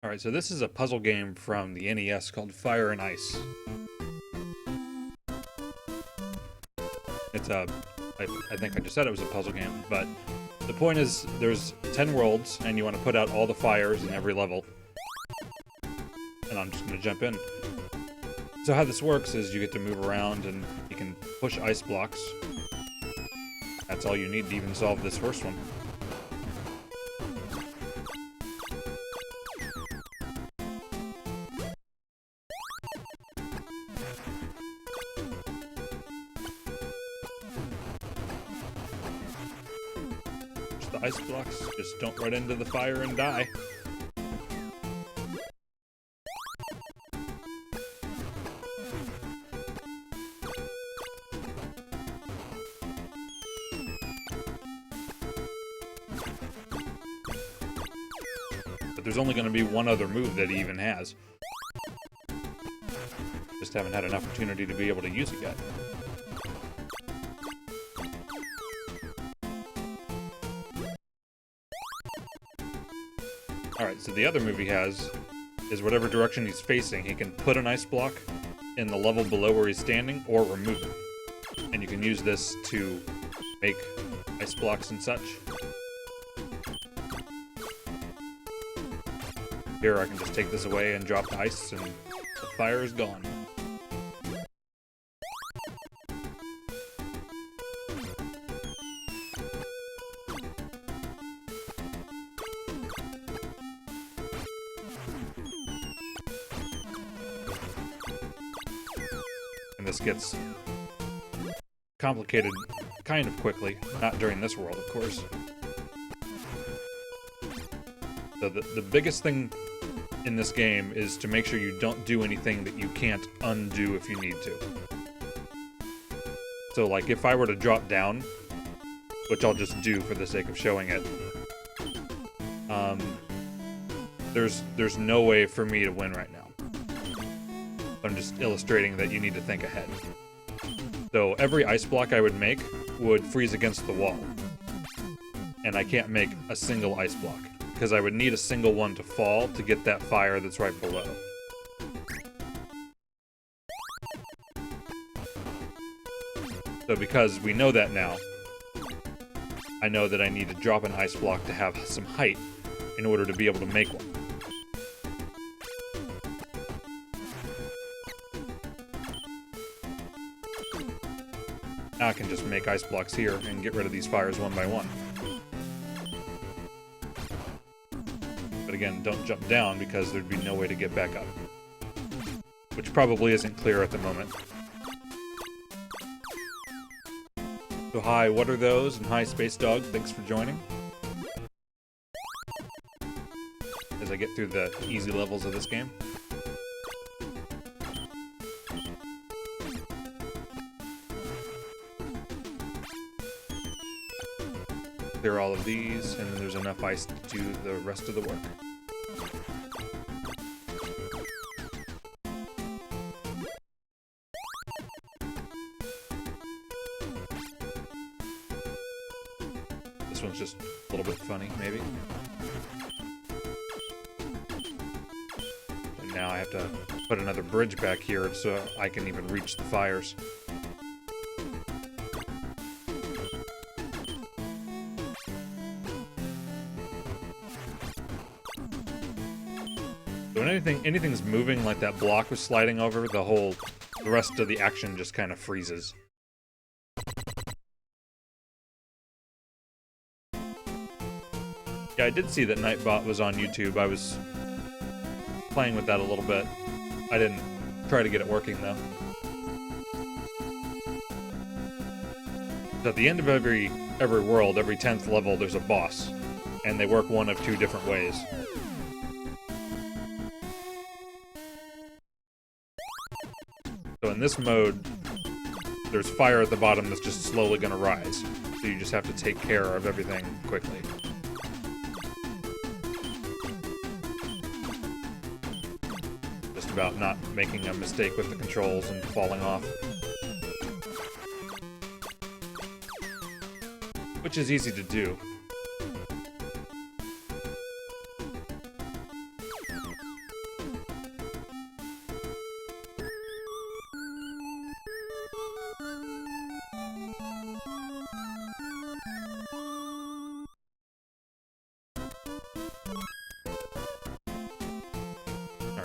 Alright, so this is a puzzle game from the NES called Fire and Ice. It's a, I think I just said it was a puzzle game, but the point is there's 10 worlds, and you want to put out all the fires in every level. And I'm just going to jump in. So how this works is you get to move around, and you can push ice blocks. That's all you need to even solve this first one. The ice blocks just don't run into the fire and die. But there's only going to be one other move that he even has. Just haven't had an opportunity to be able to use it yet. Alright, so the other move he has is whatever direction he's facing, he can put an ice block in the level below where he's standing, or remove it. And you can use this to make ice blocks and such. Here I can just take this away and drop the ice, and the fire is gone. And this gets complicated kind of quickly. Not during this world, of course. So the biggest thing in this game is to make sure you don't do anything that you can't undo if you need to. So, like, if I were to drop down, which I'll just do for the sake of showing it, there's no way for me to win right now. I'm just illustrating that you need to think ahead. So every ice block I would make would freeze against the wall. And I can't make a single ice block, because I would need a single one to fall to get that fire that's right below. So because we know that now, I know that I need to drop an ice block to have some height in order to be able to make one. Now I can just make ice blocks here and get rid of these fires one by one. But again, don't jump down because there'd be no way to get back up. Which probably isn't clear at the moment. So hi, what are those? And hi, Space Dog, thanks for joining. As I get through the easy levels of this game. Clear all of these, and then there's enough ice to do the rest of the work. This one's just a little bit funny, maybe. And now I have to put another bridge back here so I can even reach the fires. When anything's moving, like that block was sliding over, the rest of the action just kind of freezes. Yeah, I did see that Nightbot was on YouTube. I was playing with that a little bit. I didn't try to get it working, though. So at the end of every world, every 10th level, there's a boss. And they work one of two different ways. So in this mode, there's fire at the bottom that's just slowly going to rise. So you just have to take care of everything quickly. Just about not making a mistake with the controls and falling off. Which is easy to do.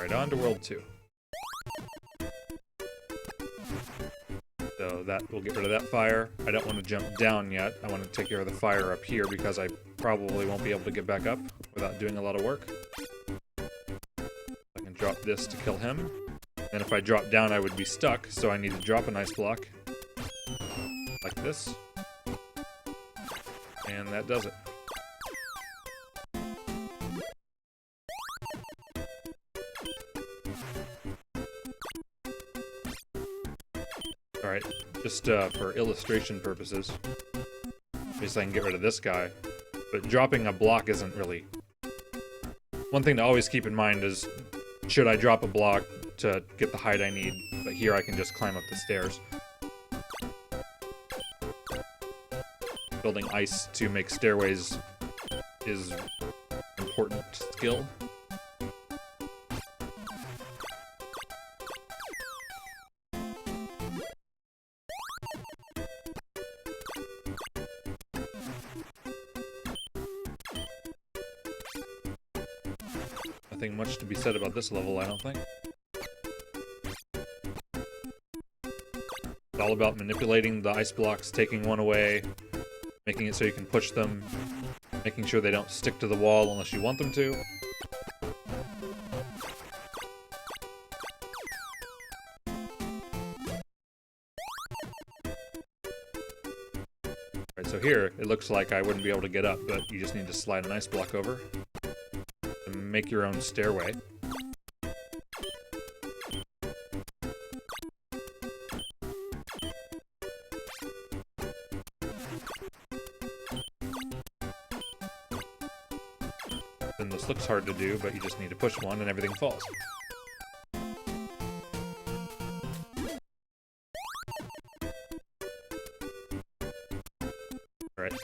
Alright, on to World 2. So that will get rid of that fire. I don't want to jump down yet. I want to take care of the fire up here because I probably won't be able to get back up without doing a lot of work. I can drop this to kill him. And if I drop down, I would be stuck, so I need to drop an ice block. Like this. And that does it. Alright, just for illustration purposes, at least I can get rid of this guy. But dropping a block isn't really... One thing to always keep in mind is, should I drop a block to get the height I need? But here I can just climb up the stairs. Building ice to make stairways is an important skill. Nothing much to be said about this level, I don't think. It's all about manipulating the ice blocks, taking one away, making it so you can push them, making sure they don't stick to the wall unless you want them to. Alright, so here, it looks like I wouldn't be able to get up, but you just need to slide an ice block over. Make your own stairway. Then this looks hard to do, but you just need to push one and everything falls. Alright.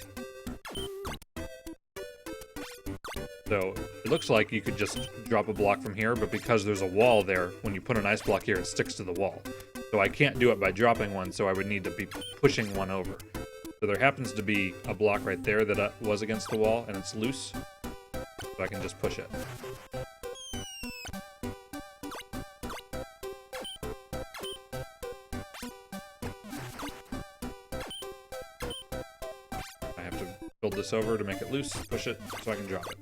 So, it looks like you could just drop a block from here, but because there's a wall there, when you put an ice block here, it sticks to the wall. So I can't do it by dropping one, so I would need to be pushing one over. So there happens to be a block right there that was against the wall, and it's loose. So I can just push it. I have to build this over to make it loose, push it, so I can drop it.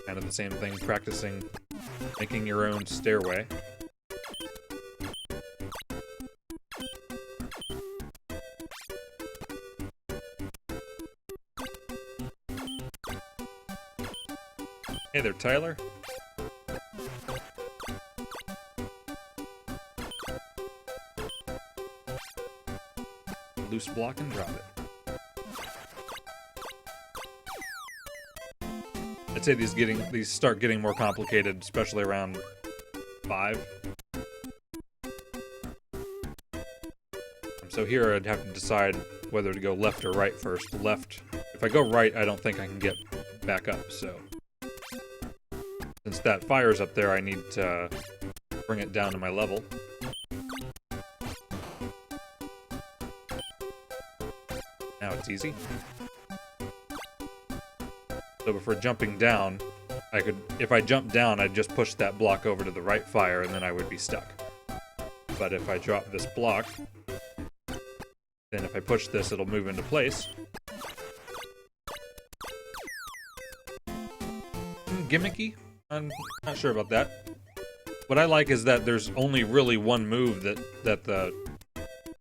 Kind of the same thing, practicing making your own stairway. Hey there, Tyler. Loose block and drop it. I'd say these start getting more complicated, especially around 5. So here I'd have to decide whether to go left or right first. Left. If I go right, I don't think I can get back up, so... Since that fire's up there, I need to bring it down to my level. Now it's easy. So before jumping down, I could, if I jump down, I'd just push that block over to the right fire and then I would be stuck. But if I drop this block, then if I push this, it'll move into place. Gimmicky? I'm not sure about that. What I like is that there's only really one move that the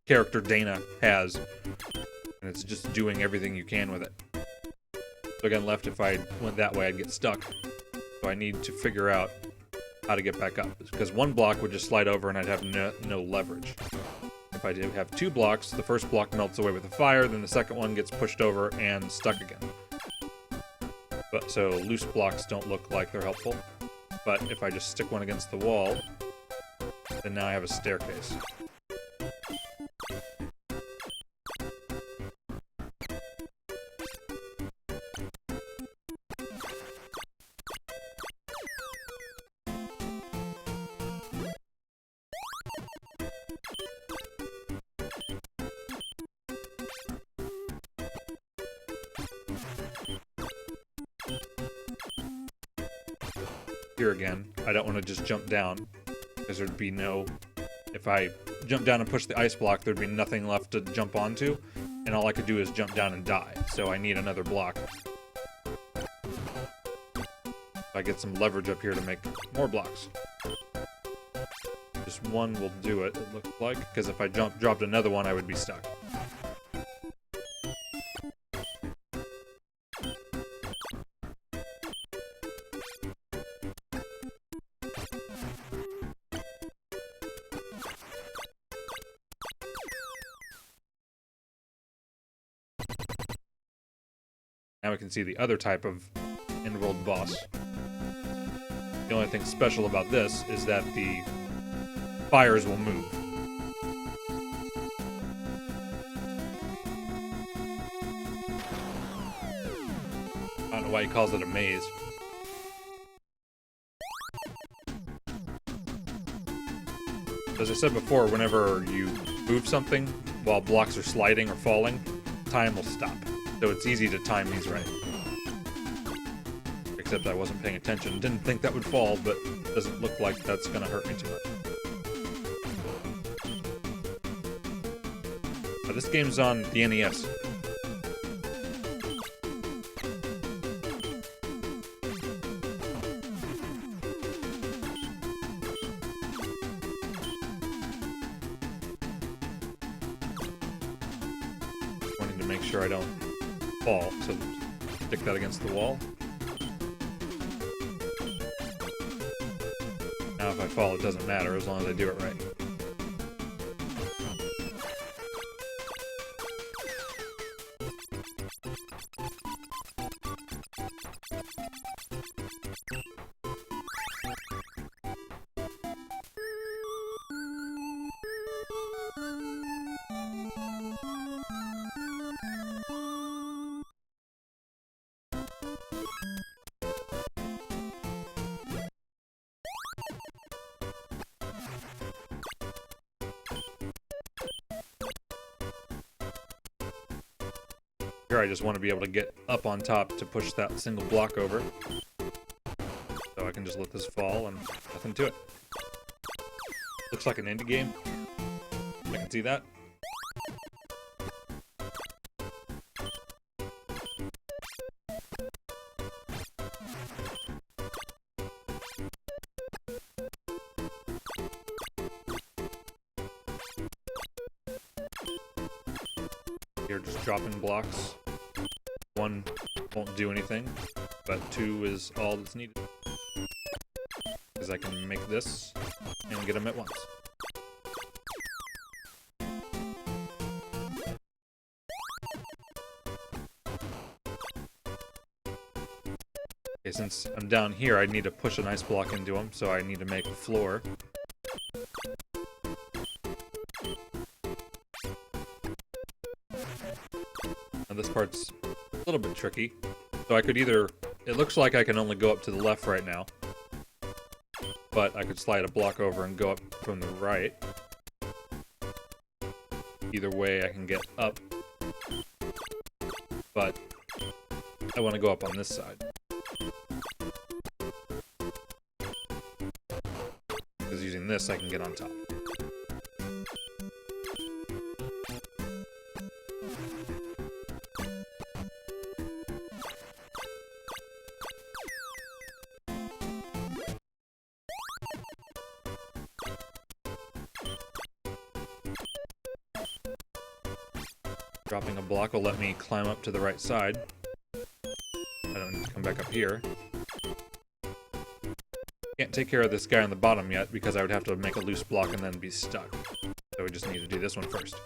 character Dana has. And it's just doing everything you can with it. So again, left, if I went that way, I'd get stuck. So I need to figure out how to get back up. Because one block would just slide over and I'd have no leverage. If I did have 2 blocks, the first block melts away with the fire, then the second one gets pushed over and stuck again. But so loose blocks don't look like they're helpful. But if I just stick one against the wall, then now I have a staircase. here again. I don't want to just jump down, because there'd be no... If I jump down and push the ice block, there'd be nothing left to jump onto, and all I could do is jump down and die. So I need another block. I get some leverage up here to make more blocks. Just one will do it looks like, because if I dropped another one, I would be stuck. Now we can see the other type of in-world boss. The only thing special about this is that the fires will move. I don't know why he calls it a maze. As I said before, whenever you move something while blocks are sliding or falling, time will stop. So it's easy to time these right. Except I wasn't paying attention. Didn't think that would fall, but it doesn't look like that's gonna hurt me too much. This game's on the NES. Wanting to make sure I don't fall, so stick that against the wall. Now if I fall, it doesn't matter as long as I do it right. Here I just want to be able to get up on top to push that single block over. So I can just let this fall and nothing to it. Looks like an indie game. I can see that. Here, just dropping blocks. One won't do anything, but two is all that's needed. Because I can make this and get them at once. Okay, since I'm down here, I need to push an ice block into them, so I need to make a floor. This part's a little bit tricky. So I could either... It looks like I can only go up to the left right now. But I could slide a block over and go up from the right. Either way, I can get up. But I want to go up on this side. Because using this, I can get on top. Dropping a block will let me climb up to the right side. I don't need to come back up here. Can't take care of this guy on the bottom yet because I would have to make a loose block and then be stuck. So we just need to do this one first.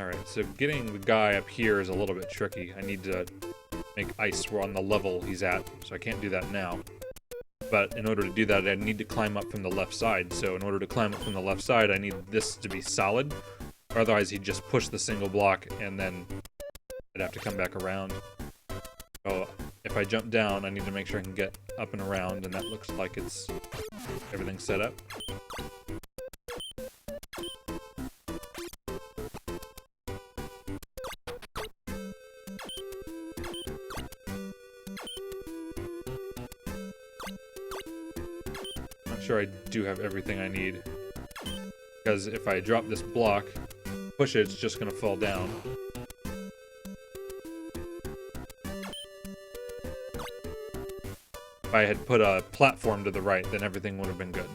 Alright, so getting the guy up here is a little bit tricky. I need to make ice on the level he's at, so I can't do that now. But in order to do that, I need to climb up from the left side. So in order to climb up from the left side, I need this to be solid. Or otherwise he'd just push the single block and then I'd have to come back around. So if I jump down, I need to make sure I can get up and around, and that looks like it's everything's set up. I'm sure I do have everything I need, because if I drop this block, push it, it's just going to fall down. If I had put a platform to the right, then everything would have been good.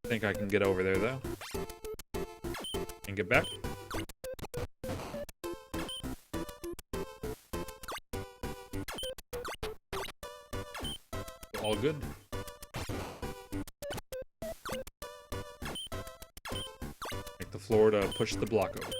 I think I can get over there, though. And get back. All good. Make the floor to push the block over.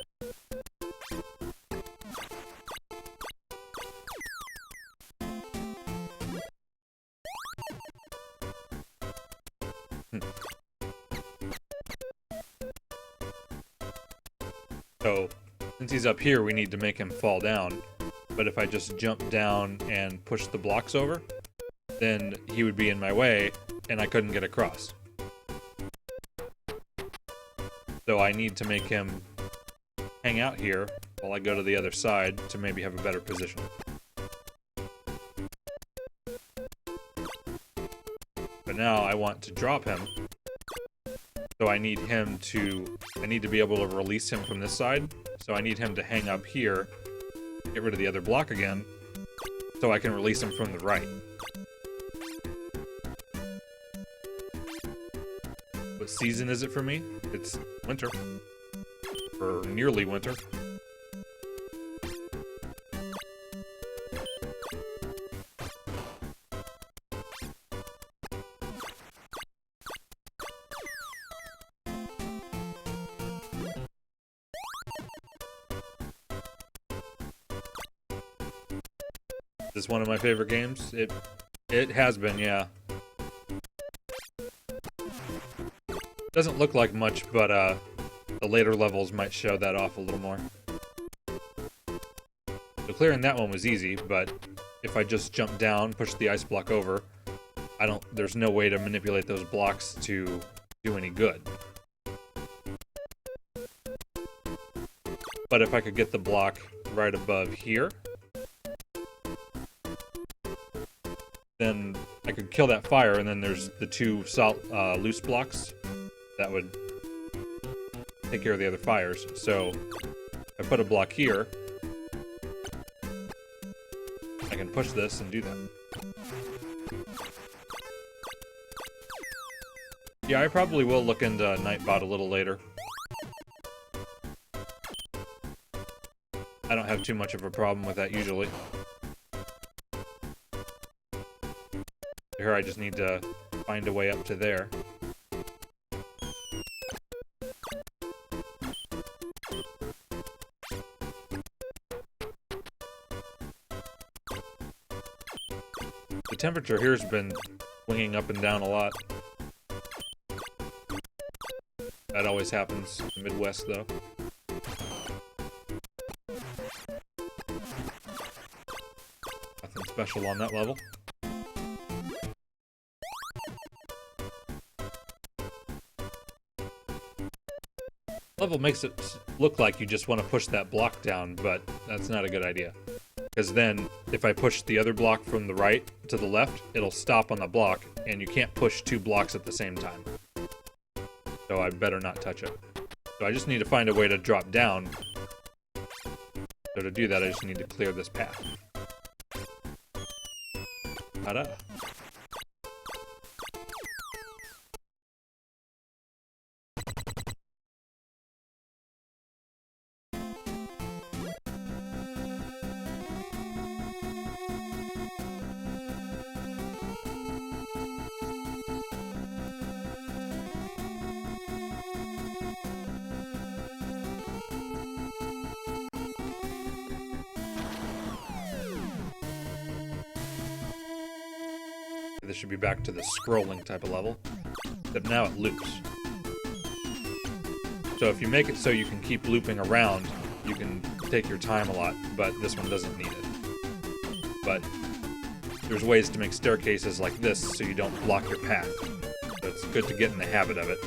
So, since he's up here, we need to make him fall down. But if I just jump down and push the blocks over, then he would be in my way, and I couldn't get across. So I need to make him hang out here while I go to the other side to maybe have a better position. But now I want to drop him. So I need to be able to release him from this side. So I need him to hang up here, get rid of the other block again, so I can release him from the right. What season is it for me? It's winter. Or nearly winter. This is one of my favorite games. It has been, yeah. Doesn't look like much, but the later levels might show that off a little more. So clearing that one was easy, but if I just jump down, push the ice block over, there's no way to manipulate those blocks to do any good. But if I could get the block right above here, then I could kill that fire, and then there's the two loose blocks that would take care of the other fires. So if I put a block here, I can push this and do that. Yeah, I probably will look into Nightbot a little later. I don't have too much of a problem with that usually. Here I just need to find a way up to there. The temperature here has been swinging up and down a lot. That always happens in the Midwest, though. Nothing special on that level. Level makes it look like you just want to push that block down, but that's not a good idea. Because then, if I push the other block from the right to the left, it'll stop on the block, and you can't push two blocks at the same time. So I better not touch it. So I just need to find a way to drop down. So to do that, I just need to clear this path. Ta-da! The this should be back to the scrolling type of level. Except now it loops. So if you make it so you can keep looping around, you can take your time a lot, but this one doesn't need it. But there's ways to make staircases like this so you don't block your path. So it's good to get in the habit of it.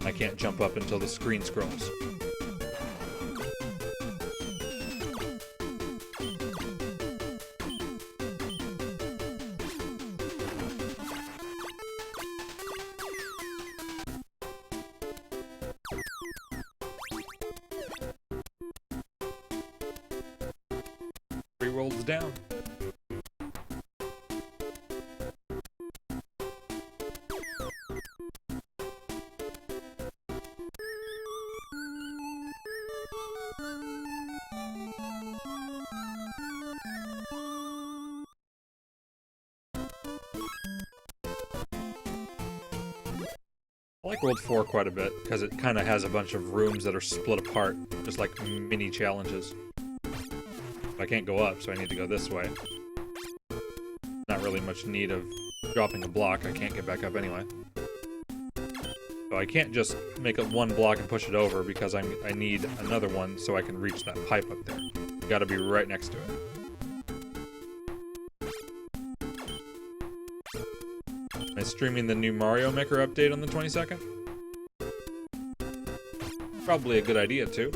I can't jump up until the screen scrolls. 3 rolls down. I like World 4 quite a bit, because it kind of has a bunch of rooms that are split apart, just like mini challenges. I can't go up, so I need to go this way. Not really much need of dropping a block, I can't get back up anyway. So I can't just make it one block and push it over, because I need another one so I can reach that pipe up there. You gotta be right next to it. Am I streaming the new Mario Maker update on the 22nd? Probably a good idea, too.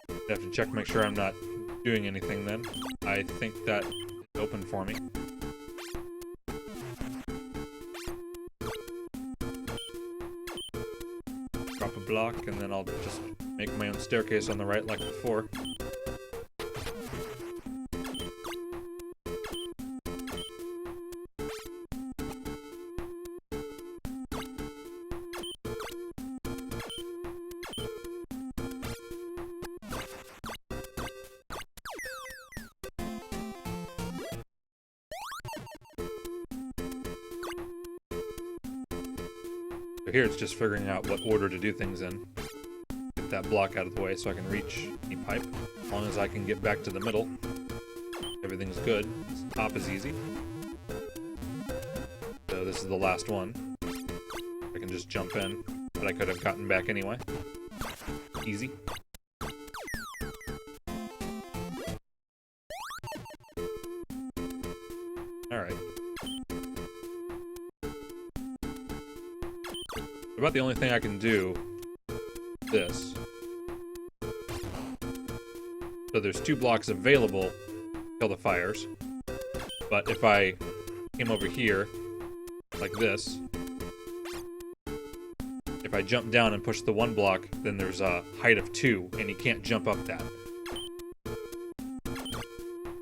I have to check to make sure I'm not doing anything then. I think that is open for me. Drop a block, and then I'll just make my own staircase on the right like before. So here it's just figuring out what order to do things in. Get that block out of the way so I can reach the pipe. As long as I can get back to the middle, everything's good. This top is easy. So this is the last one. I can just jump in, but I could have gotten back anyway. Easy. Alright. About the only thing I can do is this. So there's 2 blocks available to kill the fires. But if I came over here, like this, if I jump down and push the 1 block, then there's a height of 2, and you can't jump up that.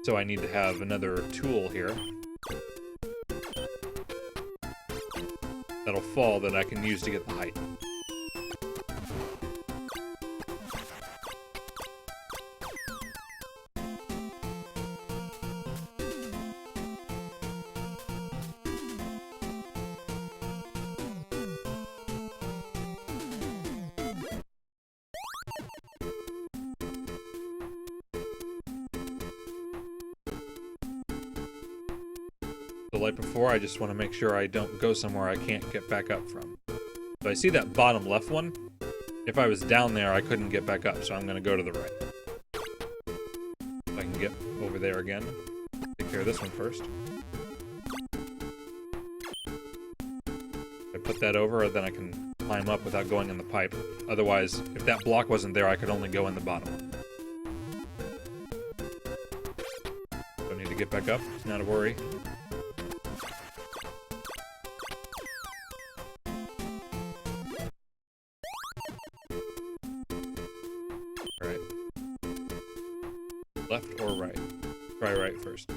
So I need to have another tool here that'll fall that I can use to get the height. Like before, I just want to make sure I don't go somewhere I can't get back up from. So I see that bottom left one. If I was down there, I couldn't get back up, so I'm going to go to the right. If I can get over there again. Take care of this one first. If I put that over, then I can climb up without going in the pipe. Otherwise, if that block wasn't there, I could only go in the bottom. Don't need to get back up, it's not a worry. Left or right? Try right first.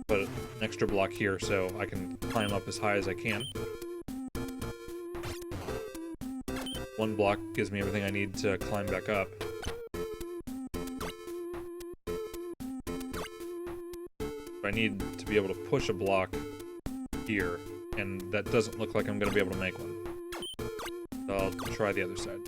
Put an extra block here so I can climb up as high as I can. 1 block gives me everything I need to climb back up. I need to be able to push a block here and that doesn't look like I'm going to be able to make one. So I'll try the other side.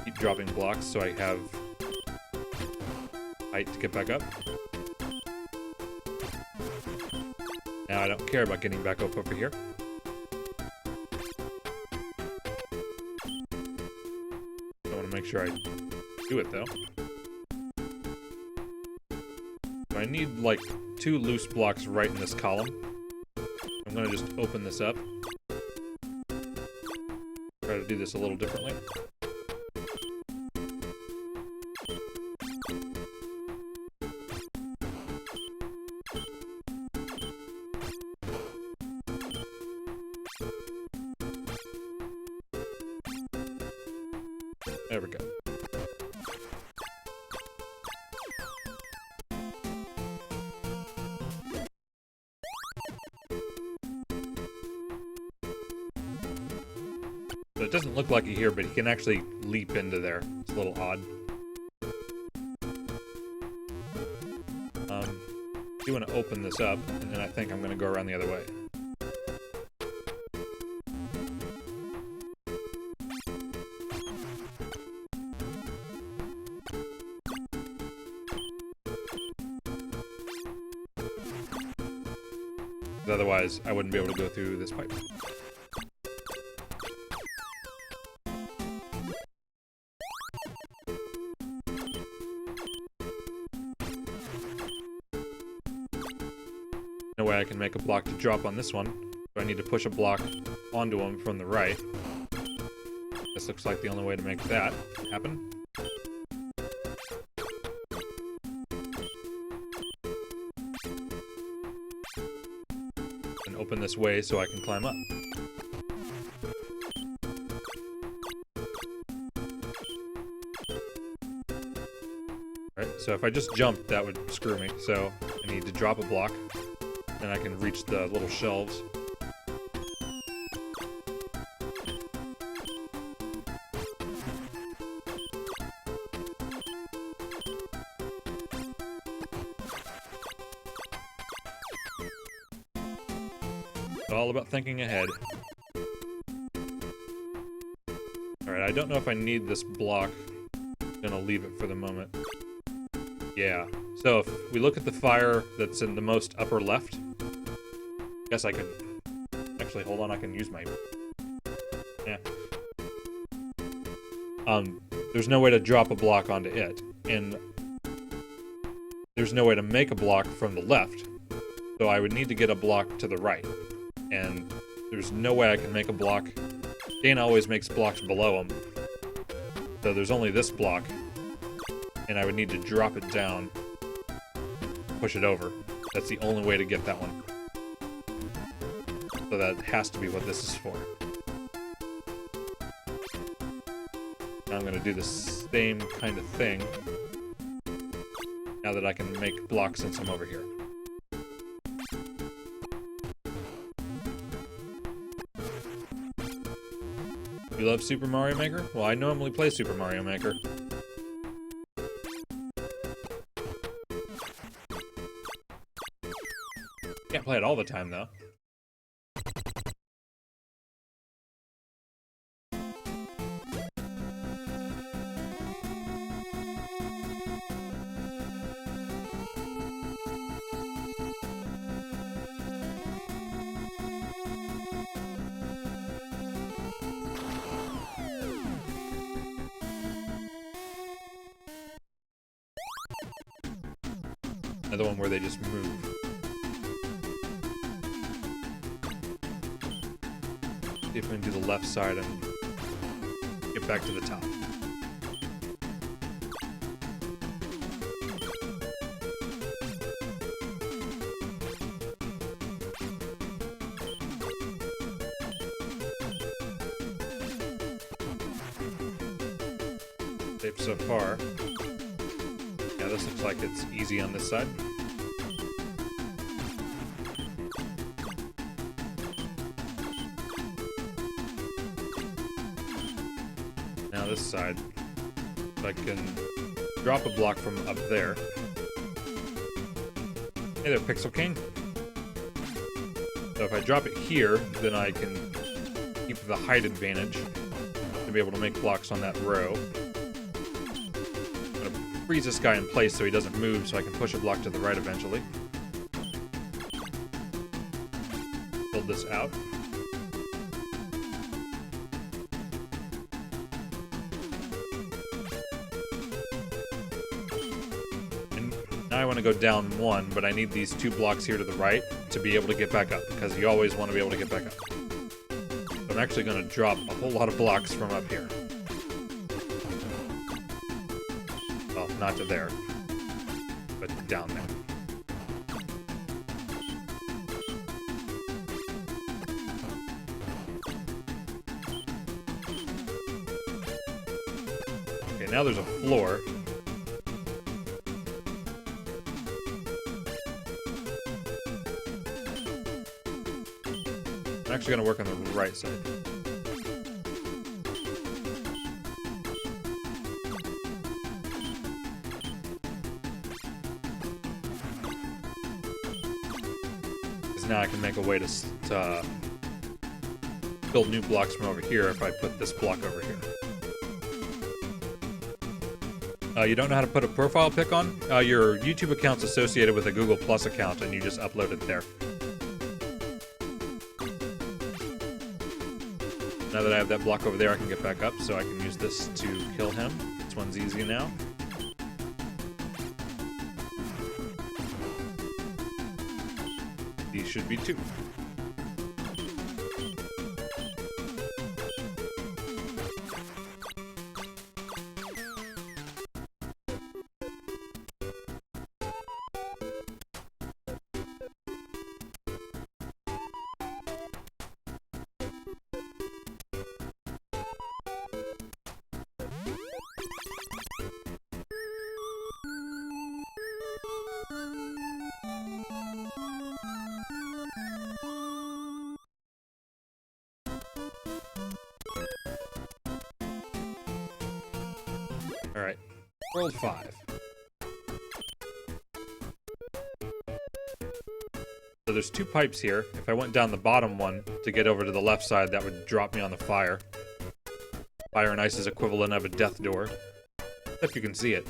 Keep dropping blocks so I have height to get back up. Now I don't care about getting back up over here. I want to make sure I do it though. So I need like 2 loose blocks right in this column. I'm going to just open this up. Try to do this a little differently. There we go. So it doesn't look like it here, but he can actually leap into there. It's a little odd. You want to open this up, and then I think I'm going to go around the other way. Otherwise, I wouldn't be able to go through this pipe. No way I can make a block to drop on this one, so I need to push a block onto him from the right. This looks like the only way to make that happen. And open this way so I can climb up. Alright, so if I just jumped, that would screw me, so I need to drop a block. Then I can reach the little shelves. It's all about thinking ahead. Alright, I don't know if I need this block. I'm gonna leave it for the moment. Yeah. So if we look at the fire that's in the most upper left, I guess I could... Actually, hold on, I can use my... Yeah. There's no way to drop a block onto it, and there's no way to make a block from the left, so I would need to get a block to the right, and there's no way I can make a block. Dana always makes blocks below him, so there's only this block, and I would need to drop it down, push it over. That's the only way to get that one. So that has to be what this is for. Now I'm going to do the same kind of thing now that I can make blocks since I'm over here. You love Super Mario Maker? Well, I normally play Super Mario Maker. Can't play it all the time, though. Another one where they just move. See if we can do the left side and get back to the top. Safe so far. Yeah, this looks like it's easy on this side. Now this side, if I can drop a block from up there. Hey there, Pixel King. So if I drop it here, then I can keep the height advantage to be able to make blocks on that row. I'm gonna freeze this guy in place so he doesn't move so I can push a block to the right eventually. Build this out. And now I want to go down one, but I need these 2 blocks here to the right to be able to get back up, because you always want to be able to get back up. So I'm actually going to drop a whole lot of blocks from up here. Well, not to there, but down there. Okay, now there's a floor. I'm actually going to work on the right side. Because now I can make a way to build new blocks from over here if I put this block over here. You don't know how to put a profile pic on? Your YouTube account's associated with a Google Plus account, and you just upload it there. Now that I have that block over there, I can get back up, so I can use this to kill him. This one's easy now. These should be 2. Alright, world 5. So there's 2 pipes here. If I went down the bottom one to get over to the left side, that would drop me on the fire. Fire and ice is equivalent of a death door, if you can see it.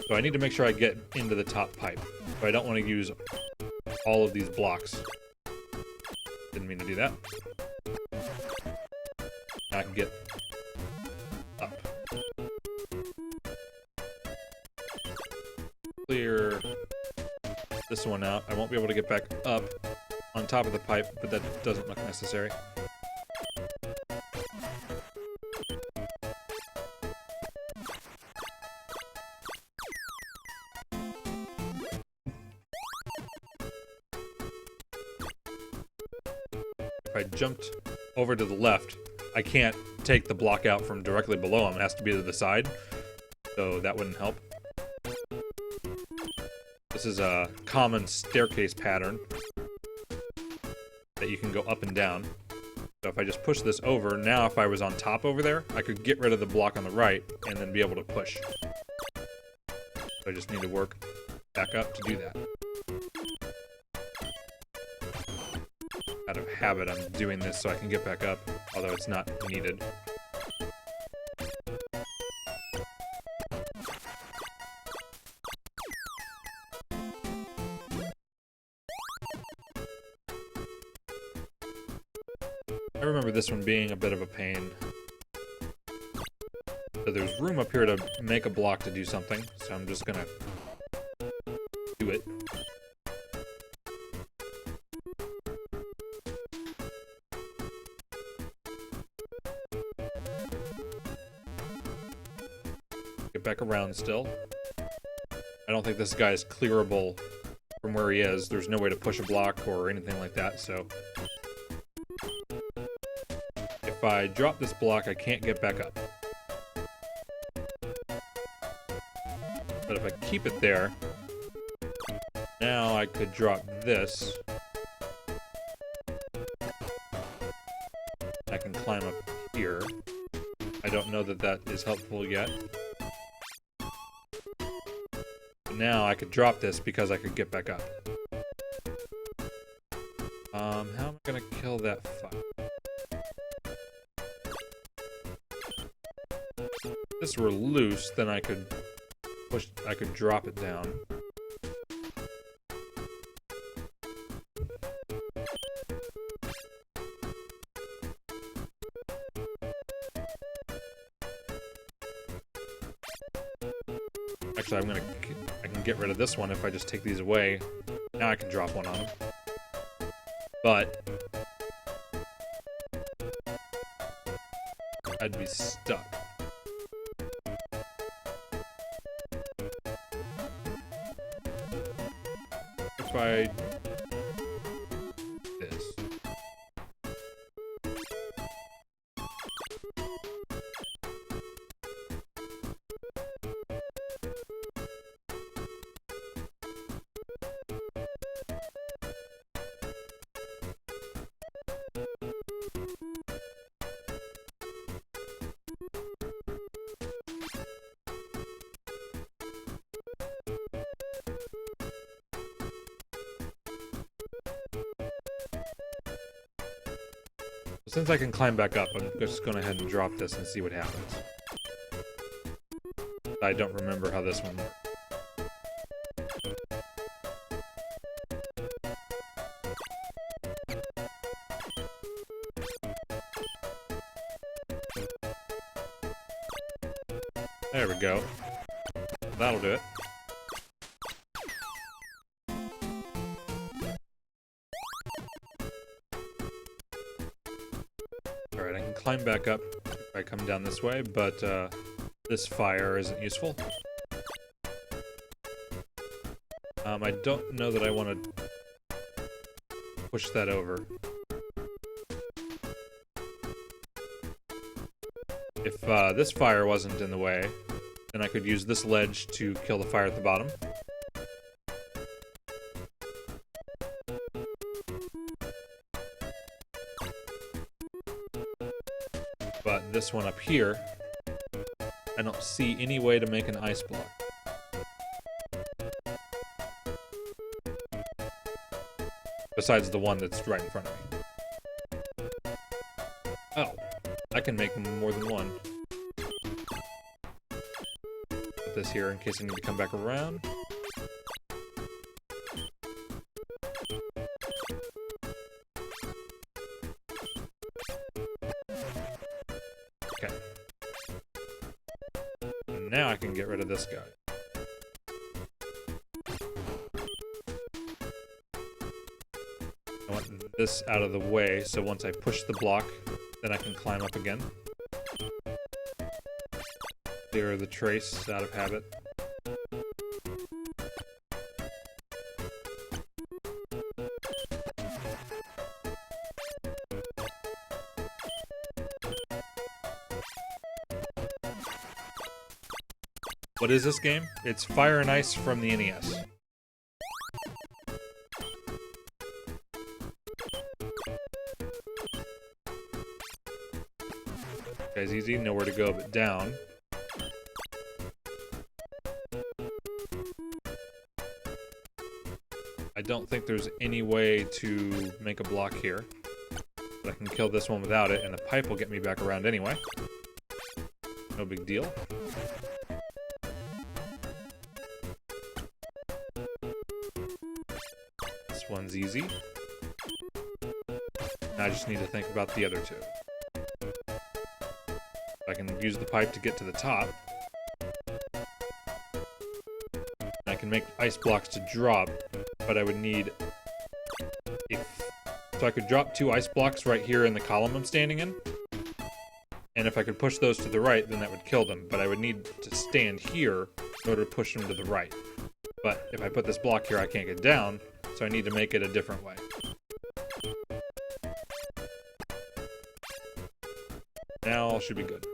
So I need to make sure I get into the top pipe. So I don't want to use all of these blocks. Didn't mean to do that. Now I can get up. Clear this one out. I won't be able to get back up on top of the pipe, but that doesn't look necessary. If I jumped over to the left, I can't take the block out from directly below him. It has to be to the side, so that wouldn't help. This is a common staircase pattern that you can go up and down. So if I just push this over, now if I was on top over there, I could get rid of the block on the right and then be able to push. So I just need to work back up to do that. Out of habit, I'm doing this so I can get back up, although it's not needed. I remember this one being a bit of a pain. So there's room up here to make a block to do something, so I'm just gonna do it. Get back around still. I don't think this guy is clearable from where he is. There's no way to push a block or anything like that, so if I drop this block, I can't get back up. But if I keep it there, now I could drop this. I can climb up here. I don't know that that is helpful yet. Now I could drop this because I could get back up. How am I gonna kill that fire? If this were loose, then I could drop it down. Actually, I can get rid of this one if I just take these away. Now I can drop one on him. But I'd be stuck. If I this. Since I can climb back up, I'm just going to ahead and drop this and see what happens. I don't remember how this one works. There we go. That'll do it. Alright, I can climb back up if I come down this way, but this fire isn't useful. I don't know that I want to push that over. If this fire wasn't in the way, then I could use this ledge to kill the fire at the bottom. But this one up here, I don't see any way to make an ice block. Besides the one that's right in front of me. Oh, I can make more than one. Put this here in case I need to come back around. Okay. Now I can get rid of this guy. I want this out of the way, so once I push the block, then I can climb up again. Clear the trace out of habit. What is this game? It's Fire and Ice from the NES. Guy's easy, nowhere to go but down. I don't think there's any way to make a block here. But I can kill this one without it, and the pipe will get me back around anyway. No big deal. This one's easy. Now I just need to think about the other two. I can use the pipe to get to the top. I can make ice blocks to drop, but I would need... So I could drop 2 ice blocks right here in the column I'm standing in. And if I could push those to the right, then that would kill them. But I would need to stand here in order to push them to the right. But if I put this block here, I can't get down, so I need to make it a different way. Now all should be good.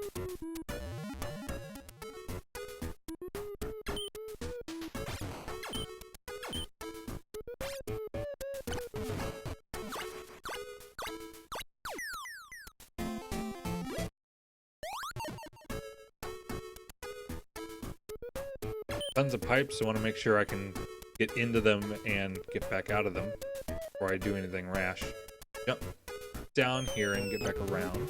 Tons of pipes. I want to make sure I can get into them and get back out of them before I do anything rash. Jump down here and get back around.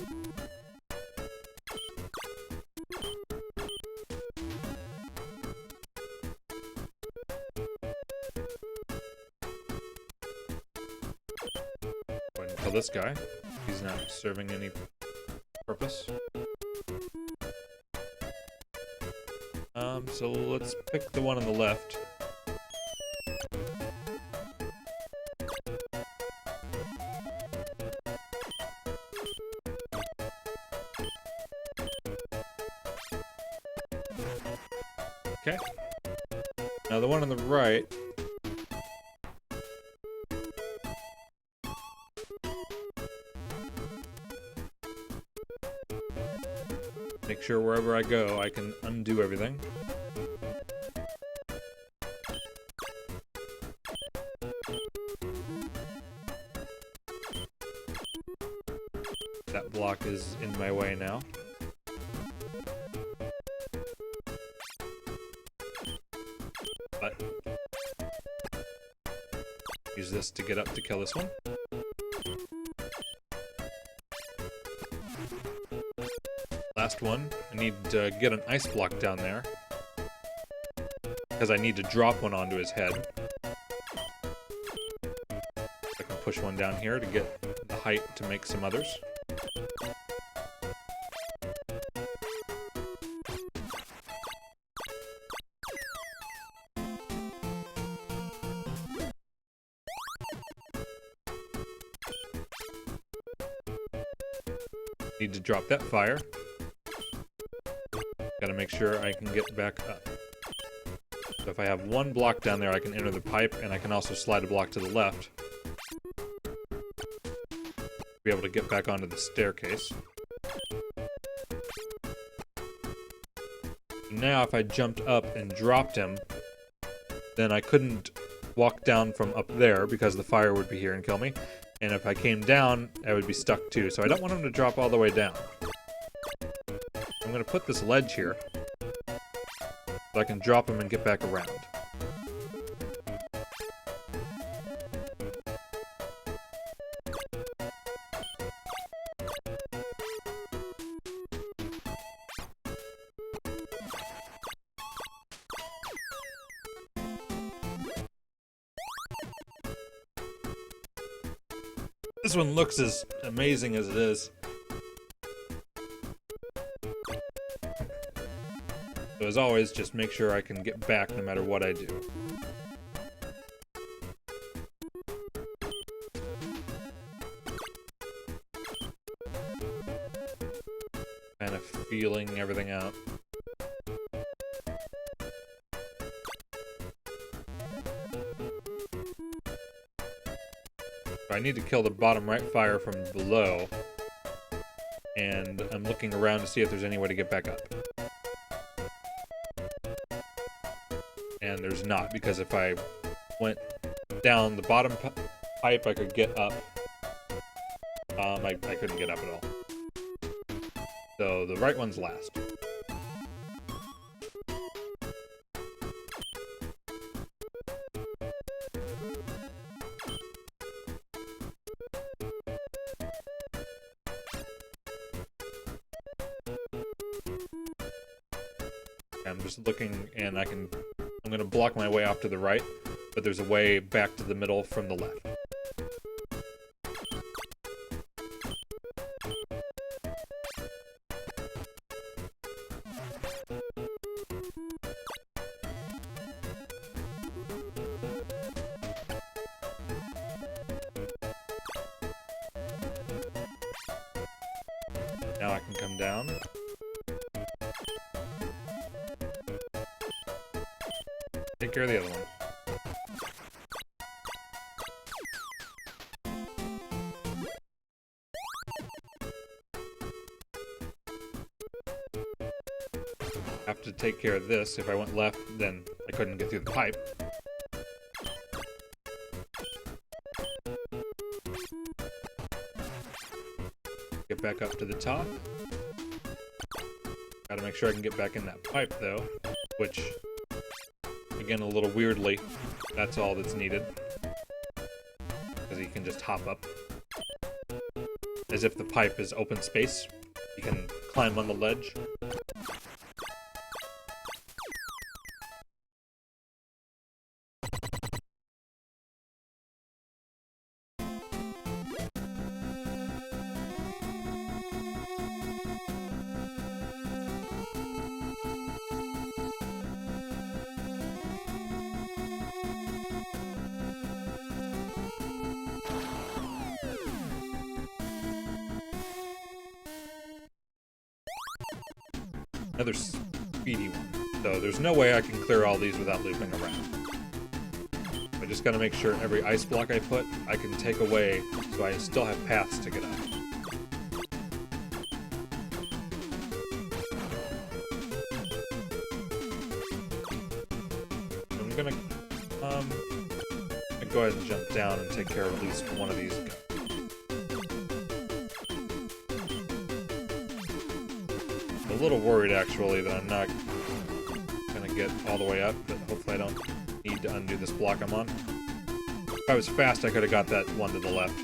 Go ahead and kill this guy. He's not serving any purpose. So let's pick the one on the left. Okay. Now the one on the right. Make sure wherever I go, I can undo everything. That block is in my way now. But use this to get up to kill this one. Last one. I need to get an ice block down there because I need to drop one onto his head. I can push one down here to get the height to make some others. Need to drop that fire. Gotta make sure I can get back up. So if I have one block down there, I can enter the pipe, and I can also slide a block to the left. Be able to get back onto the staircase. Now if I jumped up and dropped him, then I couldn't walk down from up there because the fire would be here and kill me. And if I came down, I would be stuck too. So I don't want him to drop all the way down. I'm going to put this ledge here so I can drop him and get back around. This one looks as amazing as it is. So as always, just make sure I can get back no matter what I do. Kind of feeling everything out. I need to kill the bottom right fire from below, and I'm looking around to see if there's any way to get back up. And there's not, because if I went down the bottom pipe, I could get up. I couldn't get up at all. So the right one's last. I'm just looking, and I'm gonna block my way off to the right, but there's a way back to the middle from the left. Now I can come down. Take care of the other one. Have to take care of this. If I went left, then I couldn't get through the pipe. Get back up to the top. Gotta make sure I can get back in that pipe, though, which again a little weirdly. That's all that's needed. Because he can just hop up. As if the pipe is open space. You can climb on the ledge. Another speedy one. So there's no way I can clear all these without looping around. I just gotta make sure every ice block I put, I can take away so I still have paths to get up. I'm gonna go ahead and jump down and take care of at least one of these guys. A little worried actually that I'm not gonna get all the way up, but hopefully I don't need to undo this block I'm on. If I was fast, I could have got that one to the left.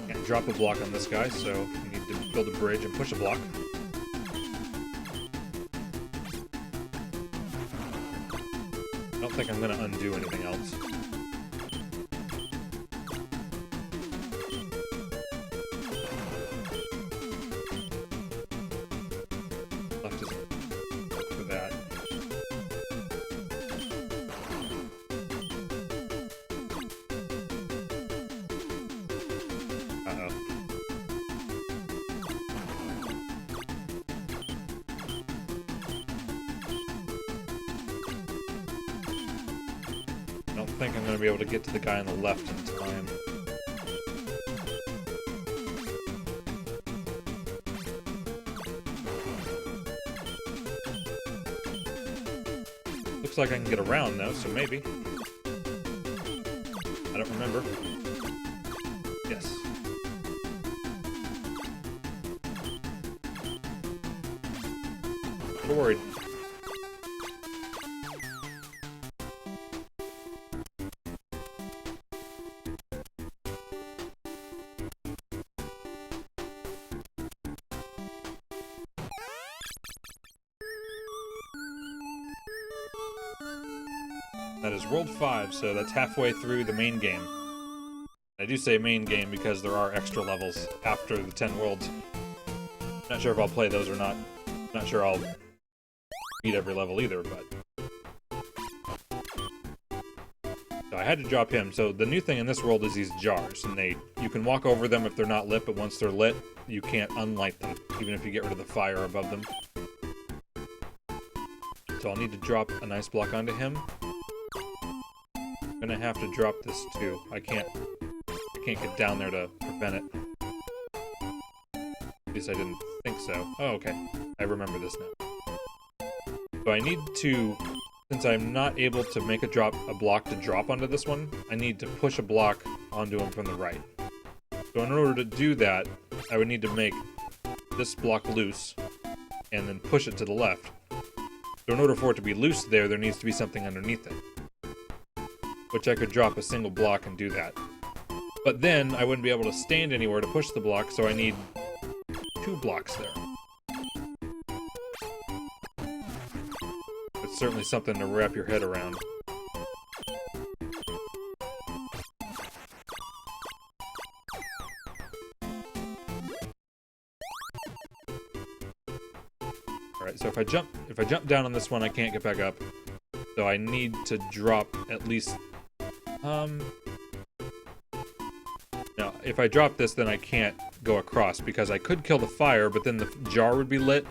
Can't drop a block on this guy, so to build a bridge and push a block. I don't think I'm going to undo anything else. Left isn't work for that. Uh-oh. I don't think I'm going to be able to get to the guy on the left in time. Looks like I can get around though, so maybe. I don't remember. Yes. I'm worried. That is World 5, so that's halfway through the main game. I do say main game because there are extra levels after the 10 worlds. Not sure if I'll play those or not. Not sure I'll beat every level either, but... So I had to drop him. So the new thing in this world is these jars, and you can walk over them if they're not lit, but once they're lit, you can't unlight them, even if you get rid of the fire above them. So I'll need to drop an ice block onto him. I'm gonna have to drop this too. I can't get down there to prevent it. At least I didn't think so. Oh, okay. I remember this now. So I need to, since I'm not able to make a block to drop onto this one, I need to push a block onto him from the right. So in order to do that, I would need to make this block loose and then push it to the left. So in order for it to be loose there needs to be something underneath it. Which I could drop a single block and do that. But then I wouldn't be able to stand anywhere to push the block, so I need 2 blocks there. It's certainly something to wrap your head around. Alright, so if I jump down on this one, I can't get back up. So I need to drop at least... No, if I drop this, then I can't go across, because I could kill the fire, but then the jar would be lit,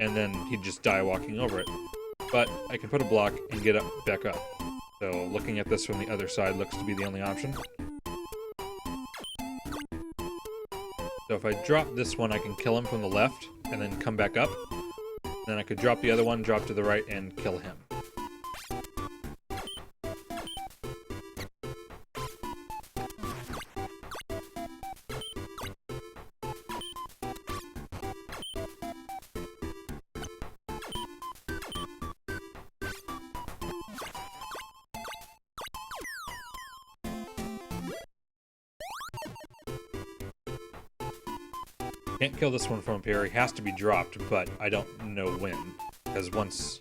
and then he'd just die walking over it. But I can put a block and get back up. So looking at this from the other side looks to be the only option. So if I drop this one, I can kill him from the left, and then come back up. Then I could drop the other one, drop to the right, and kill him. Can't kill this one from up here. He has to be dropped, but I don't know when. Because once...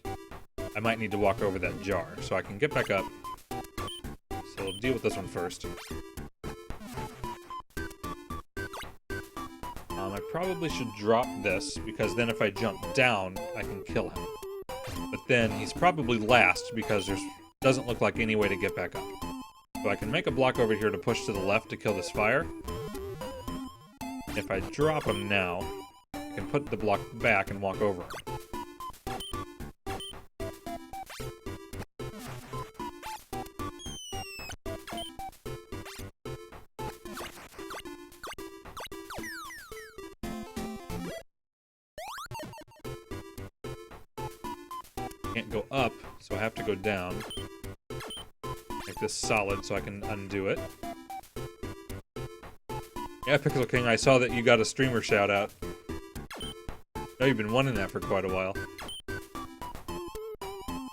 I might need to walk over that jar, so I can get back up. So we'll deal with this one first. I probably should drop this, because then if I jump down, I can kill him. But then he's probably last, because there doesn't look like any way to get back up. So I can make a block over here to push to the left to kill this fire. If I drop him now, I can put the block back and walk over him. Can't go up, so I have to go down. Make this solid so I can undo it. Yeah, Pixel King, I saw that you got a streamer shout out. I know you've been wanting that for quite a while.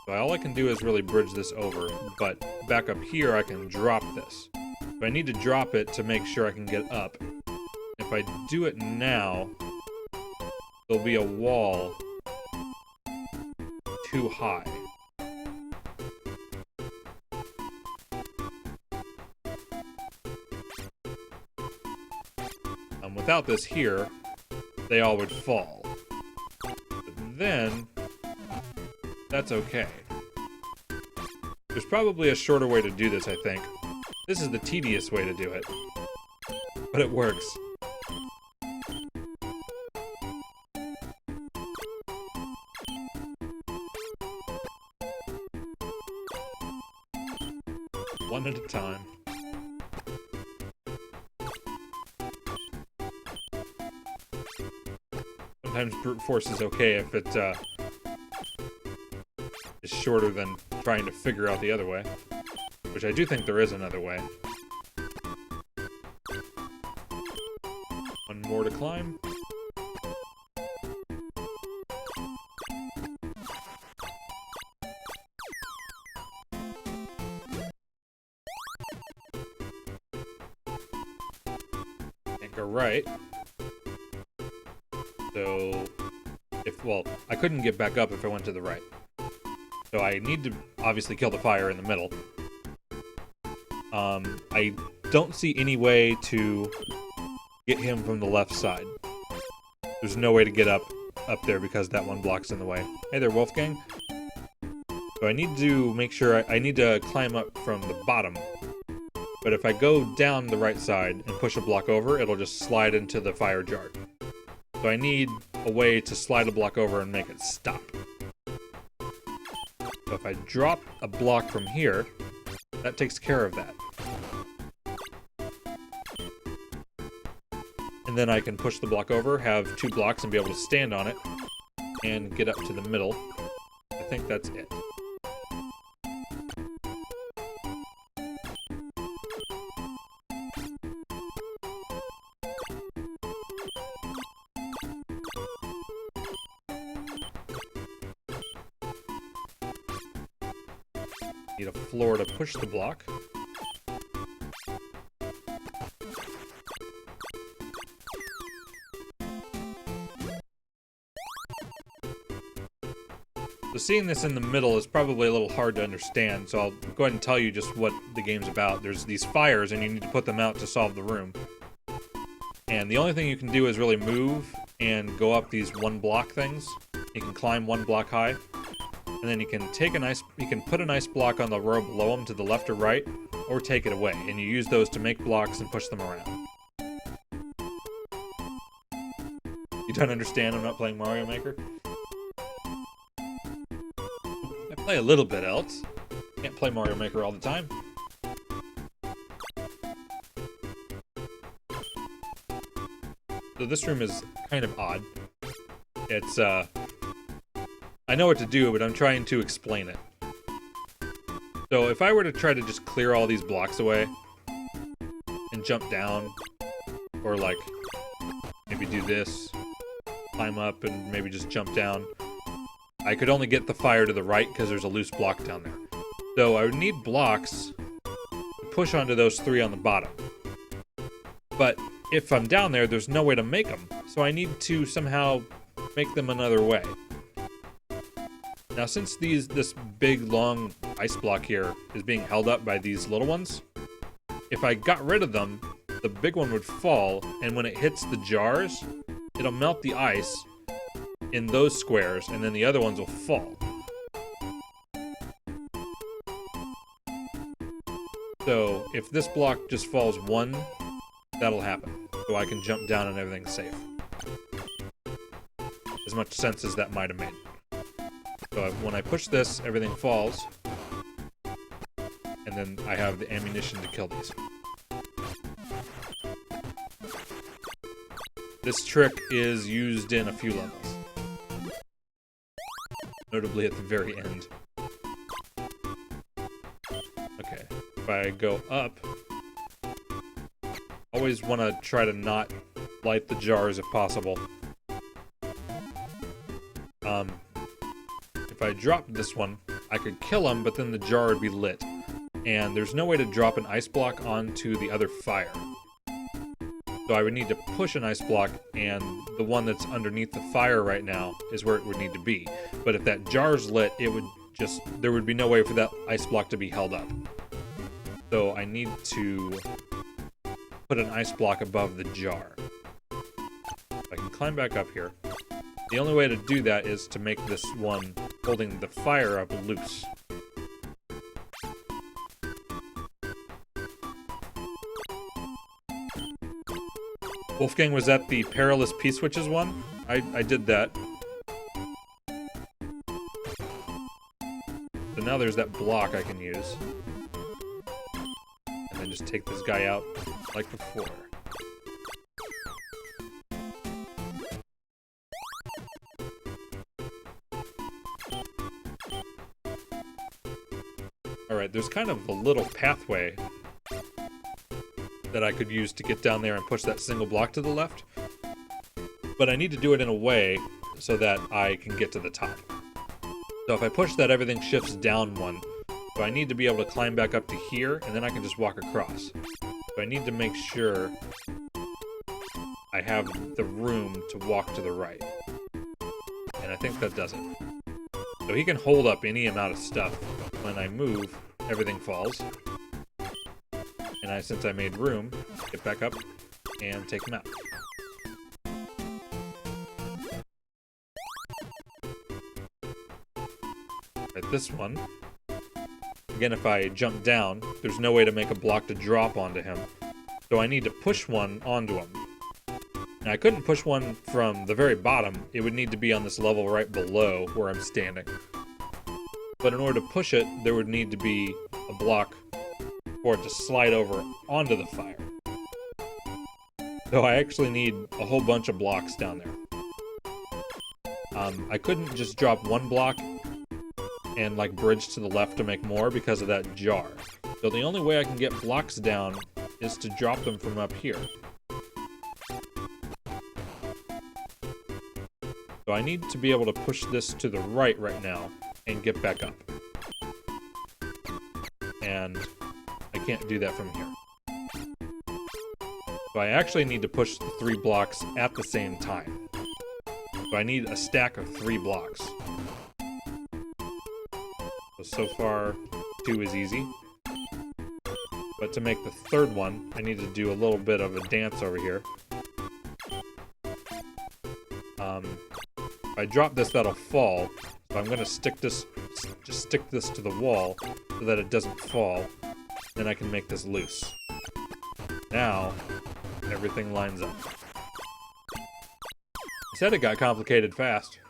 So all I can do is really bridge this over, but back up here I can drop this. But I need to drop it to make sure I can get up. If I do it now, there'll be a wall too high. Without this here, they all would fall. But then, that's okay. There's probably a shorter way to do this, I think. This is the tedious way to do it. But it works. One at a time. Sometimes brute force is okay if it is shorter than trying to figure out the other way. Which I do think there is another way. One more to climb. Can't go right. So, well, I couldn't get back up if I went to the right. So I need to obviously kill the fire in the middle. I don't see any way to get him from the left side. There's no way to get up there because that one blocks in the way. Hey there, Wolfgang. So I need to make sure I need to climb up from the bottom. But if I go down the right side and push a block over, it'll just slide into the fire jar. So I need a way to slide a block over and make it stop. So if I drop a block from here, that takes care of that. And then I can push the block over, have 2 blocks, and be able to stand on it, and get up to the middle. I think that's it. Need a floor to push the block. So seeing this in the middle is probably a little hard to understand, so I'll go ahead and tell you just what the game's about. There's these fires, and you need to put them out to solve the room. And the only thing you can do is really move and go up these 1 block things. You can climb 1 block high. And then you can put a nice block on the row below them to the left or right, or take it away, and you use those to make blocks and push them around. You don't understand I'm not playing Mario Maker? I play a little bit else. Can't play Mario Maker all the time. So this room is kind of odd. It's, I know what to do, but I'm trying to explain it. So if I were to try to just clear all these blocks away and jump down, or like maybe do this, climb up and maybe just jump down, I could only get the fire to the right because there's a loose block down there. So I would need blocks to push onto those 3 on the bottom. But if I'm down there, there's no way to make them. So I need to somehow make them another way. Now since this big long ice block here is being held up by these little ones, if I got rid of them, the big one would fall, and when it hits the jars, it'll melt the ice in those squares, and then the other ones will fall. So if this block just falls 1, that'll happen. So I can jump down and everything's safe. As much sense as that might have made. So when I push this, everything falls. And then I have the ammunition to kill these. This trick is used in a few levels. Notably at the very end. Okay, if I go up, always want to try to not light the jars if possible. If I dropped this one, I could kill him, but then the jar would be lit. And there's no way to drop an ice block onto the other fire. So I would need to push an ice block, and the one that's underneath the fire right now is where it would need to be. But if that jar's lit, there would be no way for that ice block to be held up. So I need to put an ice block above the jar. I can climb back up here. The only way to do that is to make this one holding the fire up loose. Wolfgang was at the Perilous P-Switches one. I did that. So now there's that block I can use. And then just take this guy out like before. Alright, there's kind of a little pathway that I could use to get down there and push that single block to the left. But I need to do it in a way so that I can get to the top. So if I push that, everything shifts down 1. So I need to be able to climb back up to here, and then I can just walk across. So I need to make sure I have the room to walk to the right. And I think that does it. So he can hold up any amount of stuff. When I move, everything falls. And since I made room, get back up and take him out. Right, this one. Again, if I jump down, there's no way to make a block to drop onto him. So I need to push one onto him. Now I couldn't push one from the very bottom. It would need to be on this level right below where I'm standing. But in order to push it, there would need to be a block for it to slide over onto the fire. So I actually need a whole bunch of blocks down there. I couldn't just drop one block and like bridge to the left to make more because of that jar. So the only way I can get blocks down is to drop them from up here. So I need to be able to push this to the right now and get back up. And I can't do that from here. So I actually need to push the 3 blocks at the same time. So I need a stack of 3 blocks. So far, 2 is easy. But to make the 3rd one, I need to do a little bit of a dance over here. If I drop this, that'll fall. So I'm going to just stick this to the wall so that it doesn't fall. Then I can make this loose. Now, everything lines up. I said it got complicated fast.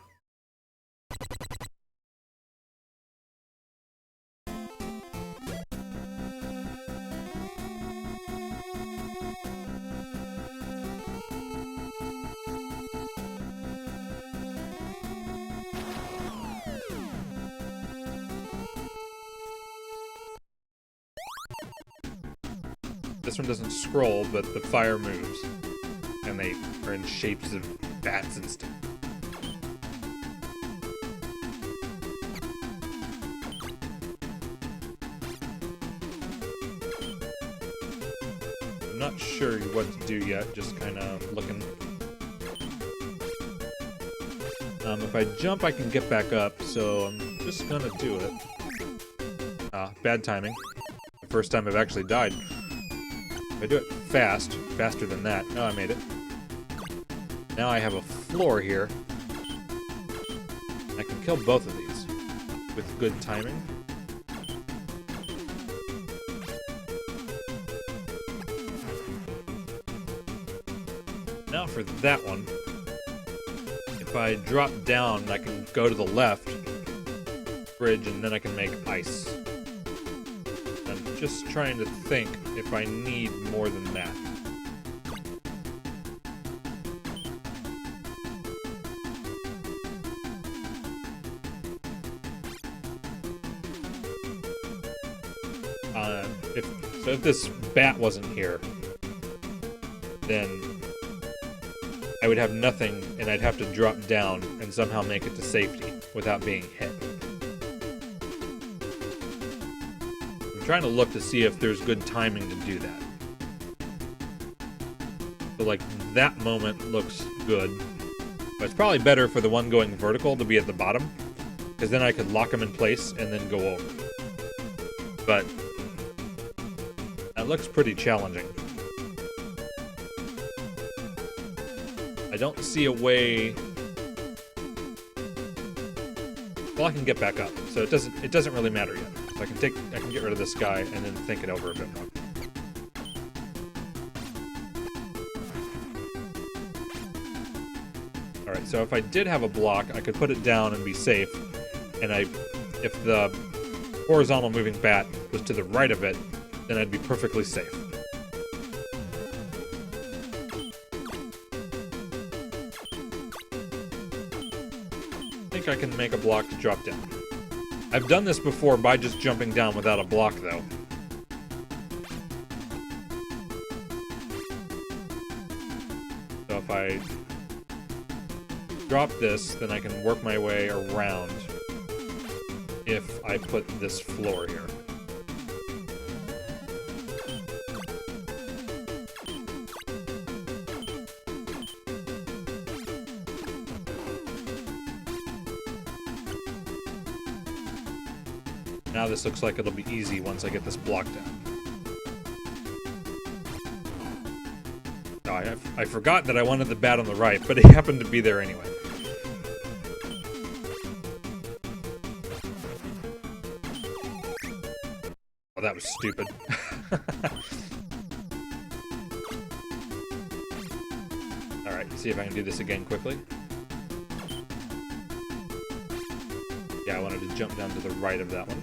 This one doesn't scroll, but the fire moves. And they are in shapes of bats and stuff. I'm not sure what to do yet, just kind of looking. If I jump, I can get back up, so I'm just gonna do it. Bad timing. The first time I've actually died. If I do it fast, faster than that. Oh, I made it. Now I have a floor here. I can kill both of these with good timing. Now for that one. If I drop down, I can go to the left bridge, and then I can make ice. I'm just trying to think if I need more than that. If this bat wasn't here, then I would have nothing, and I'd have to drop down and somehow make it to safety without being hit. I'm trying to look to see if there's good timing to do that. So, like, that moment looks good. But it's probably better for the one going vertical to be at the bottom, because then I could lock them in place and then go over. But that looks pretty challenging. I don't see a way. Well, I can get back up, so it doesn't really matter yet. So I can get rid of this guy and then think it over a bit more. All right, so if I did have a block, I could put it down and be safe. And if the horizontal moving bat was to the right of it, then I'd be perfectly safe. I think I can make a block to drop down. I've done this before by just jumping down without a block, though. So if I drop this, then I can work my way around if I put this floor here. Now this looks like it'll be easy once I get this block down. Oh, I forgot that I wanted the bat on the right, but it happened to be there anyway. Oh, that was stupid. Alright, see if I can do this again quickly. Yeah, I wanted to jump down to the right of that one.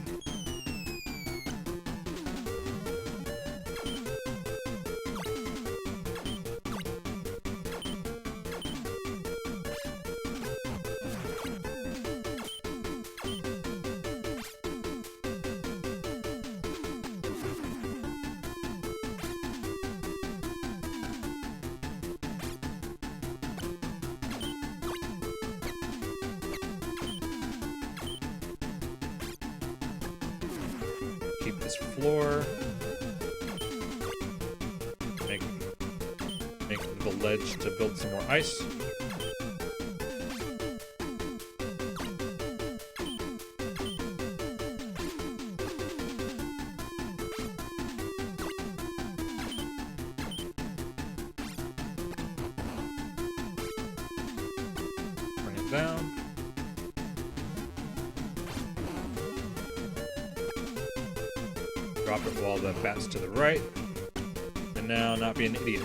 Keep this floor. Make the ledge to build some more ice. Bring it down. Drop it while the bat's to the right. And now not be an idiot.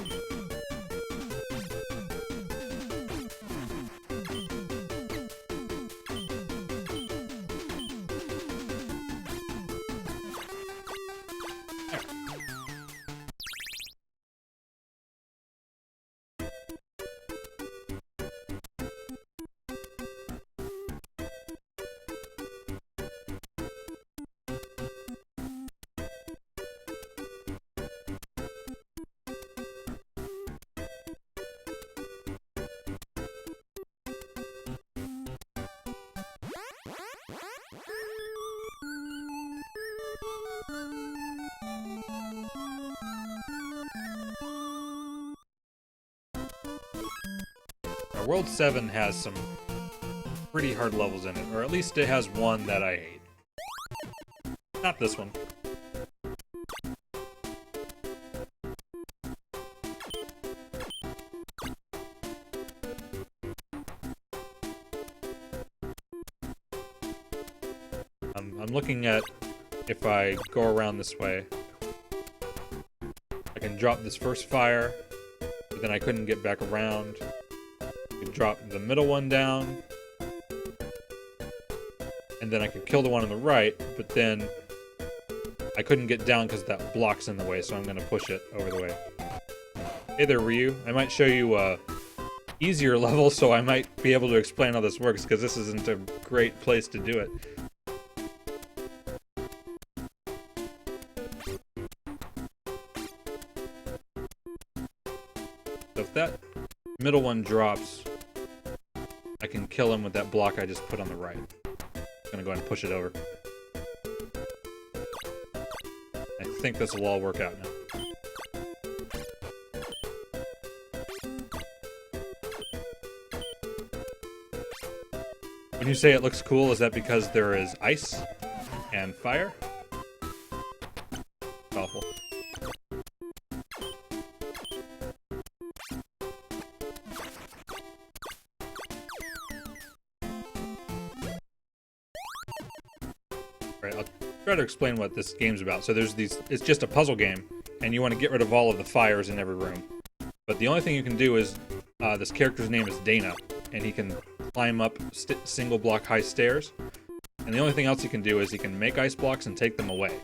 Now, World 7 has some pretty hard levels in it, or at least it has one that I hate. Not this one. I'm looking at if I go around this way. I can drop this first fire, but then I couldn't get back around. I could drop the middle one down, and then I could kill the one on the right, but then I couldn't get down because that block's in the way, so I'm going to push it over the way. Hey there, Ryu. I might show you a easier level, so I might be able to explain how this works, because this isn't a great place to do it. So if that middle one drops, I can kill him with that block I just put on the right. I'm gonna go ahead and push it over. I think this will all work out now. When you say it looks cool, is that because there is ice and fire? Awful. Right, I'll try to explain what this game's about. So there's these, it's just a puzzle game, and you want to get rid of all of the fires in every room. But the only thing you can do is, this character's name is Dana, and he can climb up single block high stairs. And the only thing else he can do is he can make ice blocks and take them away.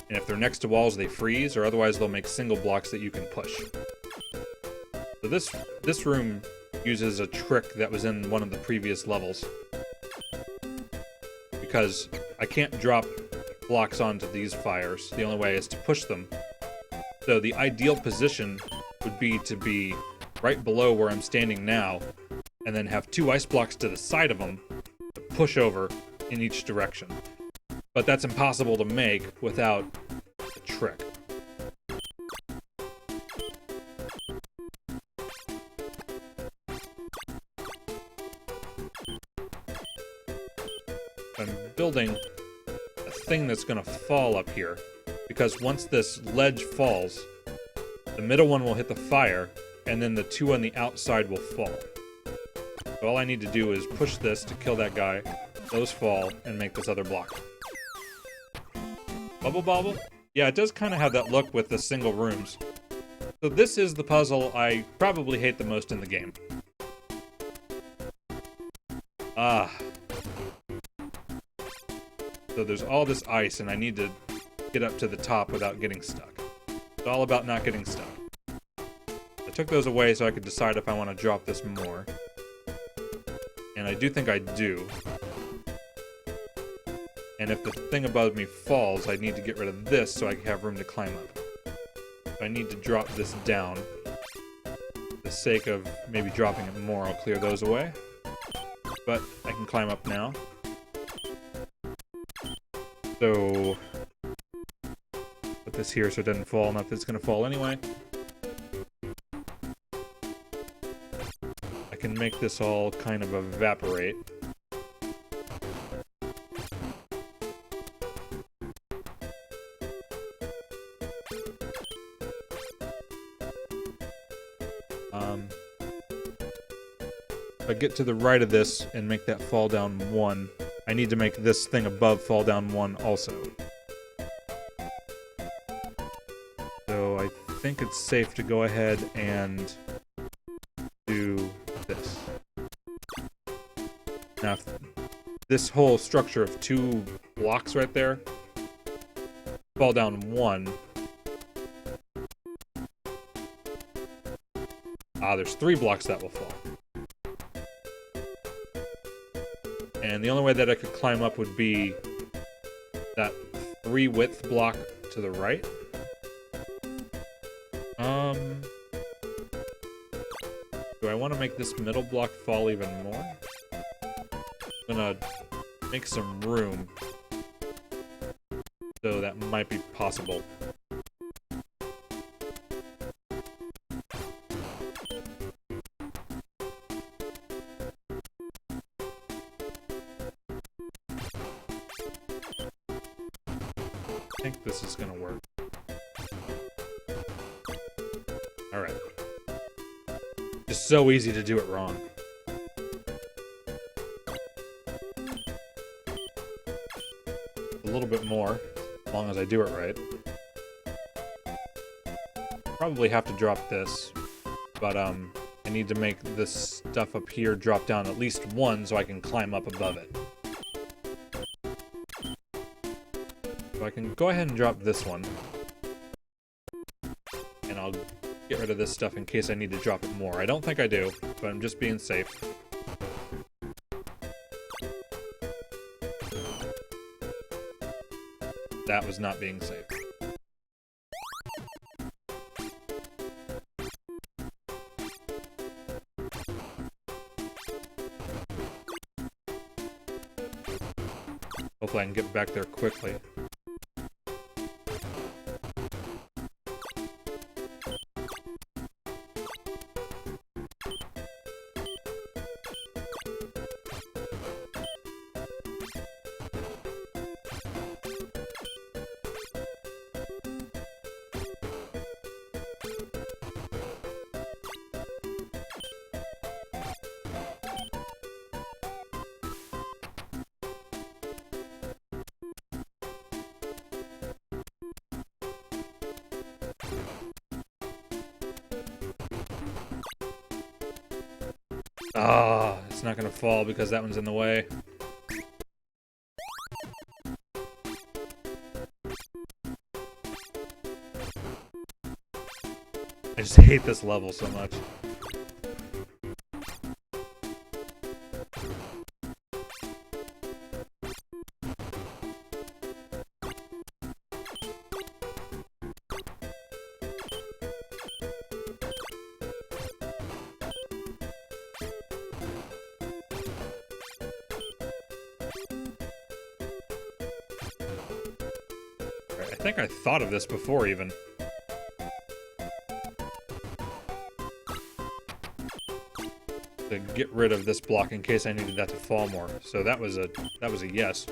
And if they're next to walls, they freeze, or otherwise they'll make single blocks that you can push. So this room uses a trick that was in one of the previous levels. Because I can't drop blocks onto these fires. The only way is to push them. So the ideal position would be to be right below where I'm standing now, and then have two ice blocks to the side of them to push over in each direction. But that's impossible to make without a trick. I'm building a thing that's going to fall up here, because once this ledge falls, the middle one will hit the fire, and then the two on the outside will fall. So all I need to do is push this to kill that guy, those fall, and make this other block. Bubble Bobble? Yeah, it does kind of have that look with the single rooms. So this is the puzzle I probably hate the most in the game. So there's all this ice, and I need to get up to the top without getting stuck. It's all about not getting stuck. I took those away so I could decide if I want to drop this more. And I do think I do. And if the thing above me falls, I need to get rid of this so I can have room to climb up. I need to drop this down. For the sake of maybe dropping it more, I'll clear those away. But I can climb up now. So put this here so it doesn't fall. Not that it's going to fall anyway. I can make this all kind of evaporate. If I get to the right of this and make that fall down 1, I need to make this thing above fall down 1 also. So I think it's safe to go ahead and do this. Now, if this whole structure of 2 blocks right there fall down 1. There's 3 blocks that will fall. And the only way that I could climb up would be that 3 width block to the right. Do I want to make this middle block fall even more? I'm gonna make some room. So that might be possible. I think this is gonna work. Alright. Just so easy to do it wrong. A little bit more, as long as I do it right. Probably have to drop this, but I need to make this stuff up here drop down at least one so I can climb up above it. So I can go ahead and drop this one. And I'll get rid of this stuff in case I need to drop it more. I don't think I do, but I'm just being safe. That was not being safe. Hopefully I can get back there quickly. Ah, it's not gonna fall because that one's in the way. I just hate this level so much. I think I thought of this before, even. To get rid of this block in case I needed that to fall more. So that was a yes.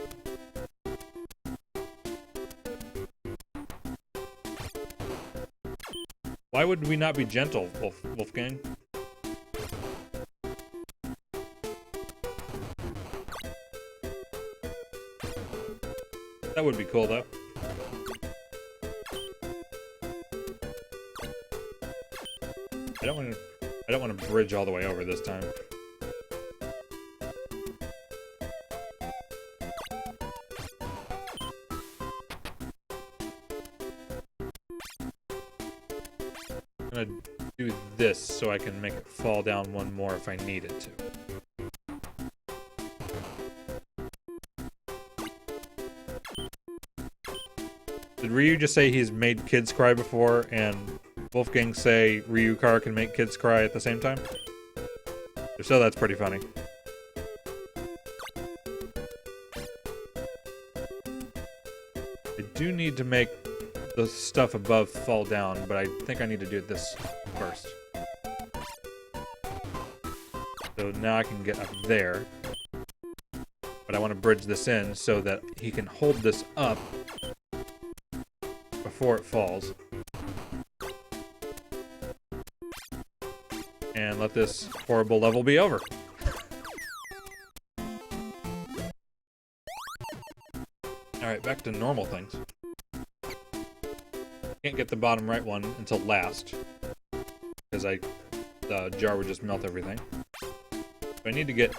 Why would we not be gentle, Wolfgang? That would be cool, though. I don't want to bridge all the way over this time. I'm gonna do this so I can make it fall down one more if I needed to. Did Ryu just say he's made kids cry before, and Wolfgang say Ryu Car can make kids cry at the same time? If so, that's pretty funny. I do need to make the stuff above fall down, but I think I need to do this first. So now I can get up there. But I want to bridge this in so that he can hold this up before it falls. And let this horrible level be over. Alright, back to normal things. Can't get the bottom right one until last, because the jar would just melt everything. So I need to get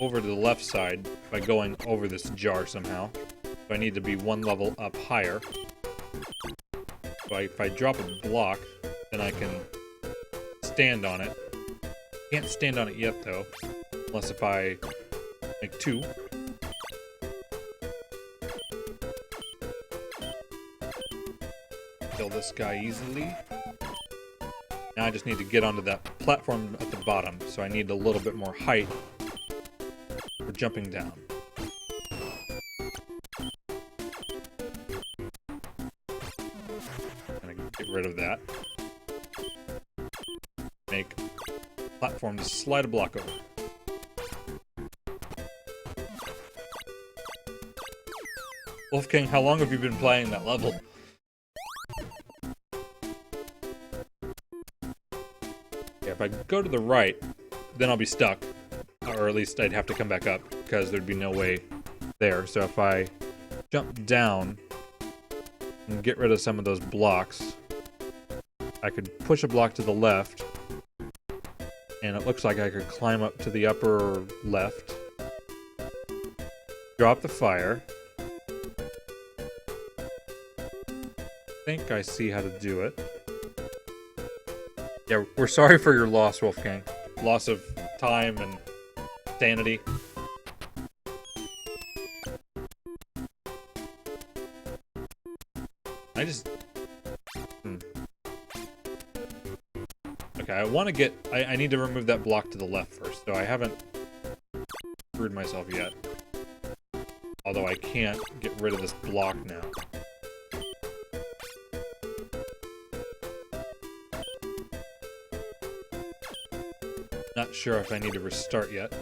over to the left side by going over this jar somehow. So I need to be one level up higher. So if I drop a block, then I can stand on it. Can't stand on it yet, though. Unless if I make two. Kill this guy easily. Now I just need to get onto that platform at the bottom, so I need a little bit more height for jumping down. I'm gonna get rid of that. Make platform to slide a block over. Wolfgang, how long have you been playing that level? Yeah, if I go to the right, then I'll be stuck. Or at least I'd have to come back up, because there'd be no way there. So if I jump down and get rid of some of those blocks, I could push a block to the left, and it looks like I could climb up to the upper left, drop the fire. I think I see how to do it. Yeah, we're sorry for your loss, Wolfgang. Loss of time and sanity. I just... Okay, I want to get... I need to remove that block to the left first, so I haven't screwed myself yet. Although I can't get rid of this block now. Not sure if I need to restart yet.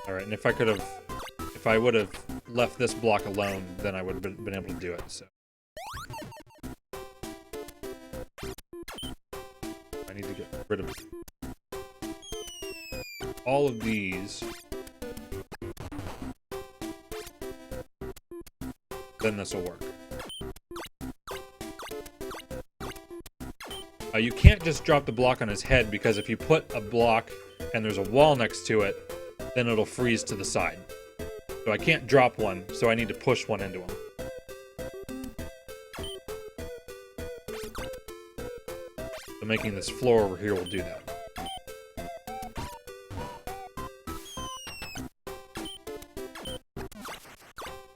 Alright, and if I would have left this block alone, then I would have been able to do it, so. I need to get rid of all of these. Then this will work. You can't just drop the block on his head, because if you put a block and there's a wall next to it, then it'll freeze to the side. So I can't drop one, so I need to push one into him. So making this floor over here will do that.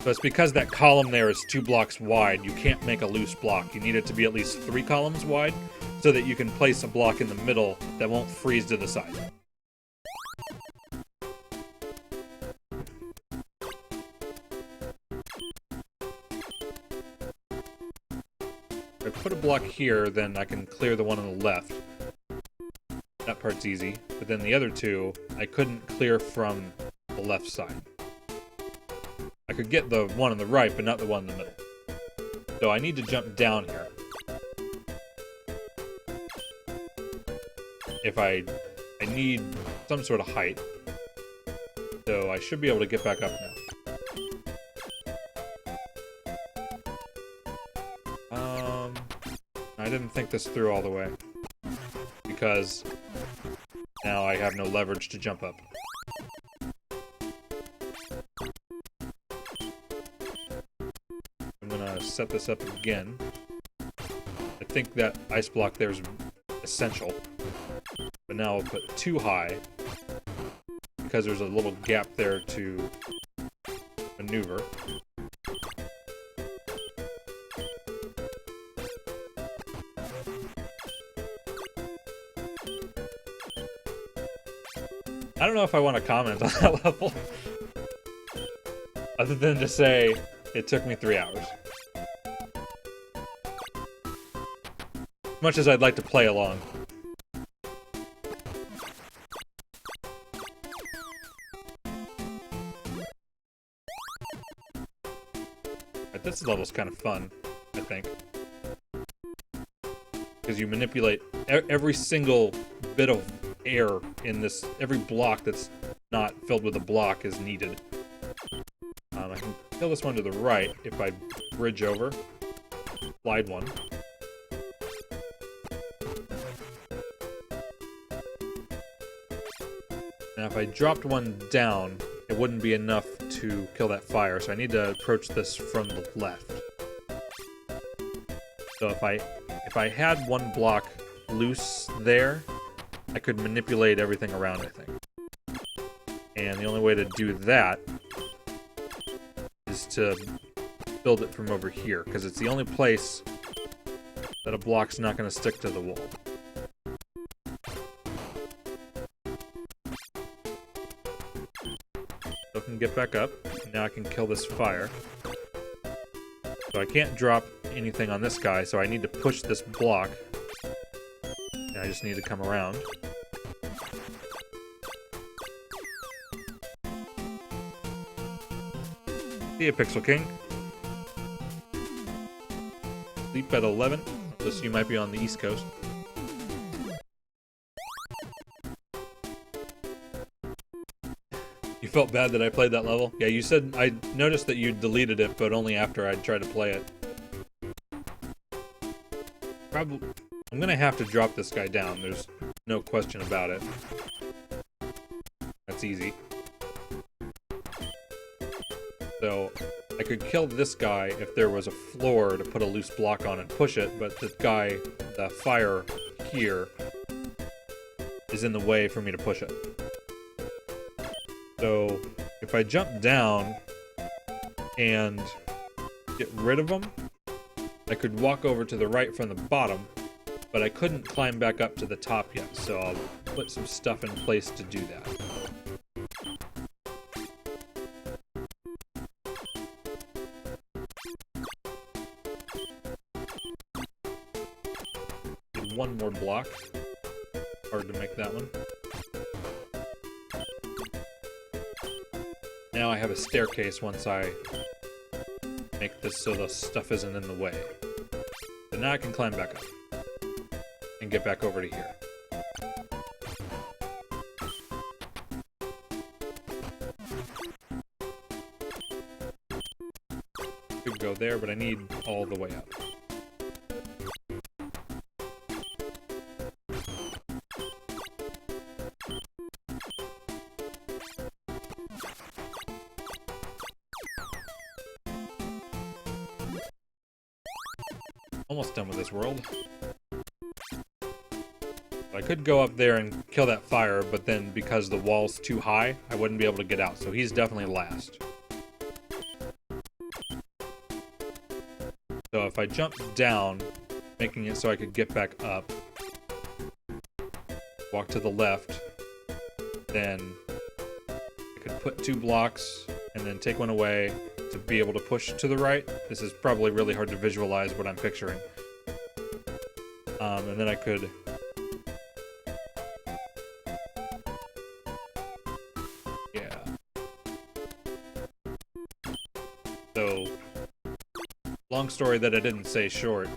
So it's because that column there is 2 blocks wide, you can't make a loose block. You need it to be at least 3 columns wide, so that you can place a block in the middle that won't freeze to the side. If I put a block here, then I can clear the one on the left. That part's easy. But then the other 2, I couldn't clear from the left side. I could get the one on the right, but not the one in the middle. So I need to jump down here. If I need some sort of height. So I should be able to get back up now. I didn't think this through all the way. Because now I have no leverage to jump up. I'm gonna set this up again. I think that ice block there is essential. But now I'll put 2 high, because there's a little gap there to maneuver. I don't know if I want to comment on that level. Other than to say, it took me 3 hours. As much as I'd like to play along. This level's kind of fun, I think. Because you manipulate every single bit of air in this, every block that's not filled with a block is needed. I can kill this one to the right if I bridge over, slide one. Now if I dropped one down, it wouldn't be enough to kill that fire, so I need to approach this from the left. So if I had one block loose there, I could manipulate everything around, I think. And the only way to do that is to build it from over here, because it's the only place that a block's not going to stick to the wall. So I can get back up. Now I can kill this fire. So I can't drop anything on this guy, so I need to push this block. And I just need to come around. See ya, Pixel King. Sleep at 11. Unless you might be on the East Coast. You felt bad that I played that level? Yeah, you said I noticed that you deleted it, but only after I'd tried to play it. Probably, I'm gonna have to drop this guy down. There's no question about it. That's easy. So, I could kill this guy if there was a floor to put a loose block on and push it, but the guy, the fire here, is in the way for me to push it. So, if I jump down and get rid of him, I could walk over to the right from the bottom, but I couldn't climb back up to the top yet, so I'll put some stuff in place to do that. One more block. Hard to make that one. Now I have a staircase once I make this so the stuff isn't in the way. So now I can climb back up and get back over to here. Could go there, but I need all the way up. Almost done with this world. I could go up there and kill that fire, but then because the wall's too high, I wouldn't be able to get out, so he's definitely last. So if I jump down, making it so I could get back up, walk to the left, then I could put 2 blocks and then take one away to be able to push to the right. This is probably really hard to visualize what I'm picturing. And then I could So, long story that I didn't say short,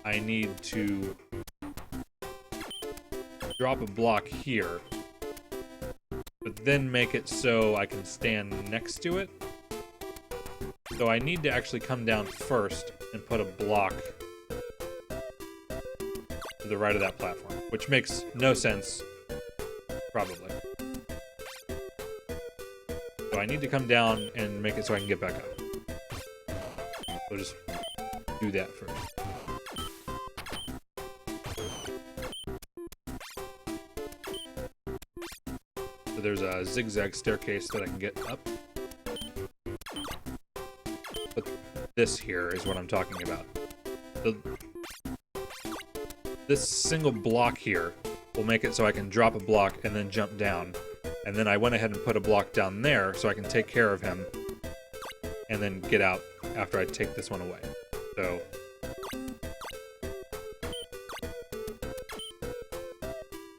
I need to drop a block here, but then make it so I can stand next to it. So I need to actually come down first and put a block to the right of that platform, which makes no sense, probably. So I need to come down and make it so I can get back up. So just do that first. So there's a zigzag staircase that I can get up. But this here is what I'm talking about. This single block here will make it so I can drop a block and then jump down. And then I went ahead and put a block down there so I can take care of him and then get out after I take this one away. So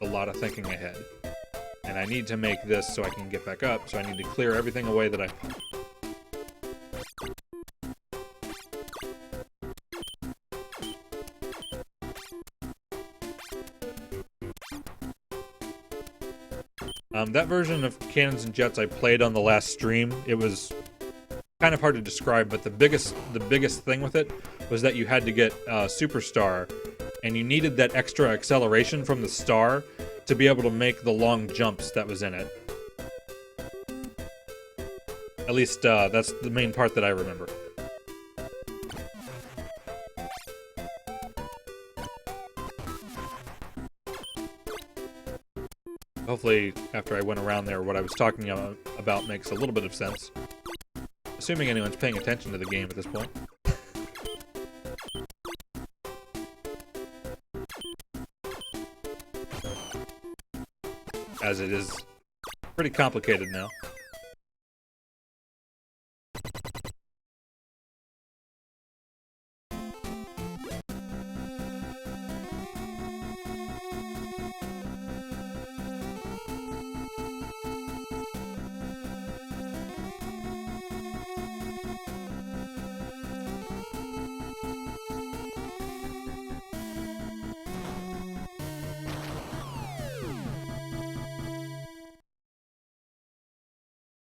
a lot of thinking ahead. And I need to make this so I can get back up, so I need to clear everything away that I put. That version of Cannons and Jets I played on the last stream, it was kind of hard to describe, but the biggest thing with it was that you had to get Superstar, and you needed that extra acceleration from the star to be able to make the long jumps that was in it. At least that's the main part that I remember. Hopefully, after I went around there, what I was talking about makes a little bit of sense. Assuming anyone's paying attention to the game at this point. As it is pretty complicated now.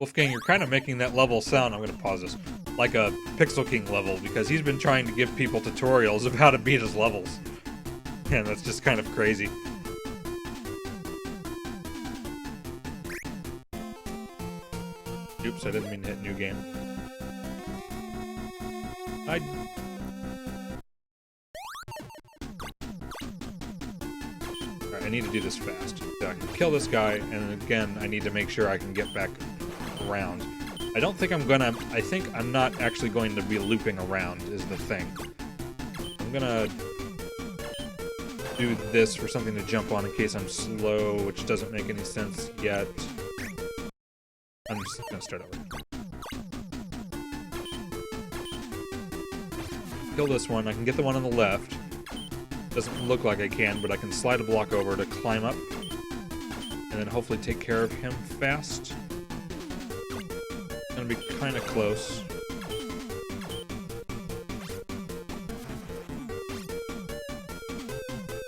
Wolfgang, you're kind of making that level sound, I'm going to pause this, like a Pixel King level, because he's been trying to give people tutorials of how to beat his levels. And that's just kind of crazy. Oops, I didn't mean to hit new game. Alright, I need to do this fast. So I can kill this guy, and again, I need to make sure I can get back around. I don't think I'm gonna... I think I'm not actually going to be looping around, is the thing. I'm gonna do this for something to jump on in case I'm slow, which doesn't make any sense yet. I'm just gonna start over. Kill this one. I can get the one on the left. Doesn't look like I can, but I can slide a block over to climb up. And then hopefully take care of him fast. It's gonna be kind of close.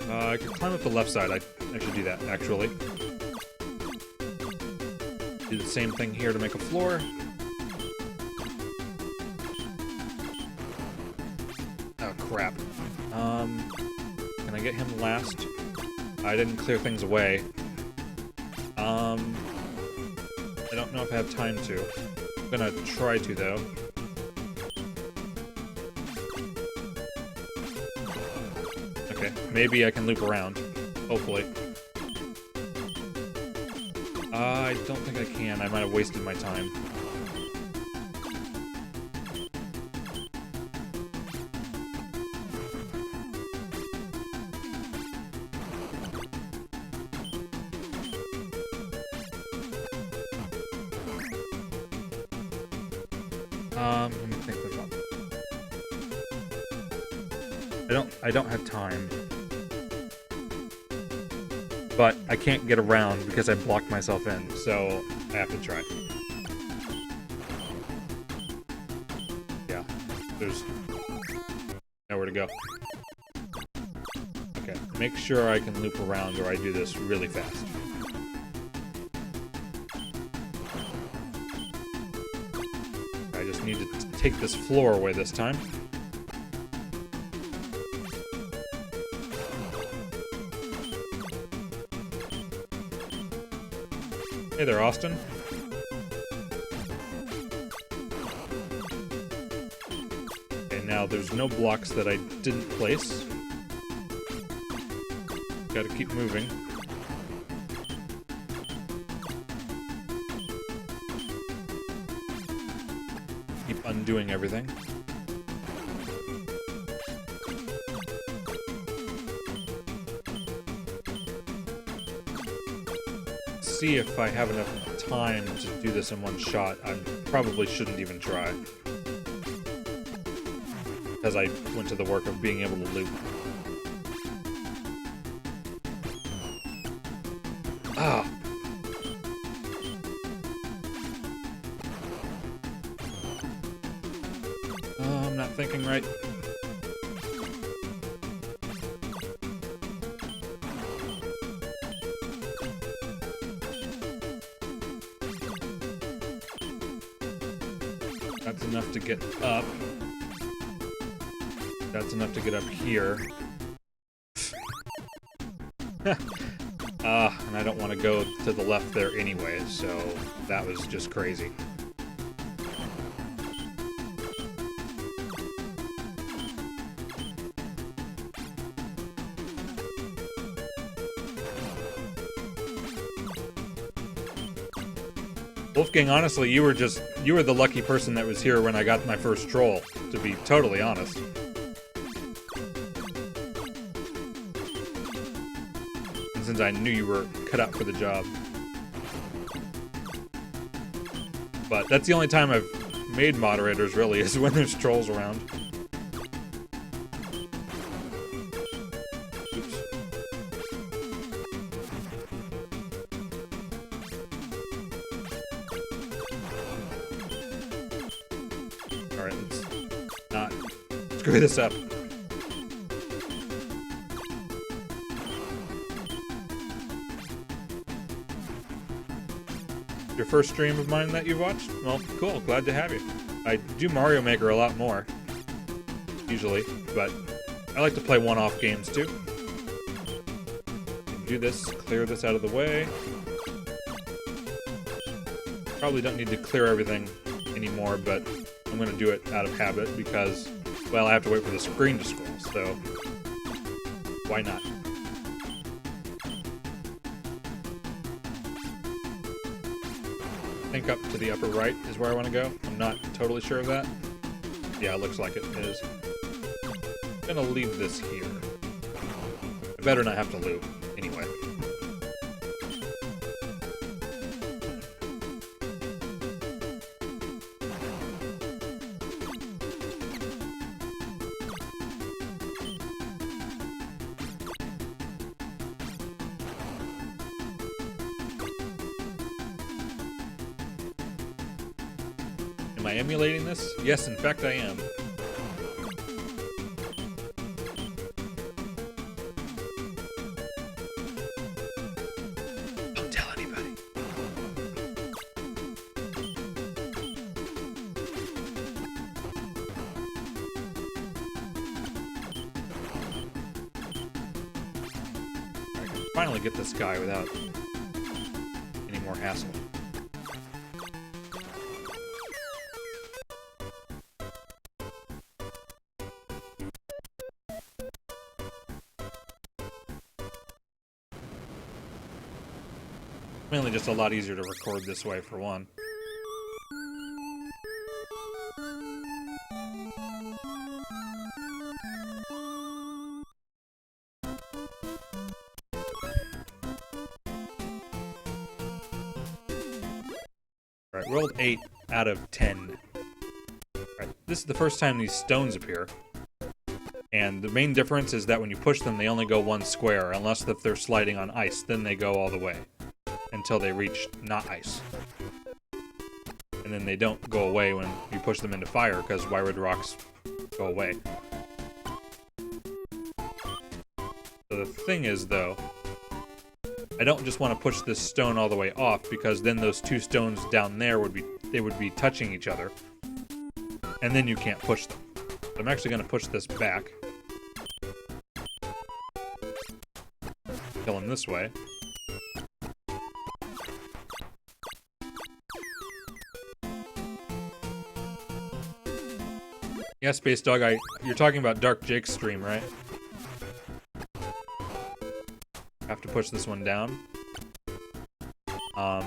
I could climb up the left side. I should do that, actually. Do the same thing here to make a floor. Oh, crap. Can I get him last? I didn't clear things away. I don't know if I have time to. I'm gonna try to, though. Okay, maybe I can loop around. Hopefully. I don't think I can. I might have wasted my time. Let me think this up. I don't have time. But I can't get around because I blocked myself in, so I have to try. Yeah, there's nowhere to go. Okay, make sure I can loop around or I do this really fast. I just need to take this floor away this time. Hey there, Austin. Okay, now there's no blocks that I didn't place. Gotta keep moving. Keep undoing everything. See if I have enough time to do this in one shot. I probably shouldn't even try. Because I went to the work of being able to loop. Ah! I'm not thinking right. That's enough to get up. That's enough to get up here. And I don't want to go to the left there anyway, so that was just crazy. Wolfgang, honestly, you were the lucky person that was here when I got my first troll, to be totally honest. And since I knew you were cut out for the job. But that's the only time I've made moderators, really, is when there's trolls around. Oops. Alright, let's not screw this up. Your first stream of mine that you've watched? Well, cool. Glad to have you. I do Mario Maker a lot more, usually, but I like to play one-off games too. Do this, clear this out of the way. Probably don't need to clear everything anymore, but I'm going to do it out of habit because, well, I have to wait for the screen to scroll, so why not? I think up to the upper right is where I want to go. I'm not totally sure of that. Yeah, it looks like it is. I'm going to leave this here. I better not have to loop anyway. Am I emulating this? Yes, in fact I am. Don't tell anybody. I can finally get this guy without any more hassle. Mainly just a lot easier to record this way, for one. Alright, rolled 8 out of 10. Alright, this is the first time these stones appear. And the main difference is that when you push them, they only go one square, unless if they're sliding on ice, then they go all the way. Until they reach not ice. And then they don't go away when you push them into fire, because why would rocks go away? So the thing is, though, I don't just want to push this stone all the way off, because then those two stones down there would be touching each other. And then you can't push them. So I'm actually going to push this back. Kill him this way. Yeah, Space Dog, you're talking about Dark Jake's stream, right? Have to push this one down. I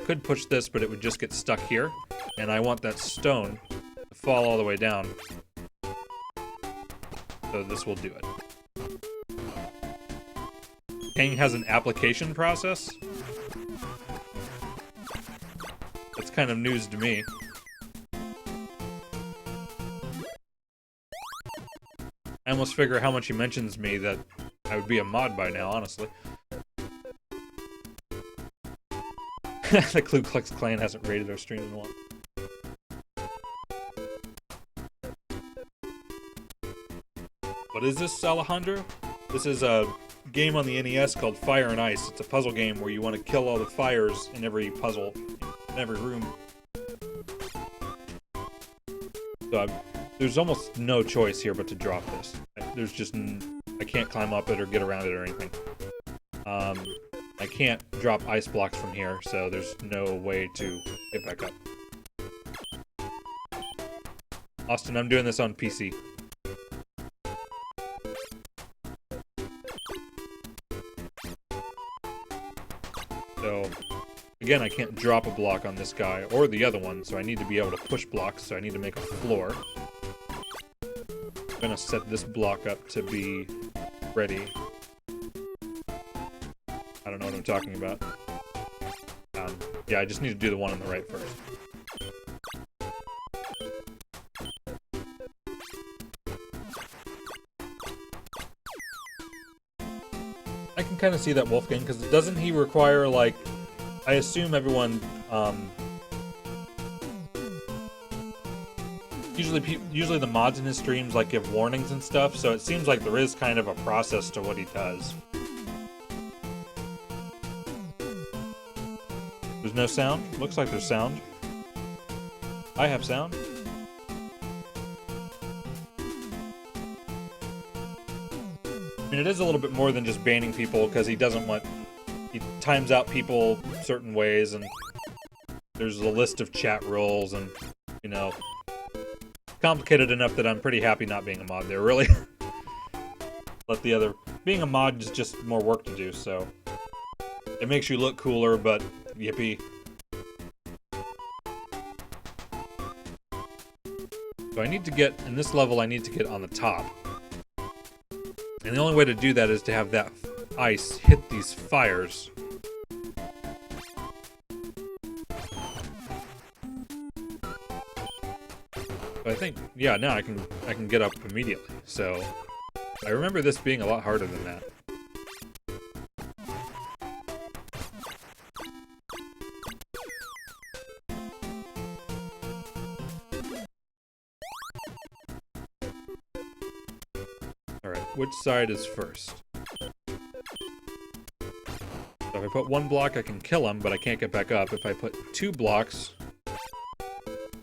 could push this, but it would just get stuck here. And I want that stone to fall all the way down. So this will do it. King has an application process? That's kind of news to me. I almost figure how much he mentions me that I would be a mod by now, honestly. The Ku Klux Klan hasn't raided our stream in a while. What is this, Alejandro? This is a game on the NES called Fire and Ice. It's a puzzle game where you want to kill all the fires in every puzzle, in every room. So there's almost no choice here but to drop this. There's just... I can't climb up it or get around it or anything. I can't drop ice blocks from here, so there's no way to get back up. Austin, I'm doing this on PC. So, again, I can't drop a block on this guy or the other one, so I need to be able to push blocks, so I need to make a floor. I'm gonna set this block up to be ready. I don't know what I'm talking about. Yeah, I just need to do the one on the right first. I can kind of see that Wolfgang, because doesn't he require, like... I assume everyone, usually the mods in his streams, like, give warnings and stuff, so it seems like there is kind of a process to what he does. There's no sound? Looks like there's sound. I have sound. I mean, it is a little bit more than just banning people, because he doesn't want... He times out people certain ways, and there's a list of chat rules, and, you know... Complicated enough that I'm pretty happy not being a mod there, really. Let the other... Being a mod is just more work to do, so... It makes you look cooler, but yippee. So I need to get... In this level, I need to get on the top. And the only way to do that is to have that ice hit these fires. But I think, yeah, now I can get up immediately. So I remember this being a lot harder than that. Which side is first? So if I put one block, I can kill him, but I can't get back up. If I put 2 blocks,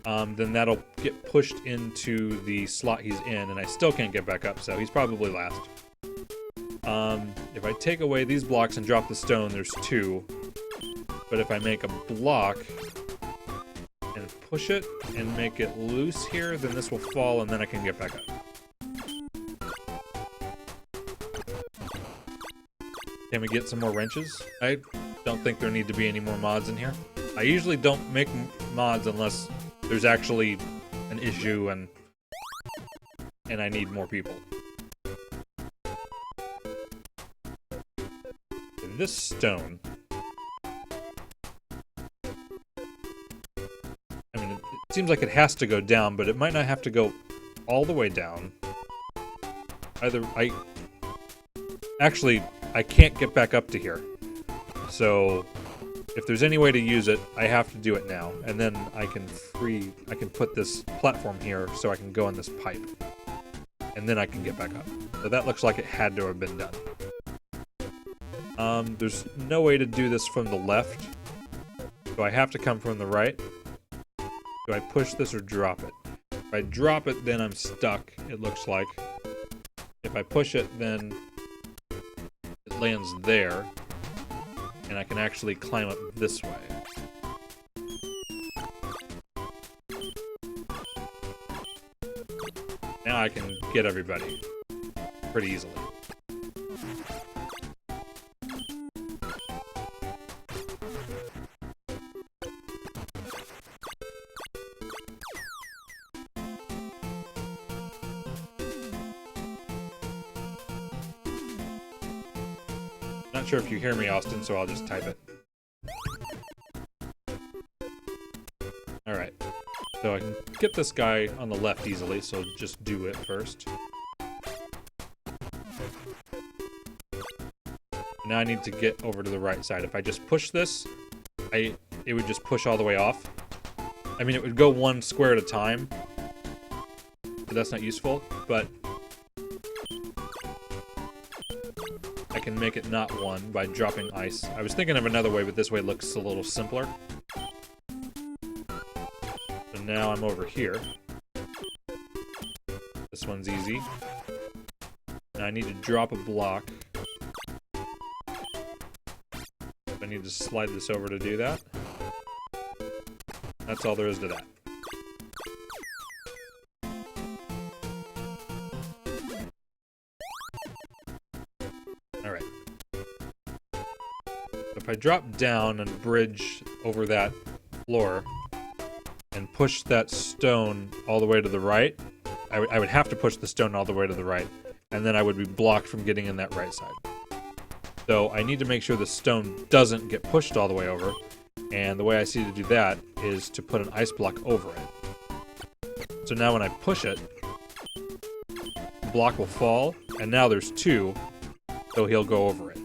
then that'll get pushed into the slot he's in, and I still can't get back up, so he's probably last. If I take away these blocks and drop the stone, there's 2. But if I make a block and push it and make it loose here, then this will fall, and then I can get back up. Can we get some more wrenches? I don't think there need to be any more mods in here. I usually don't make mods unless there's actually an issue and I need more people. And this stone... I mean, it seems like it has to go down, but it might not have to go all the way down. Actually, I can't get back up to here. So, if there's any way to use it, I have to do it now. And then I can put this platform here so I can go in this pipe. And then I can get back up. So that looks like it had to have been done. There's no way to do this from the left. So I have to come from the right. Do I push this or drop it? If I drop it, then I'm stuck, it looks like. If I push it, then... lands there, and I can actually climb up this way. Now I can get everybody pretty easily. Not sure if you hear me, Austin, so I'll just type it. Alright. So I can get this guy on the left easily, so just do it first. Now I need to get over to the right side. If I just push this, it would just push all the way off. I mean, it would go one square at a time. But that's not useful, but... I can make it not one by dropping ice. I was thinking of another way, but this way looks a little simpler. So now I'm over here. This one's easy. Now I need to drop a block. I need to slide this over to do that. That's all there is to that. Alright. If I drop down and bridge over that floor and push that stone all the way to the right, I would have to push the stone all the way to the right, and then I would be blocked from getting in that right side. So I need to make sure the stone doesn't get pushed all the way over, and the way I see to do that is to put an ice block over it. So now when I push it, the block will fall, and now there's two, so he'll go over it.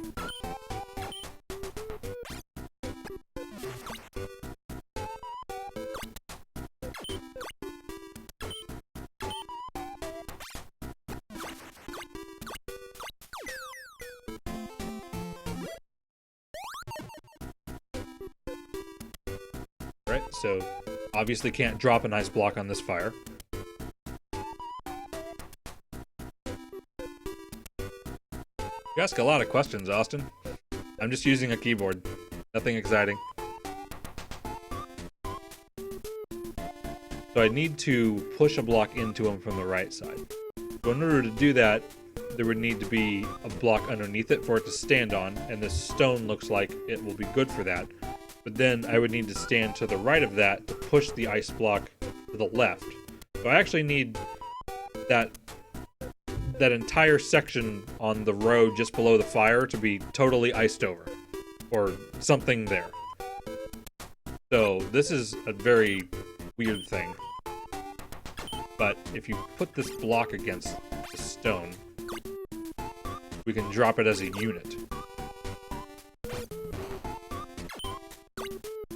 Right, so obviously can't drop an ice block on this fire. You ask a lot of questions, Austin. I'm just using a keyboard. Nothing exciting. So I need to push a block into him from the right side. So in order to do that, there would need to be a block underneath it for it to stand on, and this stone looks like it will be good for that. But then I would need to stand to the right of that to push the ice block to the left. So I actually need that entire section on the road just below the fire to be totally iced over, or something there. So this is a very weird thing. But if you put this block against the stone, we can drop it as a unit.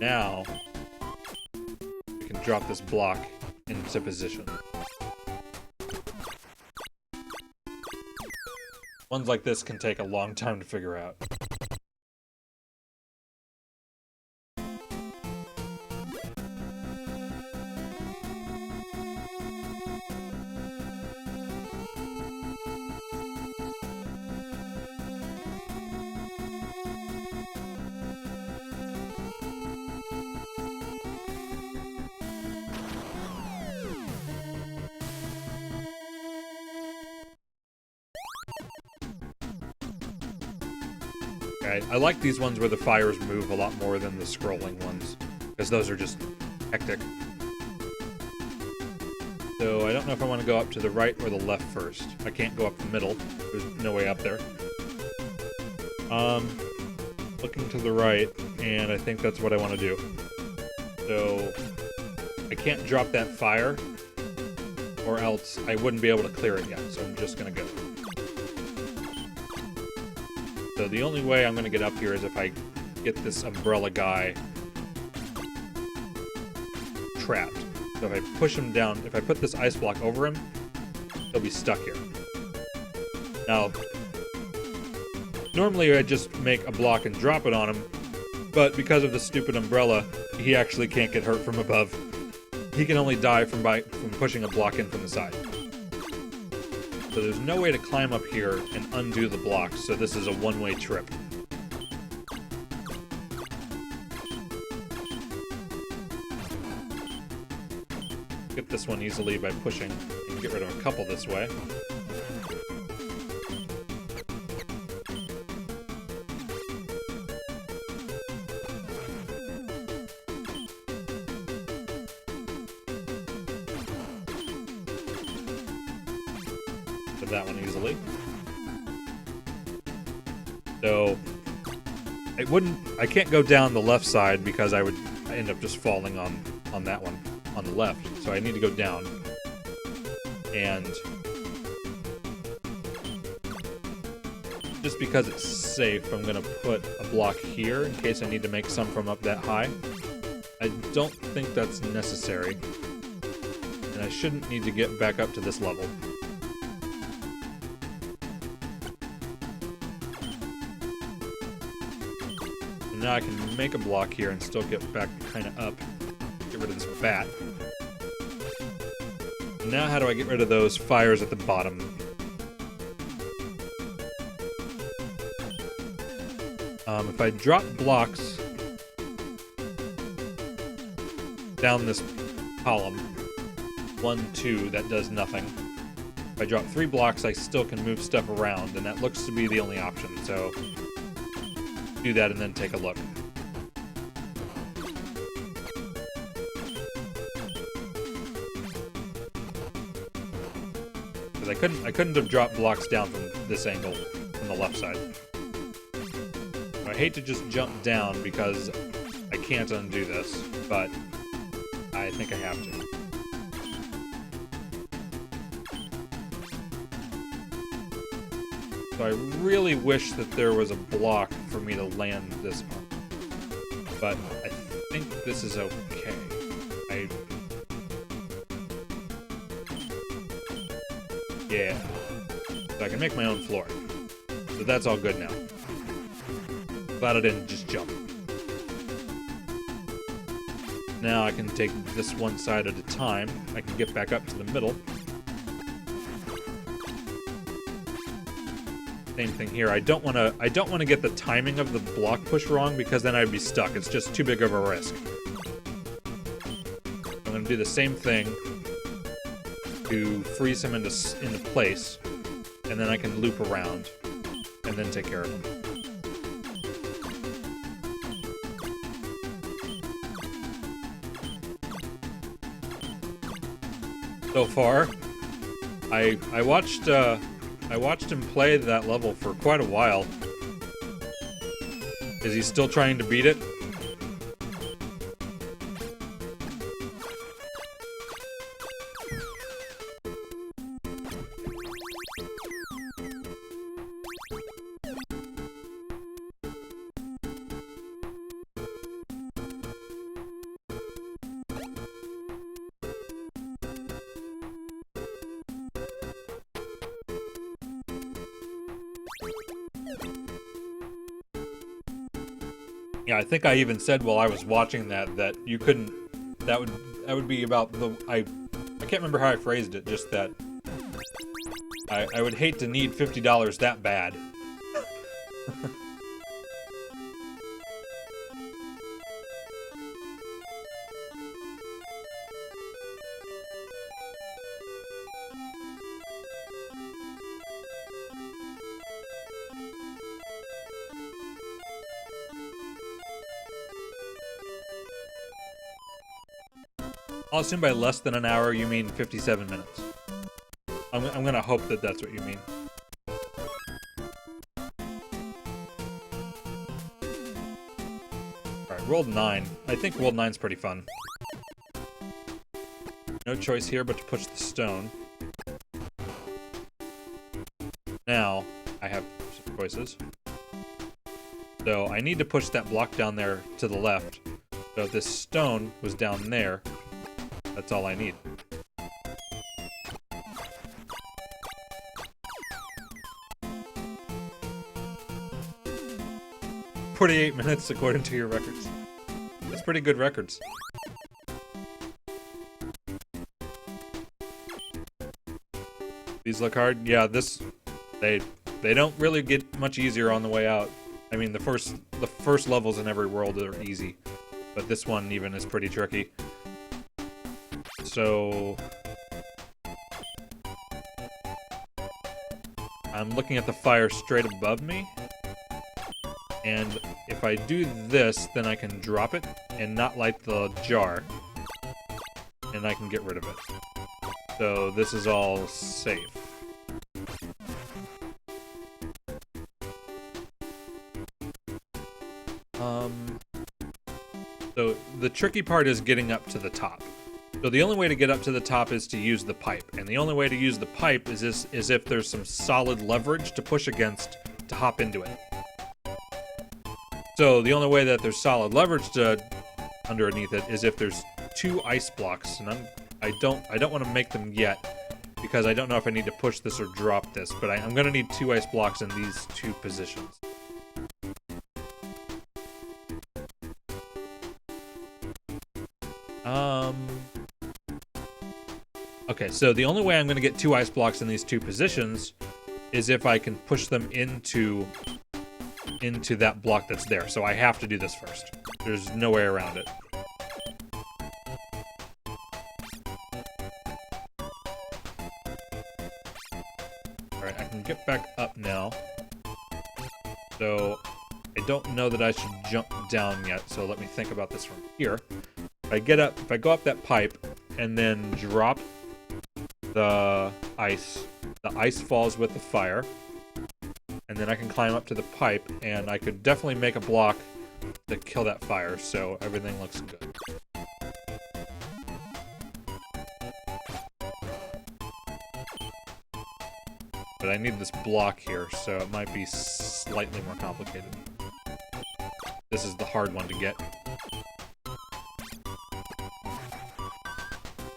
Now, we can drop this block into position. Ones like this can take a long time to figure out. I like these ones where the fires move a lot more than the scrolling ones, because those are just hectic. So I don't know if I want to go up to the right or the left first. I can't go up the middle. There's no way up there. Looking to the right, and I think that's what I want to do. So I can't drop that fire, or else I wouldn't be able to clear it yet, so I'm just going to go. So the only way I'm going to get up here is if I get this umbrella guy trapped. So if I push him down, if I put this ice block over him, he'll be stuck here. Now, normally I'd just make a block and drop it on him, but because of the stupid umbrella, he actually can't get hurt from above. He can only die from pushing a block in from the side. So there's no way to climb up here and undo the blocks, so this is a one-way trip. Get this one easily by pushing. You can get rid of a couple this way. That one easily. So I can't go down the left side because I end up just falling on that one on the left. So I need to go down. And just because it's safe, I'm gonna put a block here in case I need to make some from up that high. I don't think that's necessary. And I shouldn't need to get back up to this level. Now I can make a block here and still get back kind of up. Get rid of this bat. Now how do I get rid of those fires at the bottom? If I drop blocks down this column, 1, 2, that does nothing. If I drop 3 blocks, I still can move stuff around, and that looks to be the only option, so do that and then take a look. Because I couldn't have dropped blocks down from this angle from the left side. I hate to just jump down because I can't undo this, but I think I have to. So I really wish that there was a block for me to land this on. But I think this is okay. Yeah. So I can make my own floor. So that's all good now. Glad I didn't just jump. Now I can take this one side at a time. I can get back up to the middle. Same thing here. I don't want to get the timing of the block push wrong because then I'd be stuck. It's just too big of a risk. I'm going to do the same thing to freeze him into place, and then I can loop around and then take care of him. So far, I watched him play that level for quite a while. Is he still trying to beat it? Yeah, I think I even said while I was watching that you couldn't. That would be about the. I can't remember how I phrased it. Just that. I would hate to need $50 that bad. I'll assume by less than an hour you mean 57 minutes. I'm gonna hope that that's what you mean. Alright, World 9. I think World 9's pretty fun. No choice here but to push the stone. Now, I have some choices. So, I need to push that block down there to the left. So if this stone was down there, that's all I need. "48 minutes according to your records." That's pretty good records. These look hard. Yeah, they don't really get much easier on the way out. I mean, the first levels in every world are easy, but this one even is pretty tricky. So I'm looking at the fire straight above me, and if I do this, then I can drop it and not light the jar, and I can get rid of it. So this is all safe. So the tricky part is getting up to the top. So the only way to get up to the top is to use the pipe, and the only way to use the pipe is if there's some solid leverage to push against to hop into it. So the only way that there's solid leverage to underneath it is if there's two ice blocks, and I don't want to make them yet because I don't know if I need to push this or drop this, but I'm gonna need two ice blocks in these two positions. Okay, so the only way I'm going to get two ice blocks in these two positions is if I can push them into that block that's there. So I have to do this first. There's no way around it. Alright, I can get back up now. So I don't know that I should jump down yet, so let me think about this from here. If I go up that pipe and then drop the ice falls with the fire, and then I can climb up to the pipe, and I could definitely make a block to kill that fire, so everything looks good. But I need this block here, so it might be slightly more complicated. This is the hard one to get.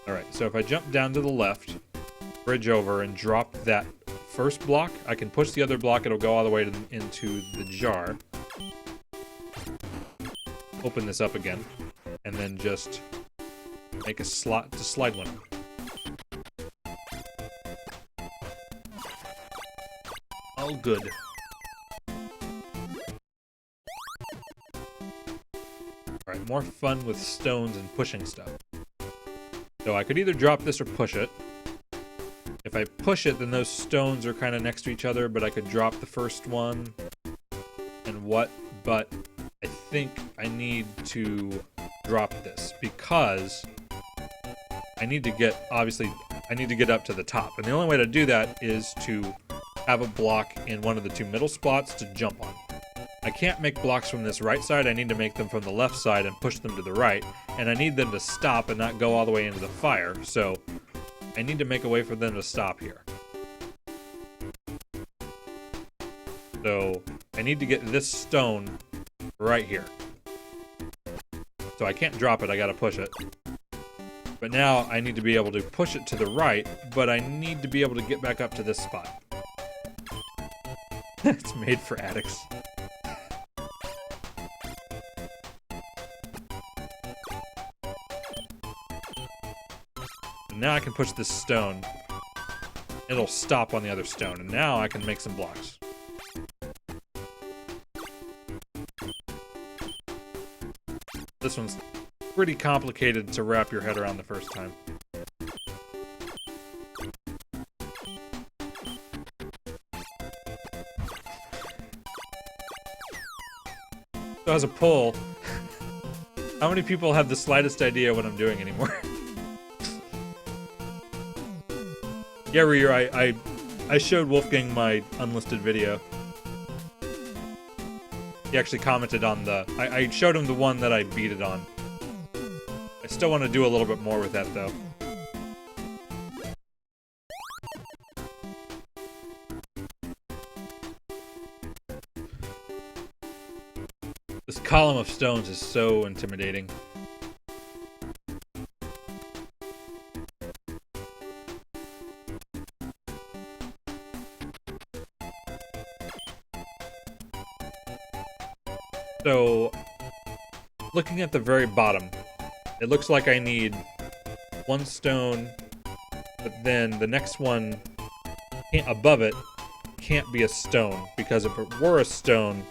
Alright, so if I jump down to the left, bridge over, and drop that first block, I can push the other block, it'll go all the way into the jar. Open this up again, and then just make a slot to slide one. All good. Alright, more fun with stones and pushing stuff. So I could either drop this or push it. If I push it, then those stones are kind of next to each other, but I could drop the first one. But I think I need to drop this because I need to get up to the top. And the only way to do that is to have a block in one of the two middle spots to jump on. I can't make blocks from this right side. I need to make them from the left side and push them to the right. And I need them to stop and not go all the way into the fire. So I need to make a way for them to stop here. So I need to get this stone right here. So I can't drop it, I gotta push it. But now I need to be able to push it to the right, but I need to be able to get back up to this spot. It's made for addicts. And now I can push this stone. It'll stop on the other stone, and now I can make some blocks. This one's pretty complicated to wrap your head around the first time. So as a poll, how many people have the slightest idea what I'm doing anymore? Yeah, Ryu, I showed Wolfgang my unlisted video. He actually commented on I showed him the one that I beat it on. I still want to do a little bit more with that, though. This column of stones is so intimidating. So, looking at the very bottom, it looks like I need one stone, but then the next one above it can't be a stone, because if it were a stone,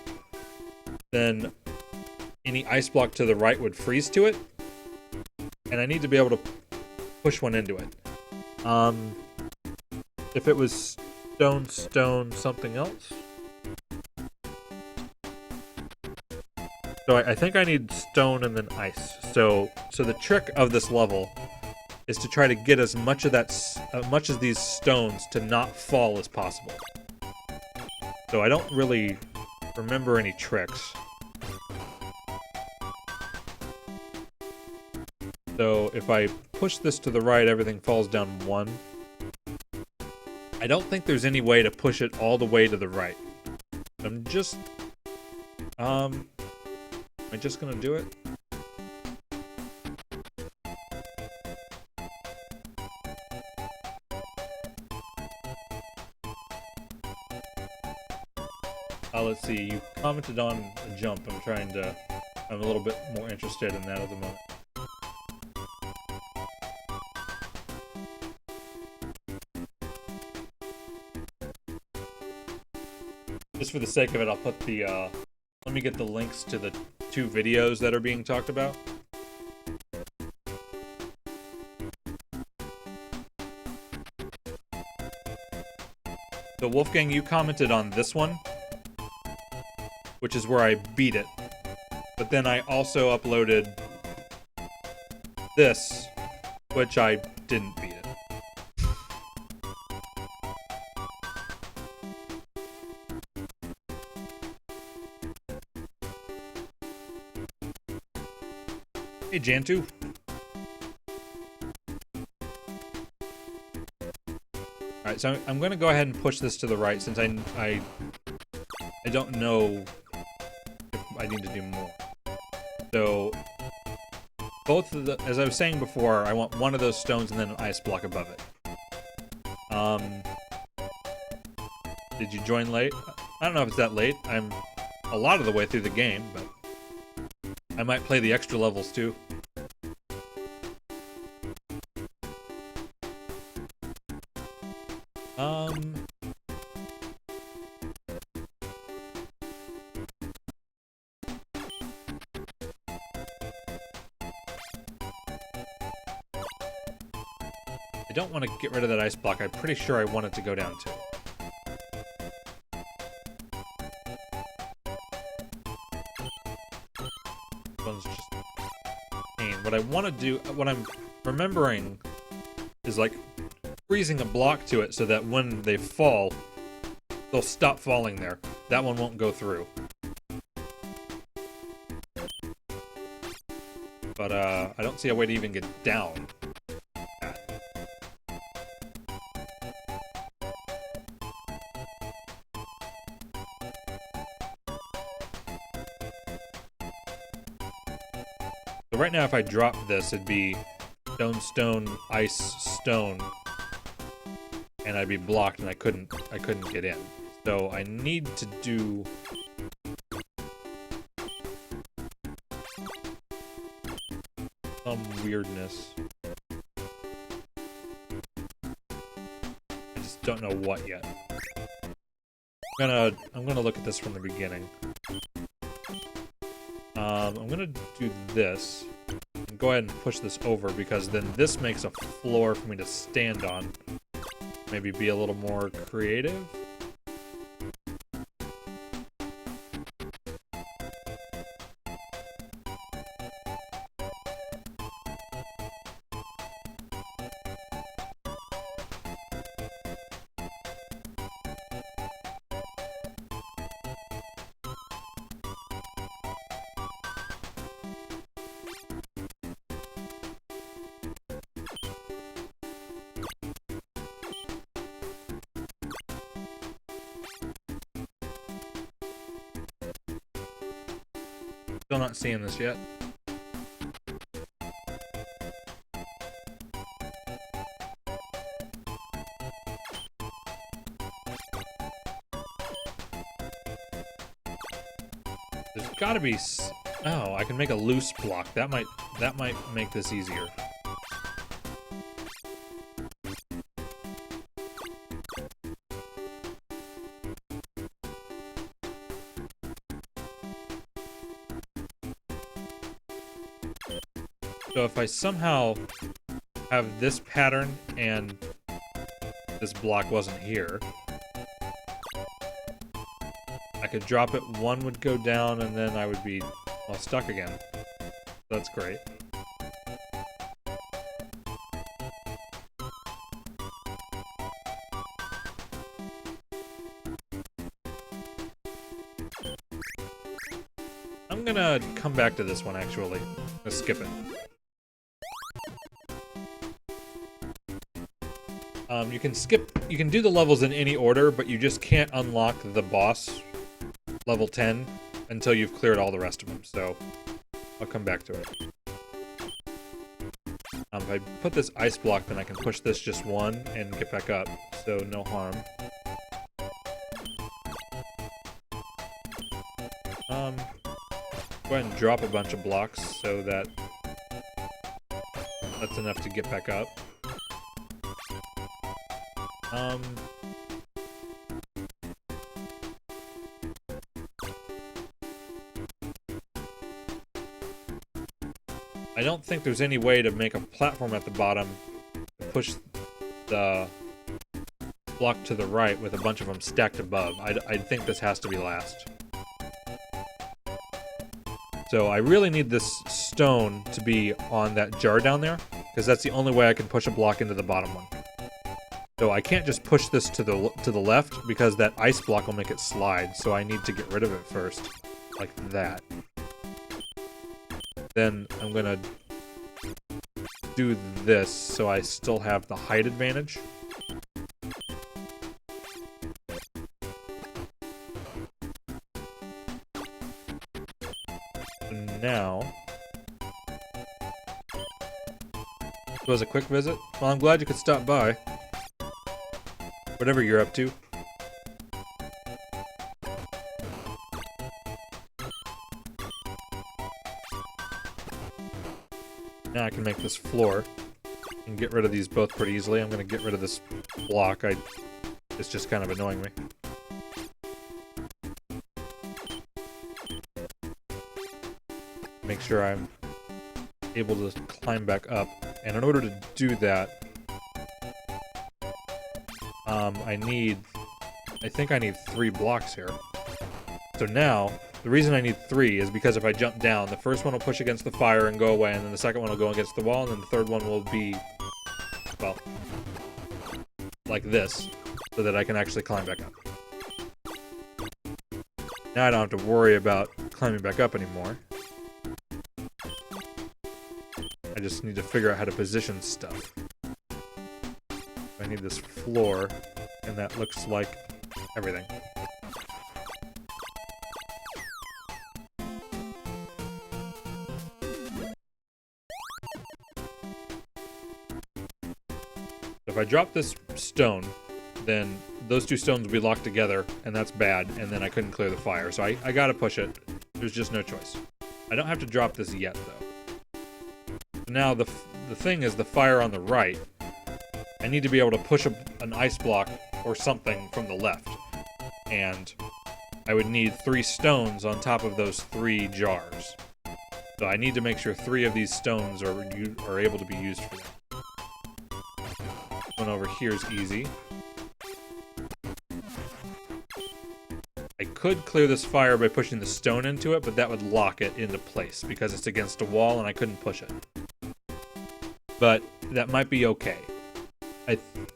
then any ice block to the right would freeze to it, and I need to be able to push one into it. If it was stone, something else. So I think I need stone and then ice. So the trick of this level is to try to get as much of as these stones to not fall as possible. So I don't really remember any tricks. So if I push this to the right, everything falls down one. I don't think there's any way to push it all the way to the right. I'm just... am I just gonna do it? Let's see, you commented on a jump. I'm a little bit more interested in that at the moment. Just for the sake of it, I'll put the, let me get the links to the two videos that are being talked about. So Wolfgang, you commented on this one, which is where I beat it. But then I also uploaded this, which I didn't beat it. Hey, Jantu. Alright, so I'm going to go ahead and push this to the right since I don't know if I need to do more. So, both of the, as I was saying before, I want one of those stones and then an ice block above it. Did you join late? I don't know if it's that late. I'm a lot of the way through the game, but I might play the extra levels too. don't want to get rid of that ice block. I'm pretty sure I want it to go down too. This one's just pain. What I want to do, what I'm remembering is like freezing a block to it so that when they fall, they'll stop falling there. That one won't go through. But I don't see a way to even get down. So right now, if I drop this, it'd be stone, stone, ice, stone, and I'd be blocked, and I couldn't get in. So I need to do some weirdness. I just don't know what yet. I'm gonna look at this from the beginning. I'm gonna do this. Go ahead and push this over because then this makes a floor for me to stand on. Maybe be a little more creative. Still not seeing this yet. There's gotta be oh, I can make a loose block. That might make this easier. So if I somehow have this pattern and this block wasn't here, I could drop it, one would go down, and then I would be, well, stuck again. That's great. I'm gonna come back to this one, actually. Let's skip it. You can do the levels in any order, but you just can't unlock the boss, level 10, until you've cleared all the rest of them, so I'll come back to it. If I put this ice block, then I can push this just one and get back up, so no harm. Go ahead and drop a bunch of blocks so that that's enough to get back up. I don't think there's any way to make a platform at the bottom to push the block to the right with a bunch of them stacked above. I think this has to be last. So I really need this stone to be on that jar down there, because that's the only way I can push a block into the bottom one. So I can't just push this to the left, because that ice block will make it slide, so I need to get rid of it first. Like that. Then I'm gonna do this, so I still have the height advantage. Now, it was a quick visit. Well, I'm glad you could stop by. Whatever you're up to. Now I can make this floor and get rid of these both pretty easily. I'm going to get rid of this block. It's just kind of annoying me. Make sure I'm able to climb back up. And in order to do that, I think I need 3 blocks here. So now, the reason I need 3 is because if I jump down, the first one will push against the fire and go away, and then the second one will go against the wall, and then the third one will be, well, like this, so that I can actually climb back up. Now I don't have to worry about climbing back up anymore. I just need to figure out how to position stuff. I need this floor, and that looks like everything. If I drop this stone, then those 2 stones will be locked together, and that's bad, and then I couldn't clear the fire. So I gotta push it. There's just no choice. I don't have to drop this yet, though. Now, the thing is the fire on the right. I need to be able to push an ice block or something from the left. And I would need 3 stones on top of those 3 jars. So I need to make sure 3 of these stones are able to be used for that. One over here is easy. I could clear this fire by pushing the stone into it, but that would lock it into place because it's against a wall and I couldn't push it. But that might be okay.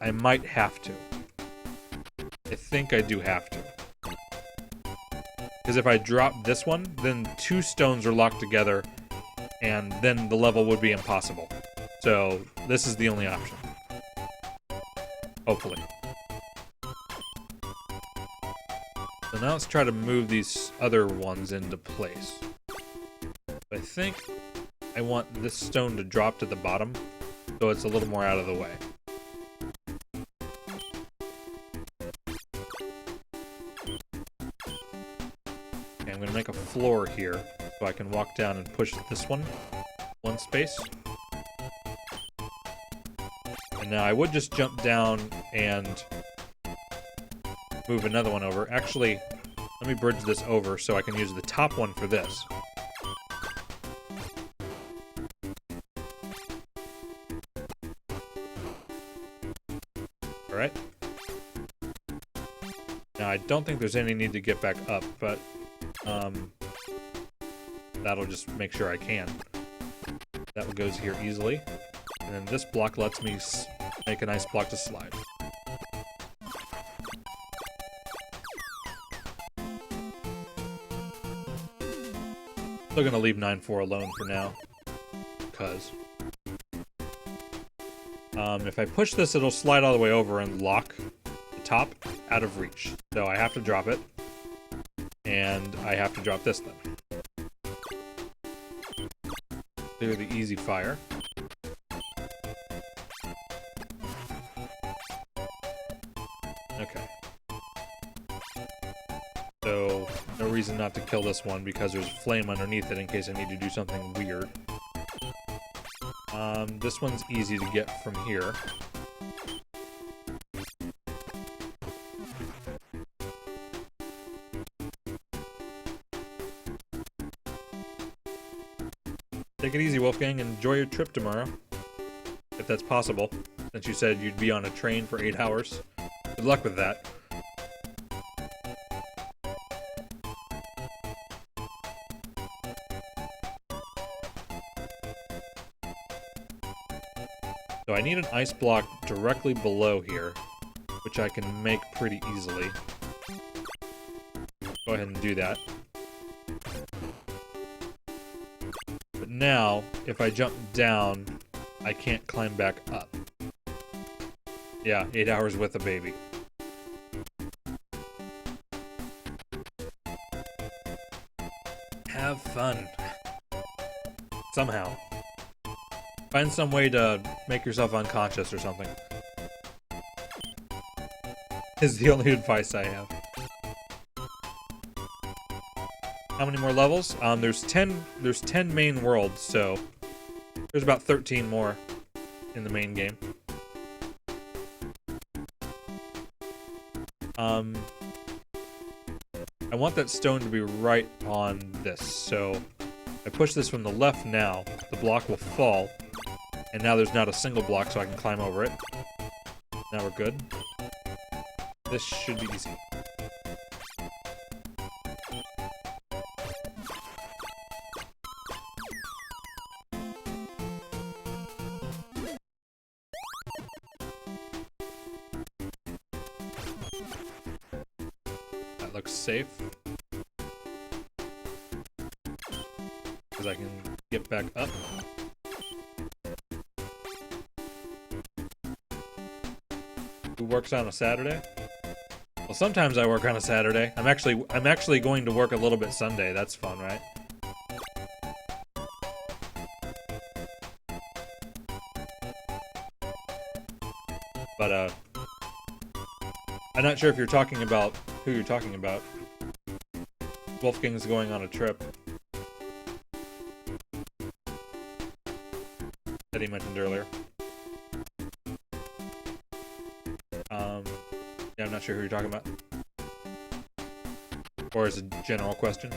I might have to. I think I do have to. Because if I drop this one, then 2 stones are locked together, and then the level would be impossible. So this is the only option. Hopefully. So now let's try to move these other ones into place. I think I want this stone to drop to the bottom, so it's a little more out of the way. Okay, I'm going to make a floor here, so I can walk down and push this one space. And now I would just jump down and move another one over. Actually, let me bridge this over so I can use the top one for this. Alright. Now, I don't think there's any need to get back up, but that'll just make sure I can. That goes here easily. And then this block lets me make a nice block to slide. Still gonna leave 9-4 alone for now. Because if I push this, it'll slide all the way over and lock the top out of reach. So I have to drop it. And I have to drop this then. Clear the easy fire. Okay. So, no reason not to kill this one because there's a flame underneath it in case I need to do something weird. This one's easy to get from here. Take it easy, Wolfgang, and enjoy your trip tomorrow. If that's possible, since you said you'd be on a train for 8 hours. Good luck with that. So I need an ice block directly below here, which I can make pretty easily. Go ahead and do that. But now, if I jump down, I can't climb back up. Yeah, 8 hours with a baby. Have fun. Somehow. Find some way to make yourself unconscious or something. Is the only advice I have. How many more levels? There's 10 main worlds, so there's about 13 more in the main game. I want that stone to be right on this, so I push this from the left now, the block will fall, and now there's not a single block so I can climb over it. Now we're good. This should be easy. That looks safe. Because I can get back up. Who works on a Saturday? Well, sometimes I work on a Saturday. I'm actually going to work a little bit Sunday. That's fun, right? But I'm not sure if you're talking about who you're talking about. Wolfgang's going on a trip that he mentioned earlier. Yeah, I'm not sure who you're talking about. Or is it a general question?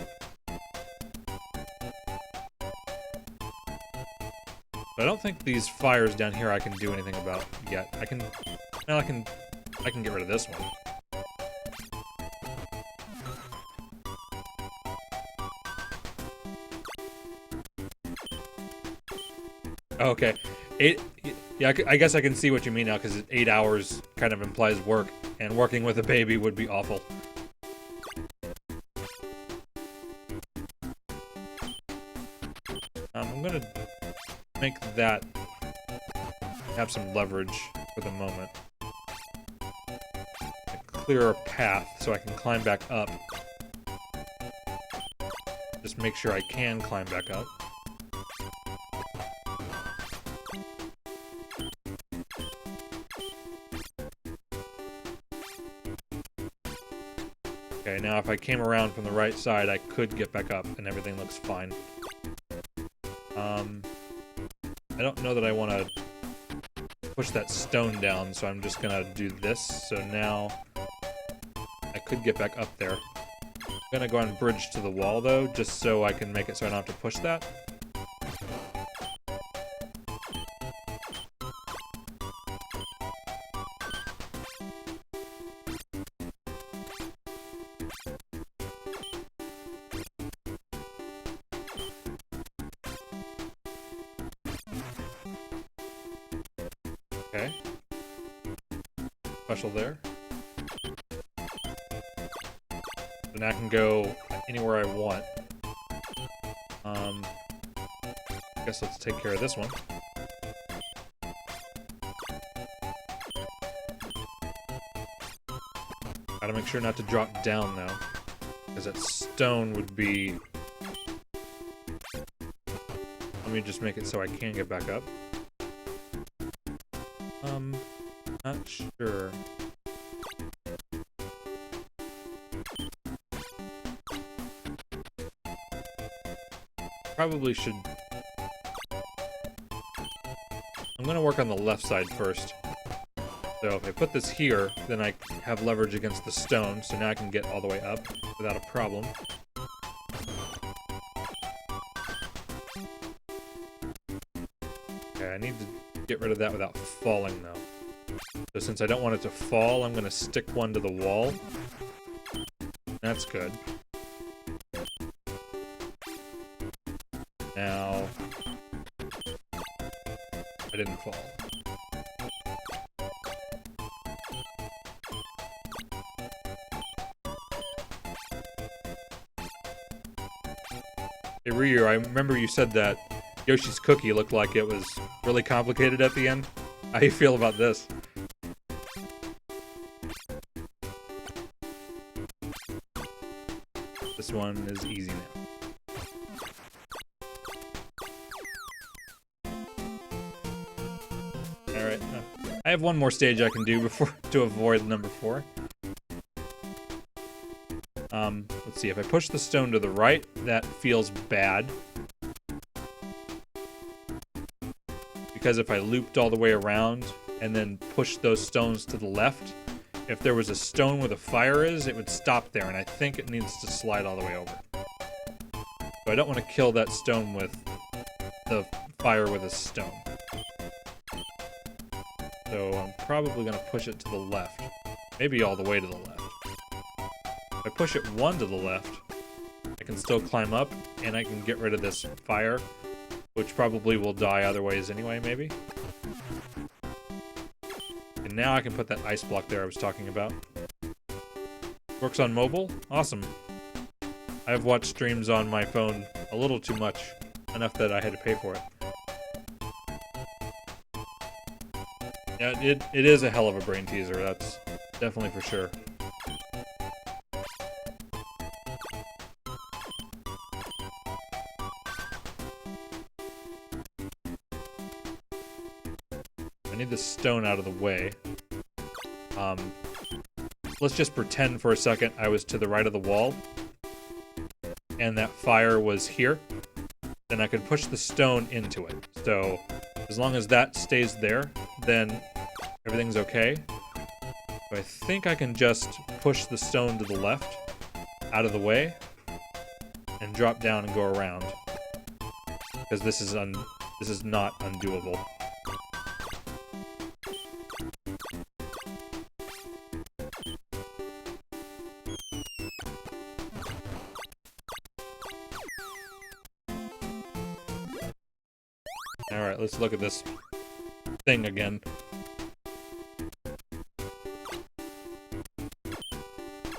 But I don't think these fires down here I can do anything about yet. I can get rid of this one. Okay. Yeah, I guess I can see what you mean now, because 8 hours kind of implies work, and working with a baby would be awful. I'm gonna make that have some leverage for the moment. Clear a path so I can climb back up. Just make sure I can climb back up. Okay, now if I came around from the right side, I could get back up, and everything looks fine. I don't know that I want to push that stone down, so I'm just gonna do this. So now I could get back up there. I'm gonna go and bridge to the wall, though, just so I can make it so I don't have to push that. Okay. Special there. So now I can go anywhere I want. I guess let's take care of this one. Gotta make sure not to drop down now, because that stone would be... Let me just make it so I can get back up. Not sure. Probably should... I'm gonna work on the left side first. So if I put this here, then I have leverage against the stone, so now I can get all the way up without a problem. Okay, I need to get rid of that without falling, though. So since I don't want it to fall, I'm going to stick one to the wall. That's good. Now... I didn't fall. Hey Ryu, I remember you said that Yoshi's cookie looked like it was really complicated at the end. How do you feel about this? This one is easy now. Alright, I have one more stage I can do before to avoid number 4. Let's see, if I push the stone to the right, that feels bad. Because if I looped all the way around and then pushed those stones to the left, if there was a stone where the fire is, it would stop there, and I think it needs to slide all the way over. So I don't want to kill that stone with the fire with a stone. So I'm probably going to push it to the left. Maybe all the way to the left. If I push it 1 to the left, I can still climb up, and I can get rid of this fire, which probably will die other ways anyway, maybe. And now I can put that ice block there I was talking about. Works on mobile? Awesome. I've watched streams on my phone a little too much, enough that I had to pay for it. Yeah, it is a hell of a brain teaser, that's definitely for sure. I need this stone out of the way. Let's just pretend for a second I was to the right of the wall, and that fire was here. Then I could push the stone into it. So, as long as that stays there, then everything's okay. So I think I can just push the stone to the left, out of the way, and drop down and go around. Because this is not undoable. Alright, let's look at this thing again.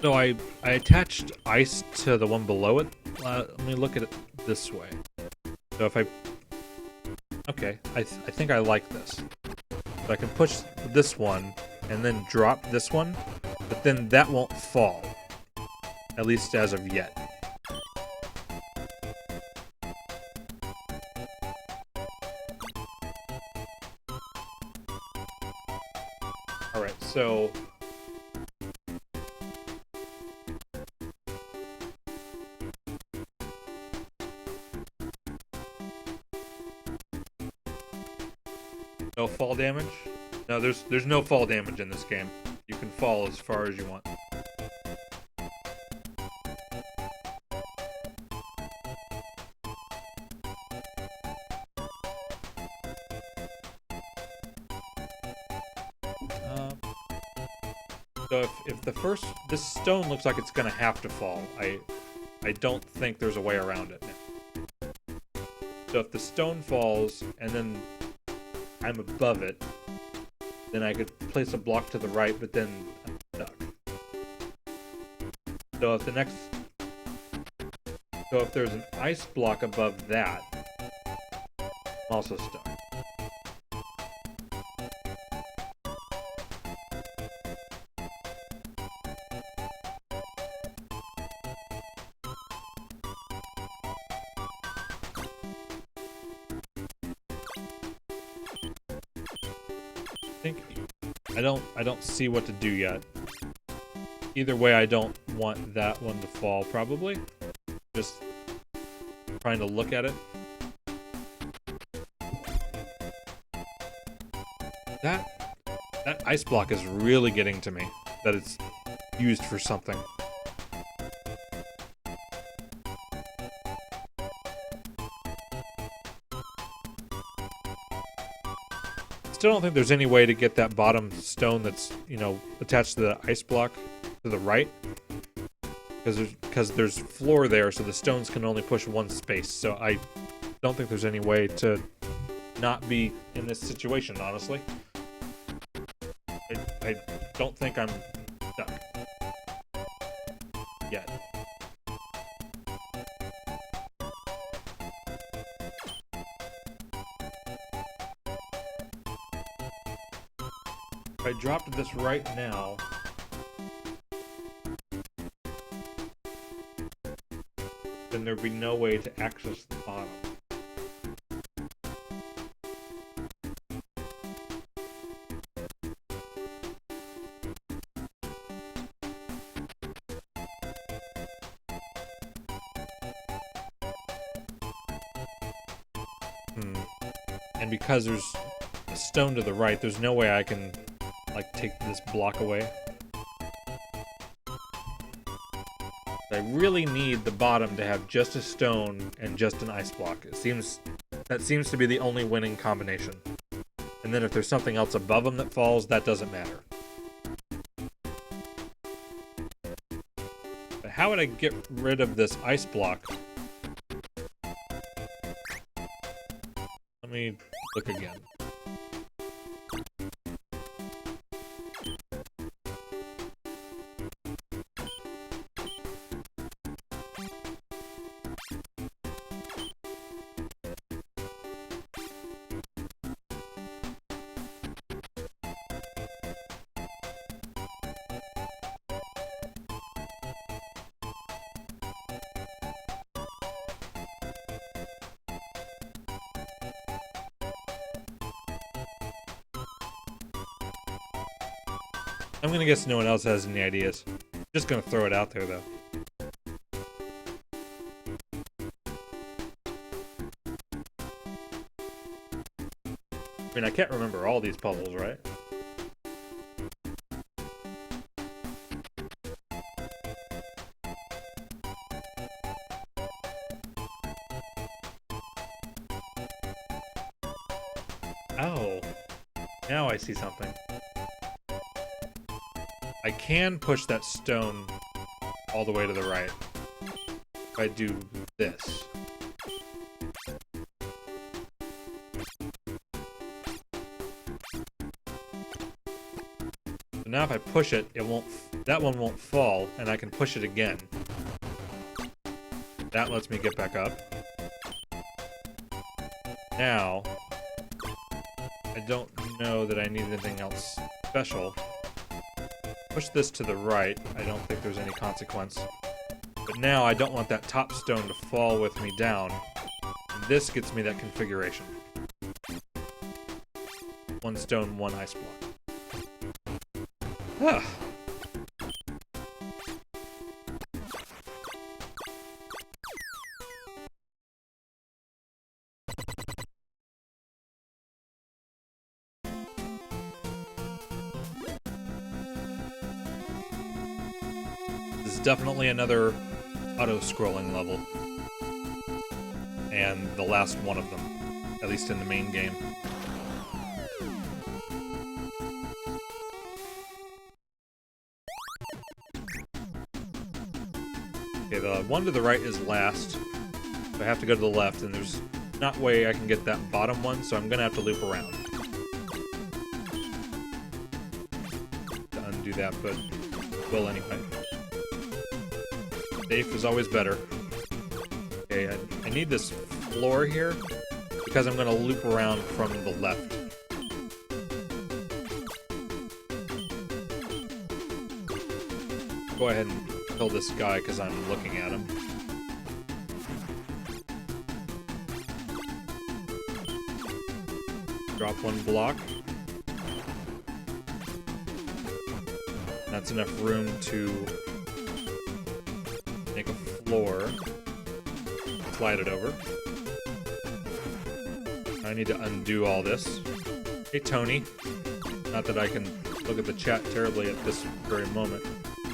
So I attached ice to the one below it. Let me look at it this way. So if I... Okay, I think I like this. So I can push this one and then drop this one, but then that won't fall. At least as of yet. Alright, so... No fall damage? No, there's no fall damage in this game. You can fall as far as you want. So if this stone looks like it's gonna have to fall, I don't think there's a way around it now. So if the stone falls and then I'm above it, then I could place a block to the right, but then I'm stuck. So if there's an ice block above that, I'm also stuck. I don't see what to do yet. Either way, I don't want that one to fall, probably. Just trying to look at it. That ice block is really getting to me, that it's used for something. Still don't think there's any way to get that bottom stone that's, you know, attached to the ice block to the right. Because there's floor there, so the stones can only push one space. So I don't think there's any way to not be in this situation, honestly. I don't think I'm stuck. Yet. If I dropped this right now, then there'd be no way to access the bottom. And because there's a stone to the right, there's no way I can like take this block away. I really need the bottom to have just a stone and just an ice block. That seems to be the only winning combination. And then if there's something else above them that falls, that doesn't matter. how would I get rid of this ice block? Let me look again. I'm gonna guess no one else has any ideas. Just gonna throw it out there, though. I mean, I can't remember all these puzzles, right? Oh. Now I see something. I can push that stone all the way to the right. If I do this. So now if I push it, that one won't fall, and I can push it again. That lets me get back up. Now, I don't know that I need anything else special. Push this to the right. I don't think there's any consequence. But now I don't want that top stone to fall with me down. And this gets me that configuration. One stone, one ice block. Ah. Definitely another auto-scrolling level. And the last one of them. At least in the main game. Okay, the one to the right is last. So I have to go to the left, and there's not way I can get that bottom one, so I'm gonna have to loop around. To undo that, but will anyway. Safe is always better. Okay, I need this floor here because I'm going to loop around from the left. Go ahead and kill this guy because I'm looking at him. Drop one block. That's enough room to make a floor. Slide it over. I need to undo all this. Hey, Tony. Not that I can look at the chat terribly at this very moment.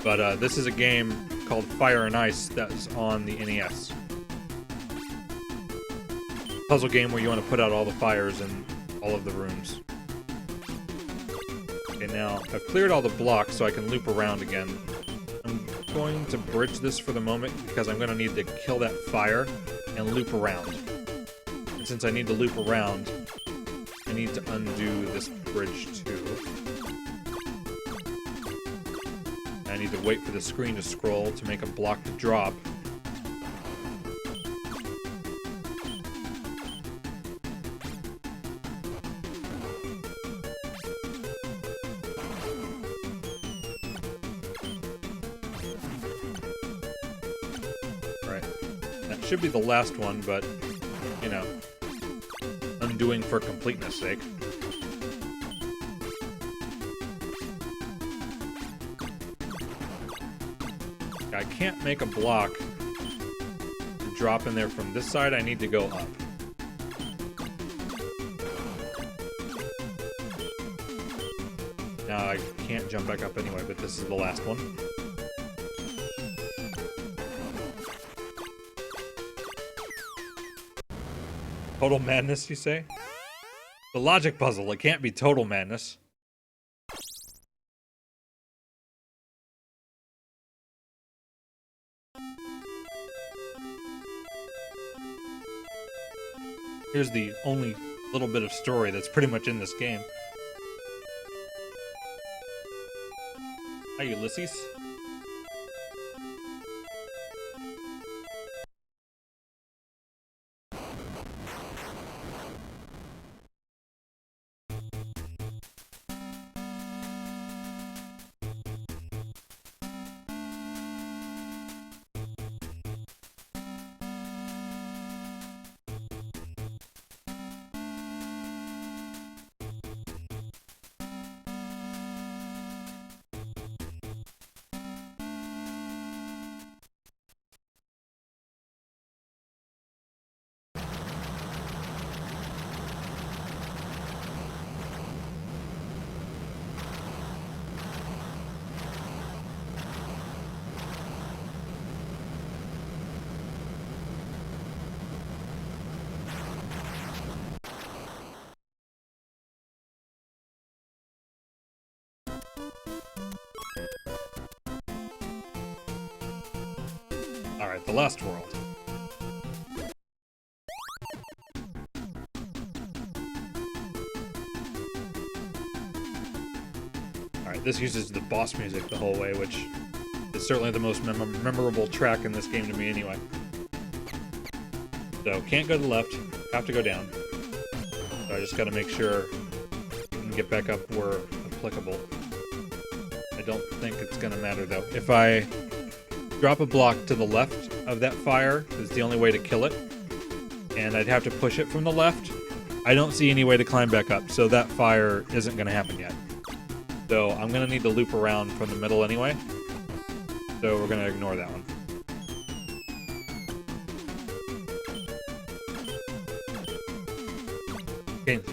But this is a game called Fire and Ice that is on the NES. Puzzle game where you want to put out all the fires in all of the rooms. Okay, now I've cleared all the blocks so I can loop around again. I'm going to bridge this for the moment because I'm going to need to kill that fire and loop around. And since I need to loop around, I need to undo this bridge too. I need to wait for the screen to scroll to make a block to drop. Should be the last one, but, you know, undoing for completeness sake. I can't make a block to drop in there from this side. I need to go up. Now I can't jump back up anyway, but this is the last one. Total madness, you say? The logic puzzle, it can't be total madness. Here's the only little bit of story that's pretty much in this game. Hi, Ulysses. Alright, the last world. Alright, this uses the boss music the whole way, which is certainly the most memorable track in this game to me anyway. So, can't go to the left, have to go down. So I just gotta make sure I can get back up where applicable. I don't think it's gonna matter though. If I drop a block to the left of that fire, is the only way to kill it. And I'd have to push it from the left. I don't see any way to climb back up, so that fire isn't gonna happen yet. So I'm gonna need to loop around from the middle anyway. So we're gonna ignore that one.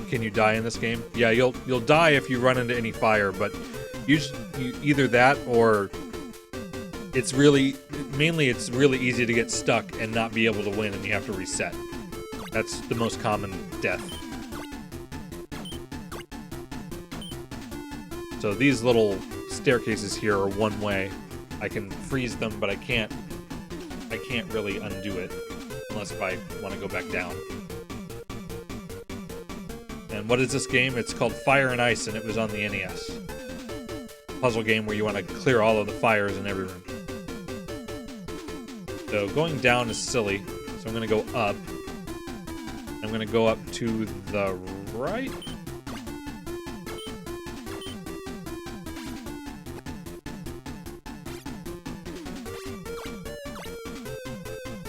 Can you die in this game? Yeah, you'll die if you run into any fire, but you either that or it's really easy to get stuck and not be able to win and you have to reset. That's the most common death. So these little staircases here are one way. I can freeze them, but I can't really undo it unless if I want to go back down. And what is this game? It's called Fire and Ice, and it was on the NES. Puzzle game where you want to clear all of the fires in every room. So going down is silly, so I'm going to go up. I'm going to go up to the right.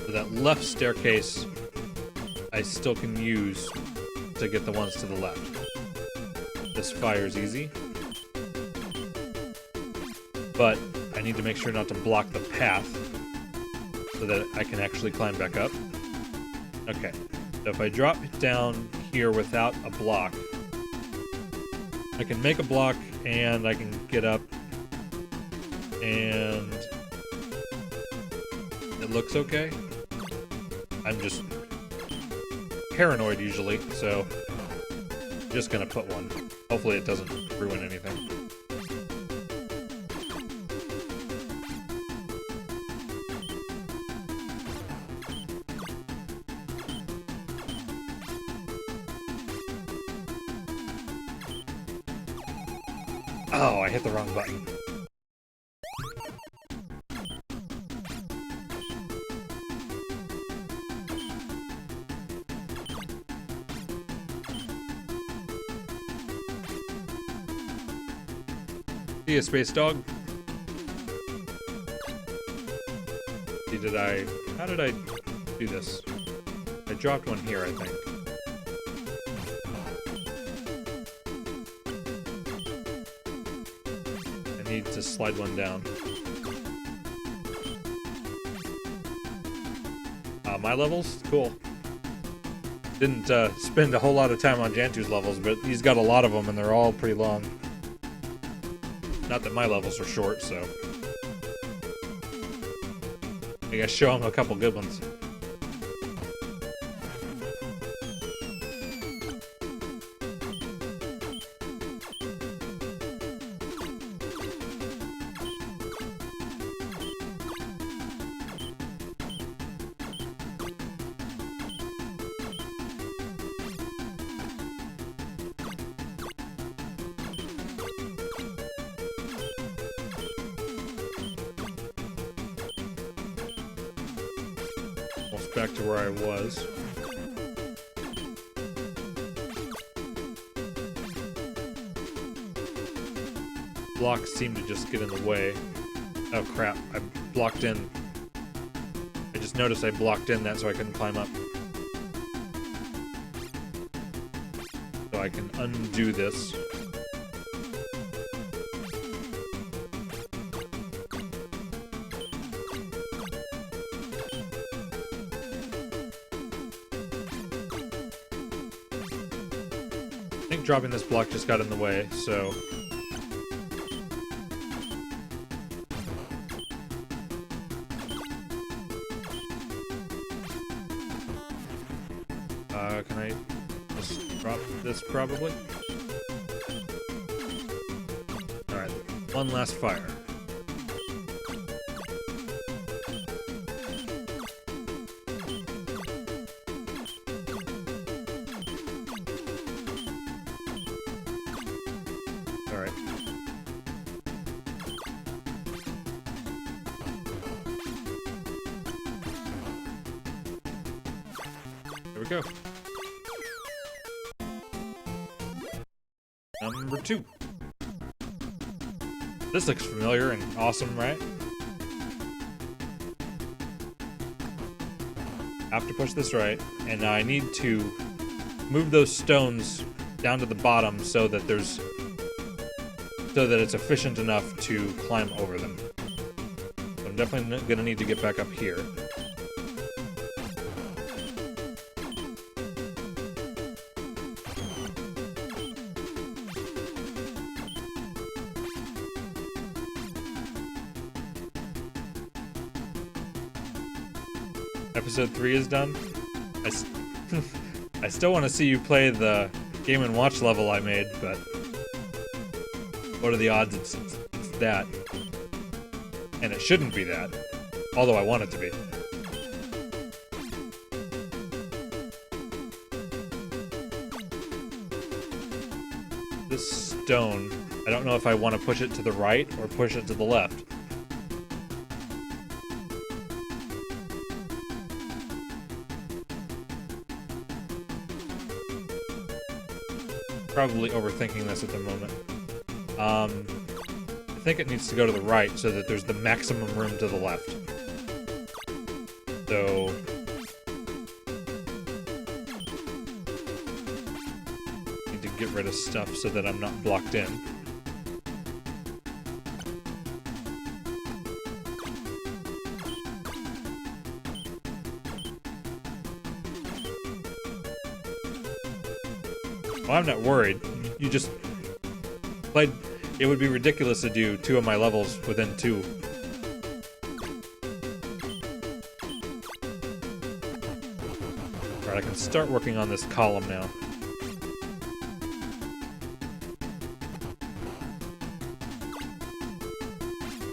So that left staircase I still can use to get the ones to the left. This fire's easy. But I need to make sure not to block the path so that I can actually climb back up. Okay, so if I drop it down here without a block, I can make a block and I can get up and it looks okay. I'm just paranoid usually, so I'm just gonna put one. Hopefully it doesn't ruin anything. Oh, I hit the wrong button. See ya, Space Dog. See, how did I do this? I dropped one here, I think. I need to slide one down. My levels? Cool. Didn't spend a whole lot of time on Jantu's levels, but he's got a lot of them and they're all pretty long. Not that my levels are short, so I guess show him a couple good ones. back to where I was. Blocks seem to just get in the way. Oh crap, I blocked in. I just noticed I blocked in that so I couldn't climb up. So I can undo this. I think dropping this block just got in the way, so... can I just drop this probably? Alright, one last fire. Alright. There we go. Number 2. This looks familiar and awesome, right? Have to push this right, and now I need to move those stones down to the bottom so that it's efficient enough to climb over them. So I'm definitely gonna need to get back up here. Episode 3 is done. I still want to see you play the Game & Watch level I made, but what are the odds it's that? And it shouldn't be that, although I want it to be. This stone, I don't know if I want to push it to the right or push it to the left. Probably overthinking this at the moment. I think it needs to go to the right so that there's the maximum room to the left. So... need to get rid of stuff so that I'm not blocked in. Well, I'm not worried. You just played... It would be ridiculous to do 2 of my levels within 2. Alright, I can start working on this column now.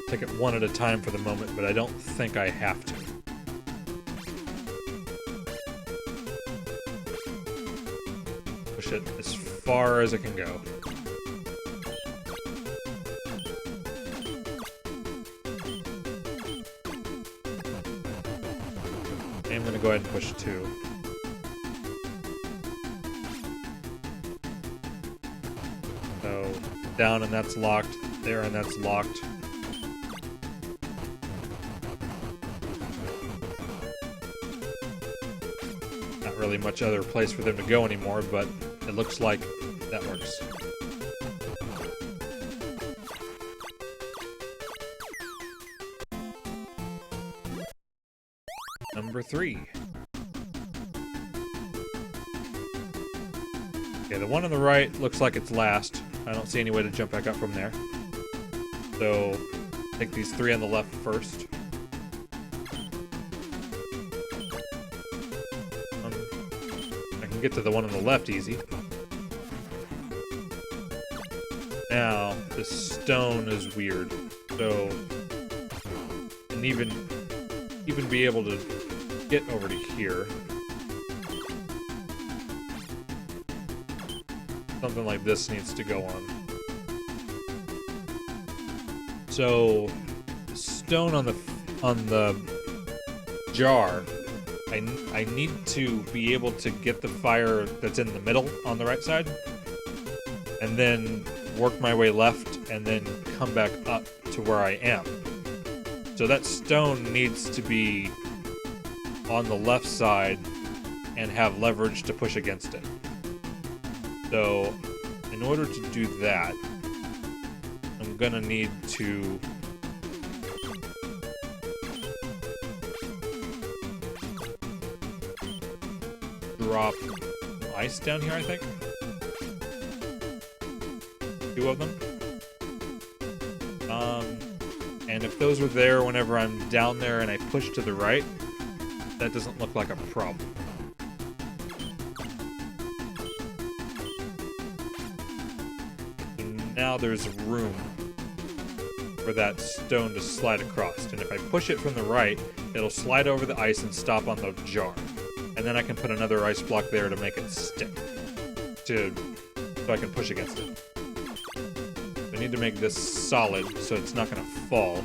Take it one at a time for the moment, but I don't think I have to. Push it as far as it can go. I'm gonna go ahead and push 2. So, down and that's locked, there and that's locked. Not really much other place for them to go anymore, but it looks like that works. Number 3. Okay, the one on the right looks like it's last. I don't see any way to jump back up from there. So, take these 3 on the left first. I can get to the one on the left easy. Now, this stone is weird. So, and even be able to get over to here. Something like this needs to go on. So, the stone on the jar I need to be able to get the fire that's in the middle on the right side, and then work my way left, and then come back up to where I am. So that stone needs to be on the left side and have leverage to push against it. So in order to do that, I'm gonna need to drop ice down here, I think. 2 of them. And if those are there whenever I'm down there and I push to the right, that doesn't look like a problem. And now there's room for that stone to slide across. And if I push it from the right, it'll slide over the ice and stop on the jar. And then I can put another ice block there to make it stick. So I can push against it. I need to make this solid so it's not going to fall.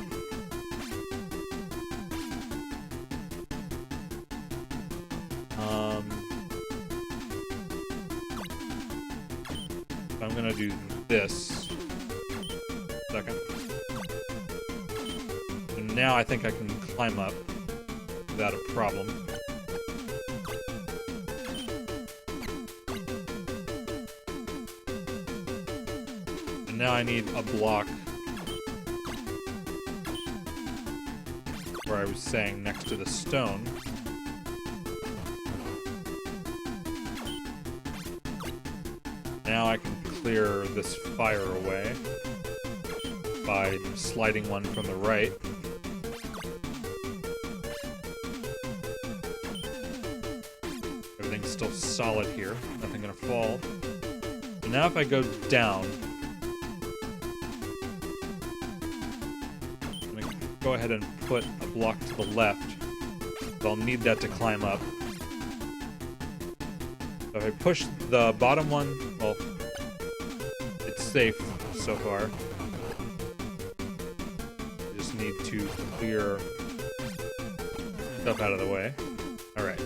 I'm going to do this. Second. And now I think I can climb up without a problem. Now I need a block where I was saying next to the stone. Now I can clear this fire away by sliding one from the right. Everything's still solid here, nothing gonna fall. And now if I go down, go ahead and put a block to the left. So I'll need that to climb up. So if I push the bottom one, well, it's safe so far. I just need to clear stuff out of the way. Alright.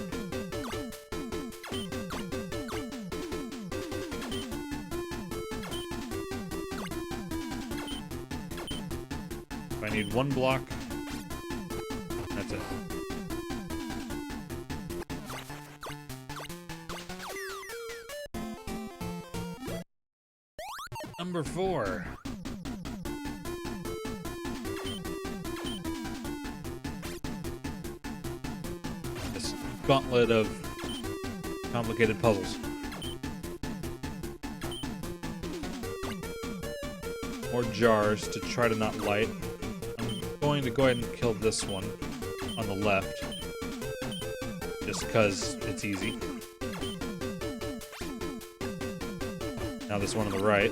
I need one block. That's it. Number 4. This gauntlet of complicated puzzles. More jars to try to not light. Going to go ahead and kill this one on the left just because it's easy. Now this one on the right.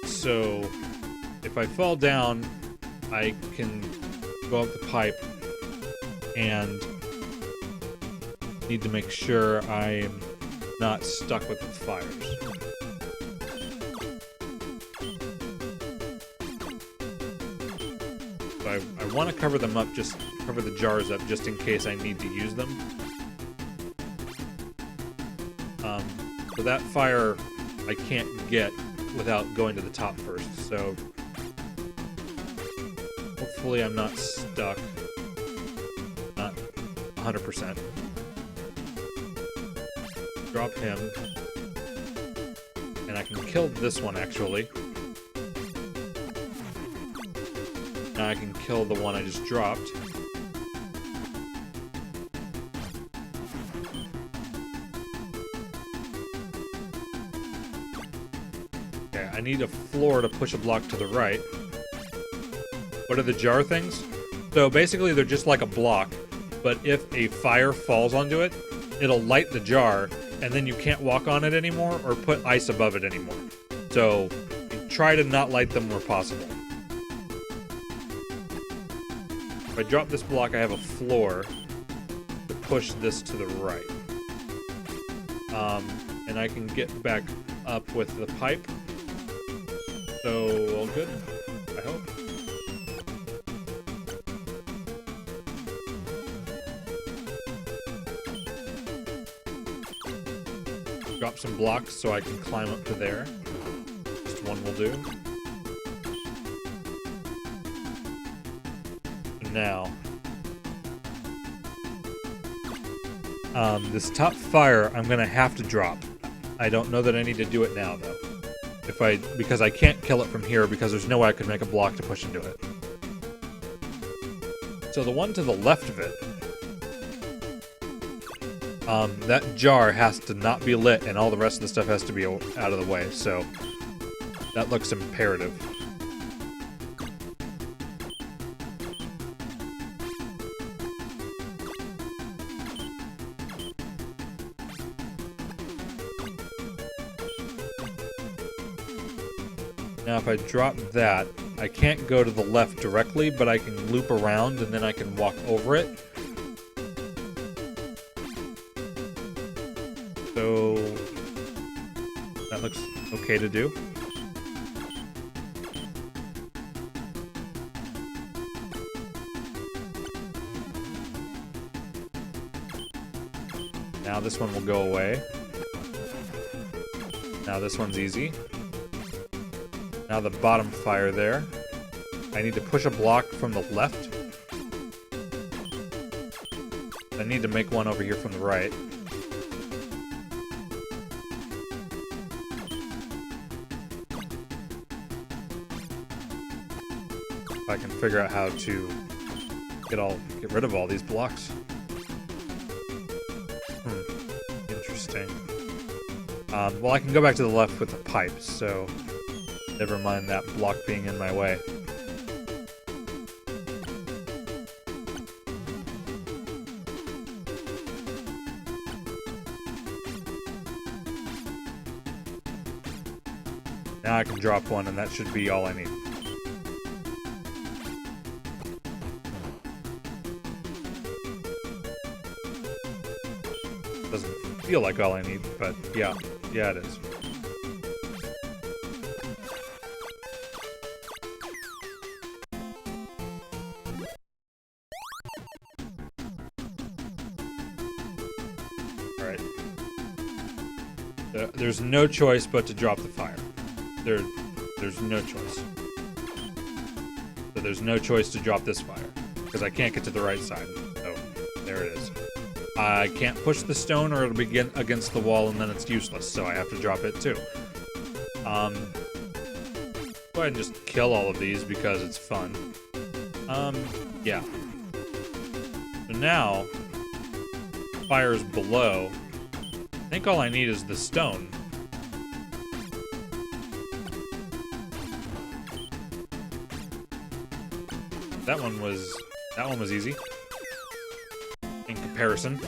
So if I fall down, I can go up the pipe and need to make sure I'm not stuck with the fires. So I want to cover them up, just cover the jars up just in case I need to use them. So that fire I can't get without going to the top first, so hopefully I'm not stuck. Not 100%. Drop him. And I can kill this one, actually. Now I can kill the one I just dropped. Okay, I need a floor to push a block to the right. What are the jar things? So basically they're just like a block, but if a fire falls onto it, it'll light the jar, and then you can't walk on it anymore or put ice above it anymore. So try to not light them where possible. If I drop this block, I have a floor to push this to the right. And I can get back up with the pipe. So, all good, I hope. Drop some blocks so I can climb up to there. Just one will do. Now, this top fire I'm gonna have to drop. I don't know that I need to do it now though. Because I can't kill it from here because there's no way I could make a block to push into it. So the one to the left of it, that jar has to not be lit and all the rest of the stuff has to be out of the way, so that looks imperative. Now if I drop that, I can't go to the left directly, but I can loop around and then I can walk over it. So that looks okay to do. Now this one will go away. Now this one's easy. Now the bottom fire there. I need to push a block from the left. I need to make one over here from the right. If I can figure out how to get rid of all these blocks. Interesting. Well, I can go back to the left with the pipes, so never mind that block being in my way. Now I can drop one, and that should be all I need. Doesn't feel like all I need, but yeah, it is. Alright. There's no choice but to drop the fire. There's no choice. So there's no choice to drop this fire, because I can't get to the right side. So, there it is. I can't push the stone or it'll be against the wall and then it's useless, so I have to drop it too. Go ahead and just kill all of these because it's fun. Yeah. So now, fire's below. I think all I need is the stone. That one was easy. In comparison.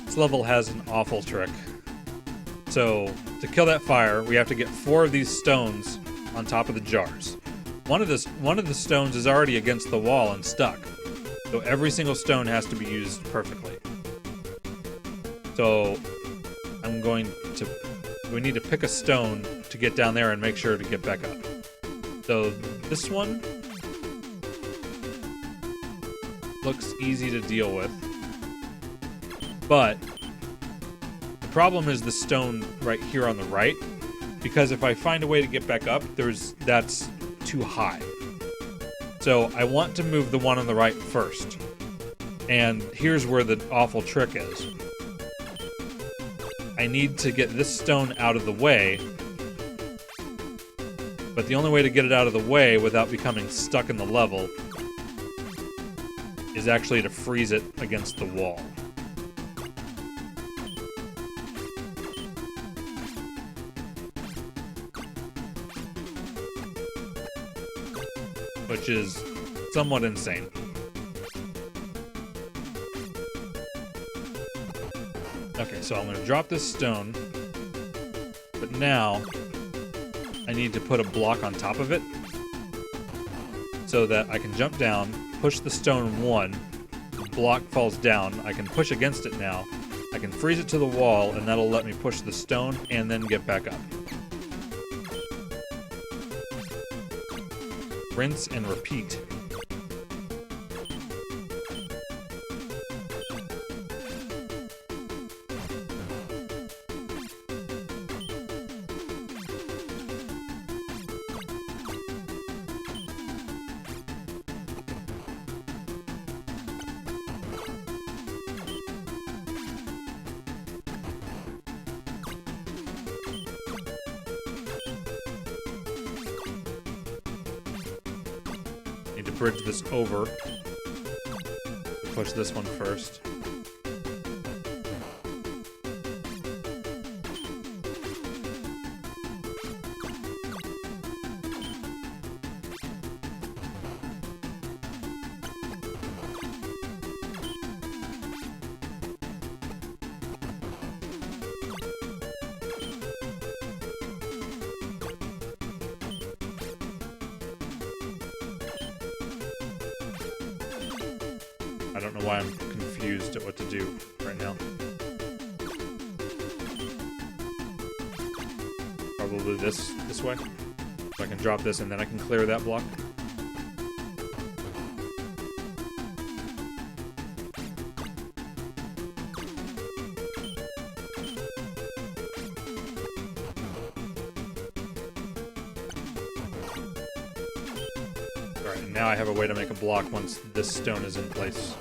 This level has an awful trick. So, to kill that fire, we have to get 4 of these stones on top of the jars. One of the stones is already against the wall and stuck. So every single stone has to be used perfectly. So, we need to pick a stone to get down there and make sure to get back up. So this one looks easy to deal with, but the problem is the stone right here on the right, because if I find a way to get back up, that's too high. So I want to move the one on the right first, and here's where the awful trick is. I need to get this stone out of the way, but the only way to get it out of the way without becoming stuck in the level is actually to freeze it against the wall. Which is somewhat insane. Okay, so I'm going to drop this stone, but now I need to put a block on top of it so that I can jump down, push the stone 1, the block falls down, I can push against it now, I I can freeze it to the wall, and that'll let me push the stone and then get back up. Rinse and repeat. Need to bridge this over. Push this one first. I don't know why I'm confused at what to do right now. Probably this way. So I can drop this and then I can clear that block. Alright, and now I have a way to make a block once this stone is in place.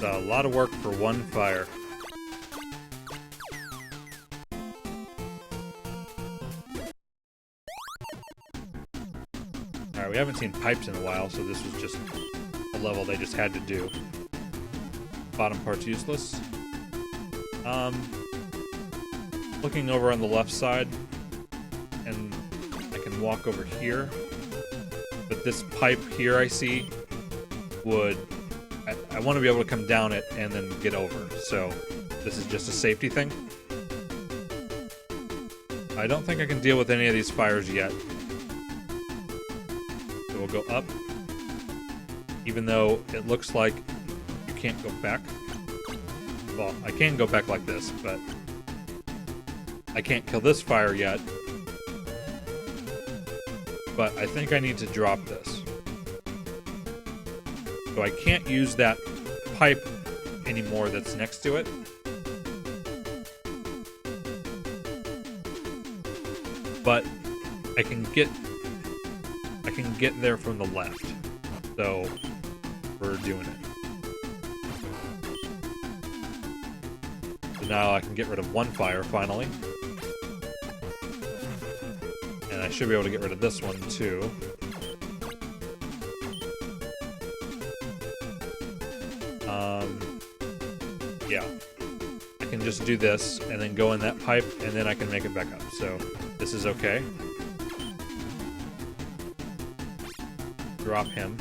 A lot of work for one fire. Alright, we haven't seen pipes in a while, so this was just a level they just had to do. Bottom part's useless. Looking over on the left side, and I can walk over here. But this pipe here I see would... I want to be able to come down it and then get over, so this is just a safety thing. I don't think I can deal with any of these fires yet. So we'll go up, even though it looks like you can't go back. Well, I can go back like this, but I can't kill this fire yet. But I think I need to drop this. So I can't use that pipe anymore that's next to it. But I can get there from the left. So we're doing it. So now I can get rid of one fire finally. And I should be able to get rid of this one too. Yeah. I can just do this and then go in that pipe and then I can make it back up. So this is okay. Drop him.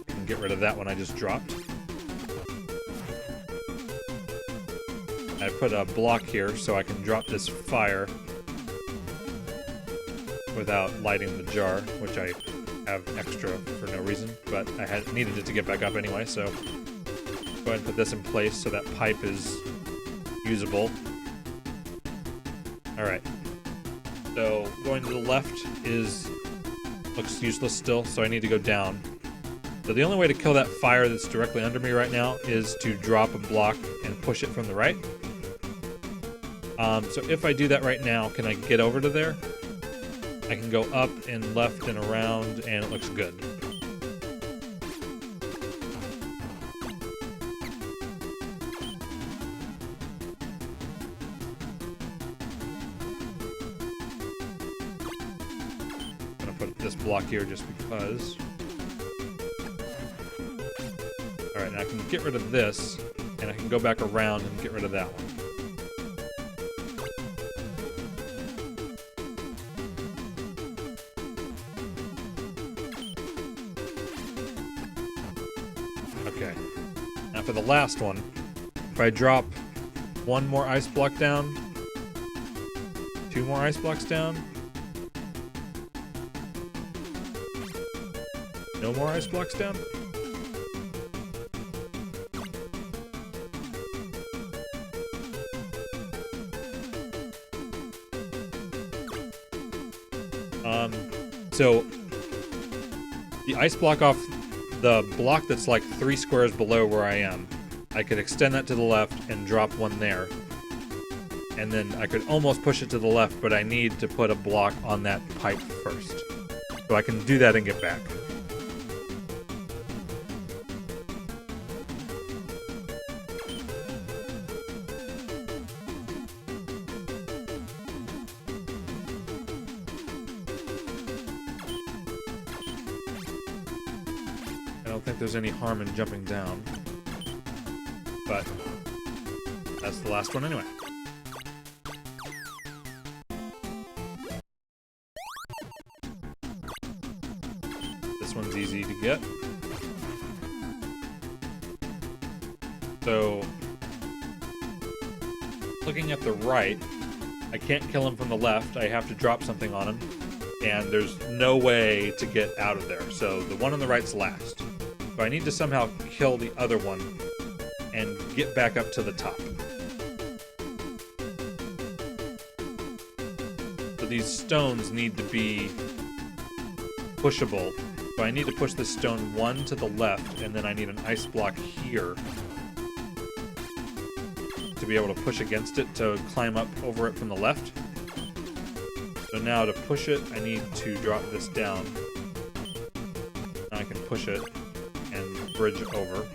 And get rid of that one I just dropped. I put a block here so I can drop this fire without lighting the jar, which I have extra for no reason, but I needed it to get back up anyway, so go ahead and put this in place so that pipe is usable. Alright, so going to the left looks useless still, so I need to go down. So the only way to kill that fire that's directly under me right now is to drop a block and push it from the right. So if I do that right now, can I get over to there? I can go up and left and around, and it looks good. I'm gonna put this block here just because. Alright, now I can get rid of this, and I can go back around and get rid of that one. Okay, now for the last one, if I drop one more ice block down, two more ice blocks down, No more ice blocks down? So the ice block off the block that's like 3 squares below where I am, I could extend that to the left and drop one there. And then I could almost push it to the left, but I need to put a block on that pipe first. So I can do that and get back. I don't think there's any harm in jumping down, but that's the last one anyway. This one's easy to get. So, looking at the right, I can't kill him from the left. I have to drop something on him, and there's no way to get out of there. So the one on the right's last. So I need to somehow kill the other one and get back up to the top. So these stones need to be pushable. So I need to push this stone 1 to the left, and then I need an ice block here to be able to push against it to climb up over it from the left. So now to push it, I need to drop this down. Now I can push it and bridge over.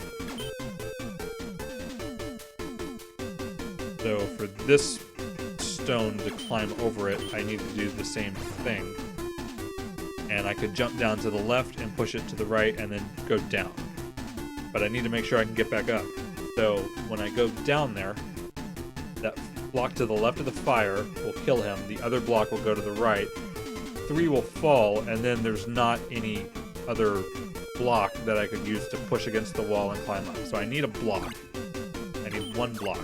So for this stone to climb over it, I need to do the same thing. And I could jump down to the left and push it to the right and then go down. But I need to make sure I can get back up. So when I go down there, that block to the left of the fire will kill him. The other block will go to the right. 3 will fall, and then there's not any other block that I could use to push against the wall and climb up. So I need a block. I need 1 block.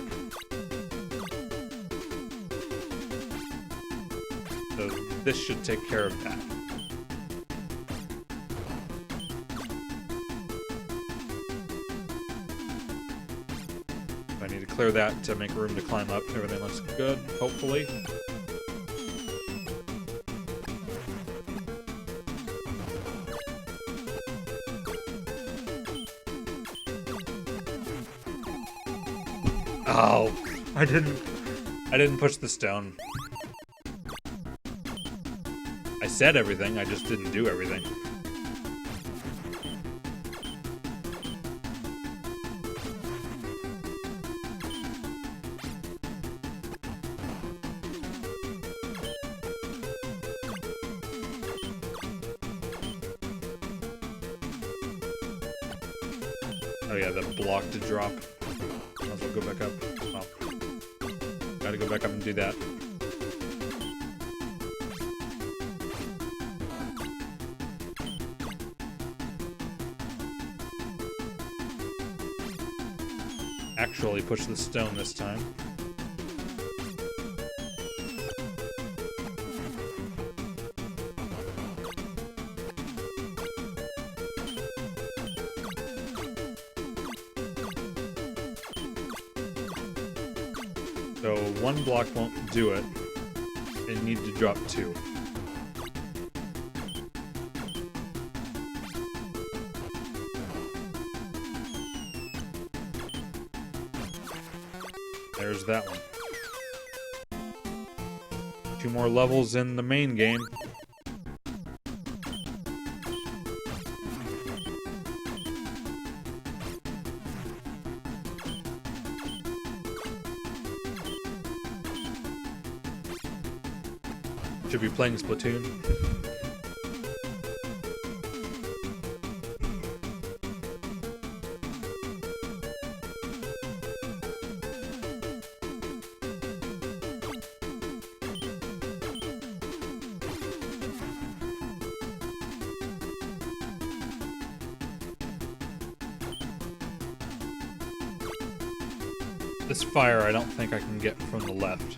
So this should take care of that. I need to clear that to make room to climb up. Everything looks good, hopefully. Oh, I didn't push the stone. I said everything, I just didn't do everything. Oh yeah, the block to drop. Might as well go back up. Oh. Gotta go back up and do that. Actually push the stone this time. So 1 block won't do it. They need to drop 2. There's that one. 2 more levels in the main game. Should be playing Splatoon. This fire I don't think I can get from the left.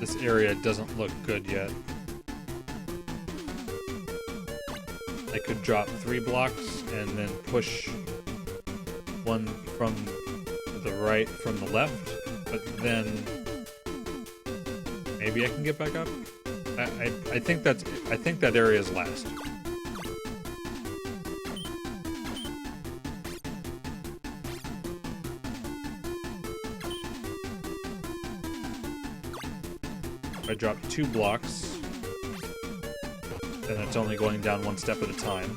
This area doesn't look good yet. I could drop 3 blocks and then push one from the right from the left, but then maybe I can get back up. I think that area is last. If I drop 2 blocks, then it's only going down 1 step at a time.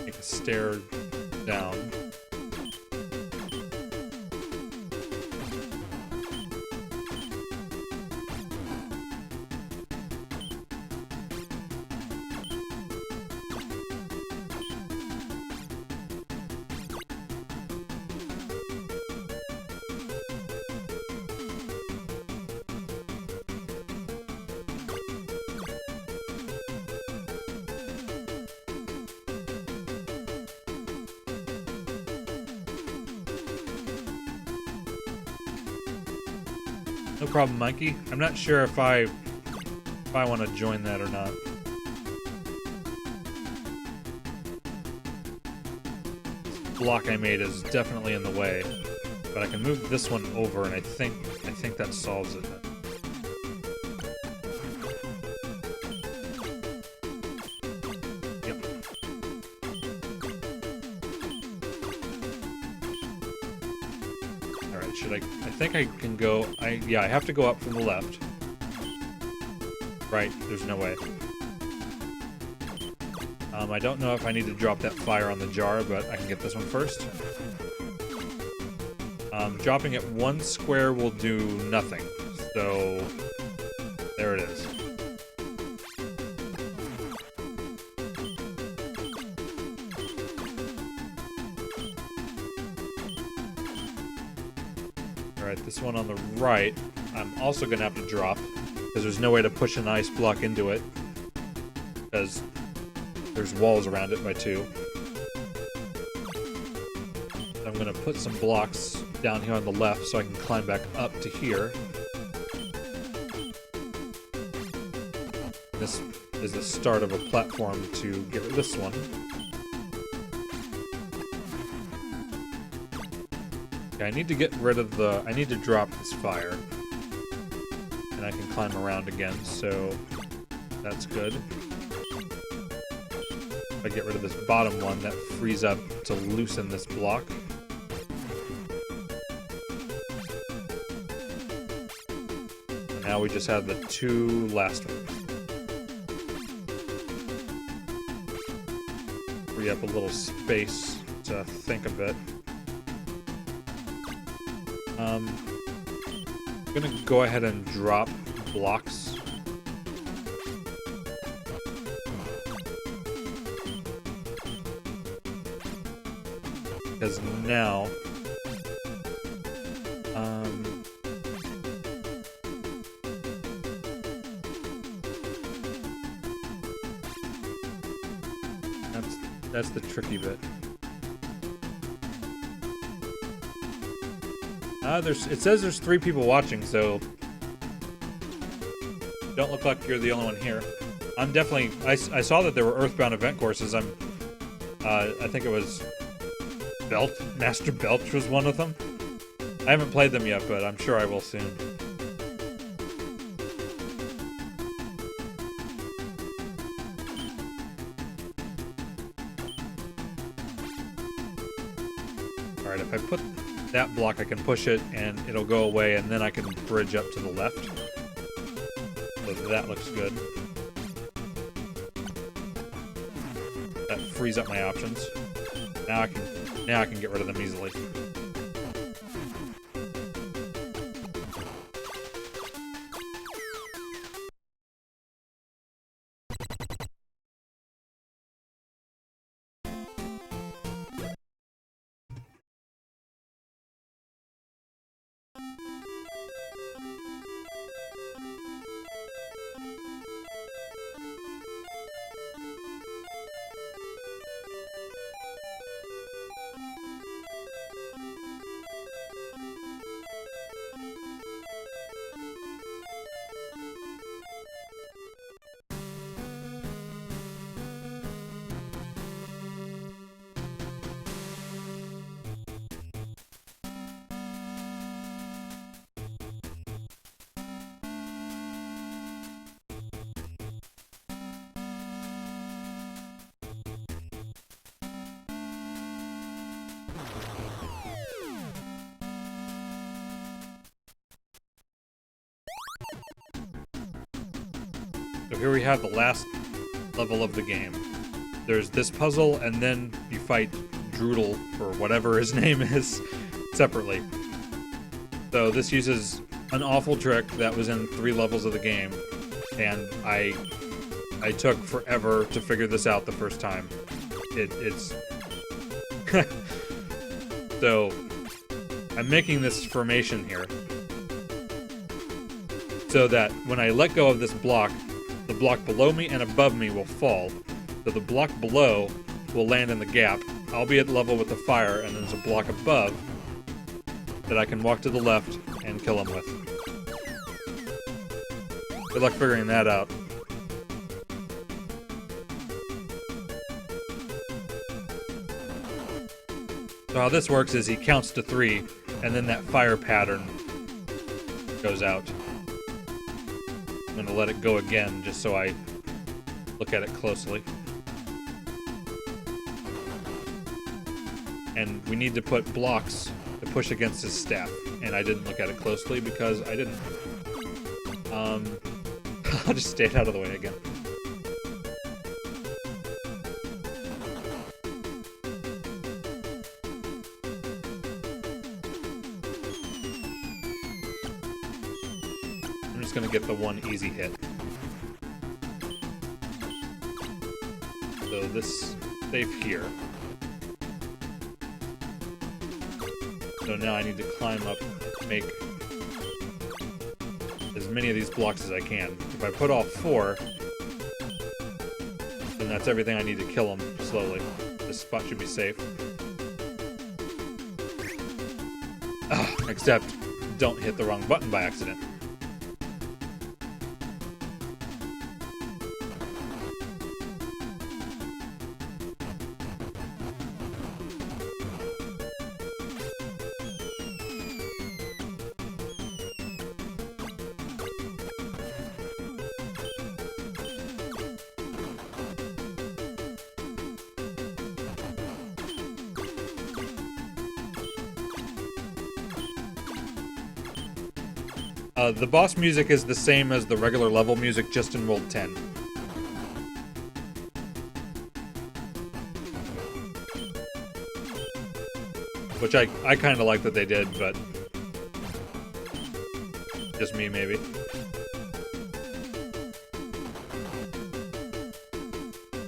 Take a stair down. No problem, Mikey. I'm not sure if I want to join that or not. This block I made is definitely in the way, but I can move this one over, and I think that solves it. Yep. All right. Should I think I can go. Yeah, I have to go up from the left. Right, there's no way. I don't know if I need to drop that fire on the jar, but I can get this one first. Dropping it 1 square will do nothing, so there it is. Alright, this one on the right, I'm also going to have to drop, because there's no way to push an ice block into it, because there's walls around it by 2. I'm going to put some blocks down here on the left so I can climb back up to here. This is the start of a platform to get rid of this one. Okay, I need to get rid of I need to drop this fire. And I can climb around again, so that's good. If I get rid of this bottom one, that frees up to loosen this block. And now we just have the 2 last ones. Free up a little space to think a bit. I'm gonna go ahead and drop blocks. Because now, that's the tricky bit. It says there's 3 people watching, so don't look like you're the only one here. I'm definitely. I saw that there were Earthbound event courses. I think it was Master Belch was one of them. I haven't played them yet, but I'm sure I will soon. Alright, if I put that block, I can push it and it'll go away, and then I can bridge up to the left. So that looks good. That frees up my options. Now I can get rid of them easily. So here we have the last level of the game. There's this puzzle, and then you fight Droodle, or whatever his name is, separately. So this uses an awful trick that was in 3 levels of the game, and I took forever to figure this out the first time. It's... So, I'm making this formation here, so that when I let go of this block, the block below me and above me will fall. So the block below will land in the gap. I'll be at level with the fire, and then there's a block above that I can walk to the left and kill him with. Good luck figuring that out. So how this works is he counts to 3, and then that fire pattern goes out. I'm going to let it go again, just so I look at it closely. And we need to put blocks to push against his staff, and I didn't look at it closely because I didn't. I'll just stay out of the way again. I'm just gonna get the one easy hit. So this safe here. So now I need to climb up and make as many of these blocks as I can. If I put all 4, then that's everything I need to kill him slowly. This spot should be safe. Except, don't hit the wrong button by accident. The boss music is the same as the regular level music, just in World 10. Which I kind of like that they did, but just me, maybe.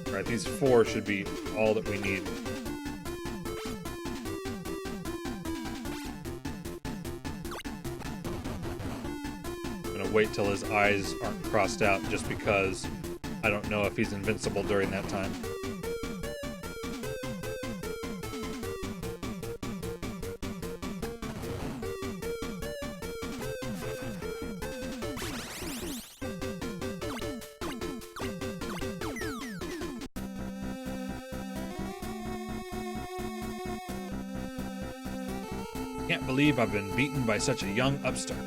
Alright, these 4 should be all that we need. Wait till his eyes aren't crossed out, just because I don't know if he's invincible during that time. Can't believe I've been beaten by such a young upstart.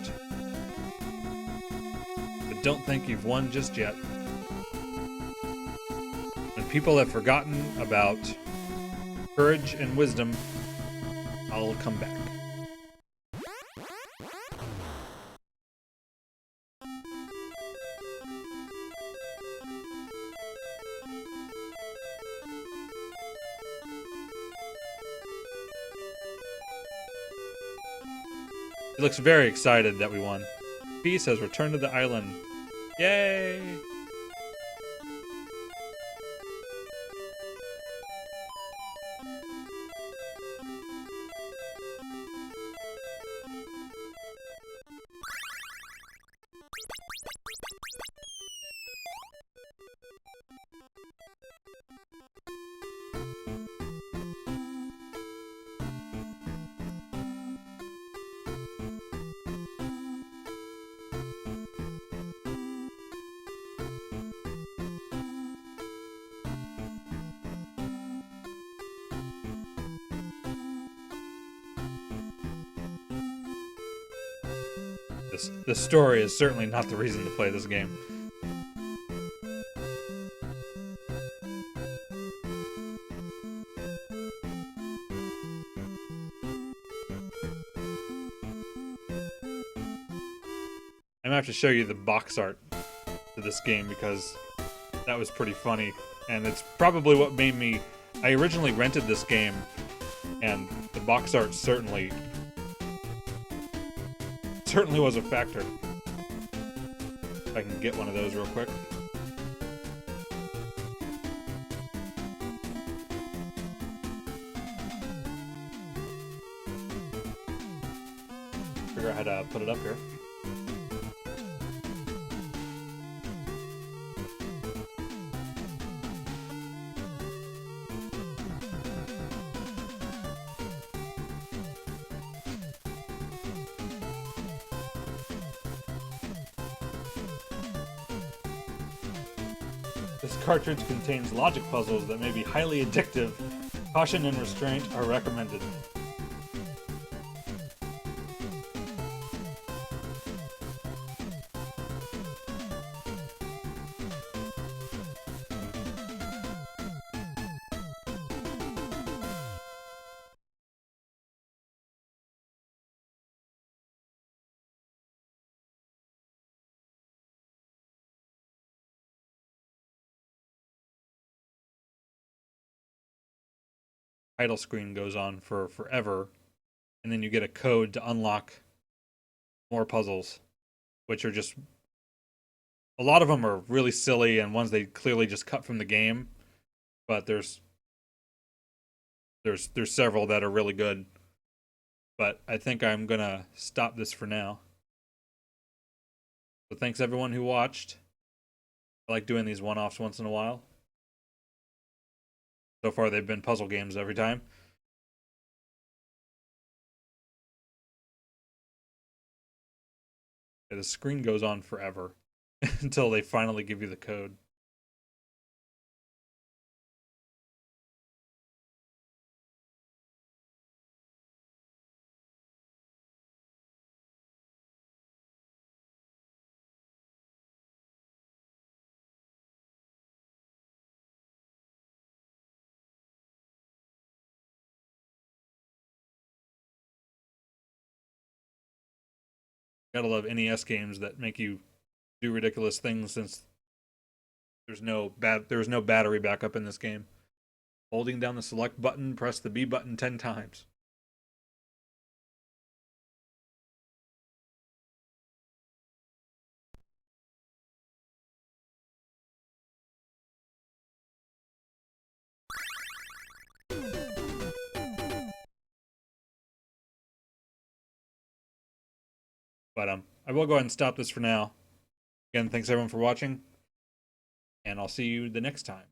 Don't think you've won just yet. When people have forgotten about courage and wisdom, I'll come back. He looks very excited that we won. Peace has returned to the island. Yay! The story is certainly not the reason to play this game. gonna have to show you the box art to this game because that was pretty funny. And it's probably what made me... I originally rented this game, and the box art certainly was a factor. If I can get one of those real quick. Figure out how to put it up here. This cartridge contains logic puzzles that may be highly addictive. Caution and restraint are recommended. Title screen goes on for forever, and then you get a code to unlock more puzzles, which are just... a lot of them are really silly and ones they clearly just cut from the game, but there's several that are really good. But I think I'm gonna stop this for now. So thanks everyone who watched. I like doing these one-offs once in a while. So far they've been puzzle games every time. Yeah, the screen goes on forever until they finally give you the code. Gotta love NES games that make you do ridiculous things since there's no battery backup in this game. Holding down the select button, press the B button 10 times. But I will go ahead and stop this for now. Again, thanks everyone for watching, and I'll see you the next time.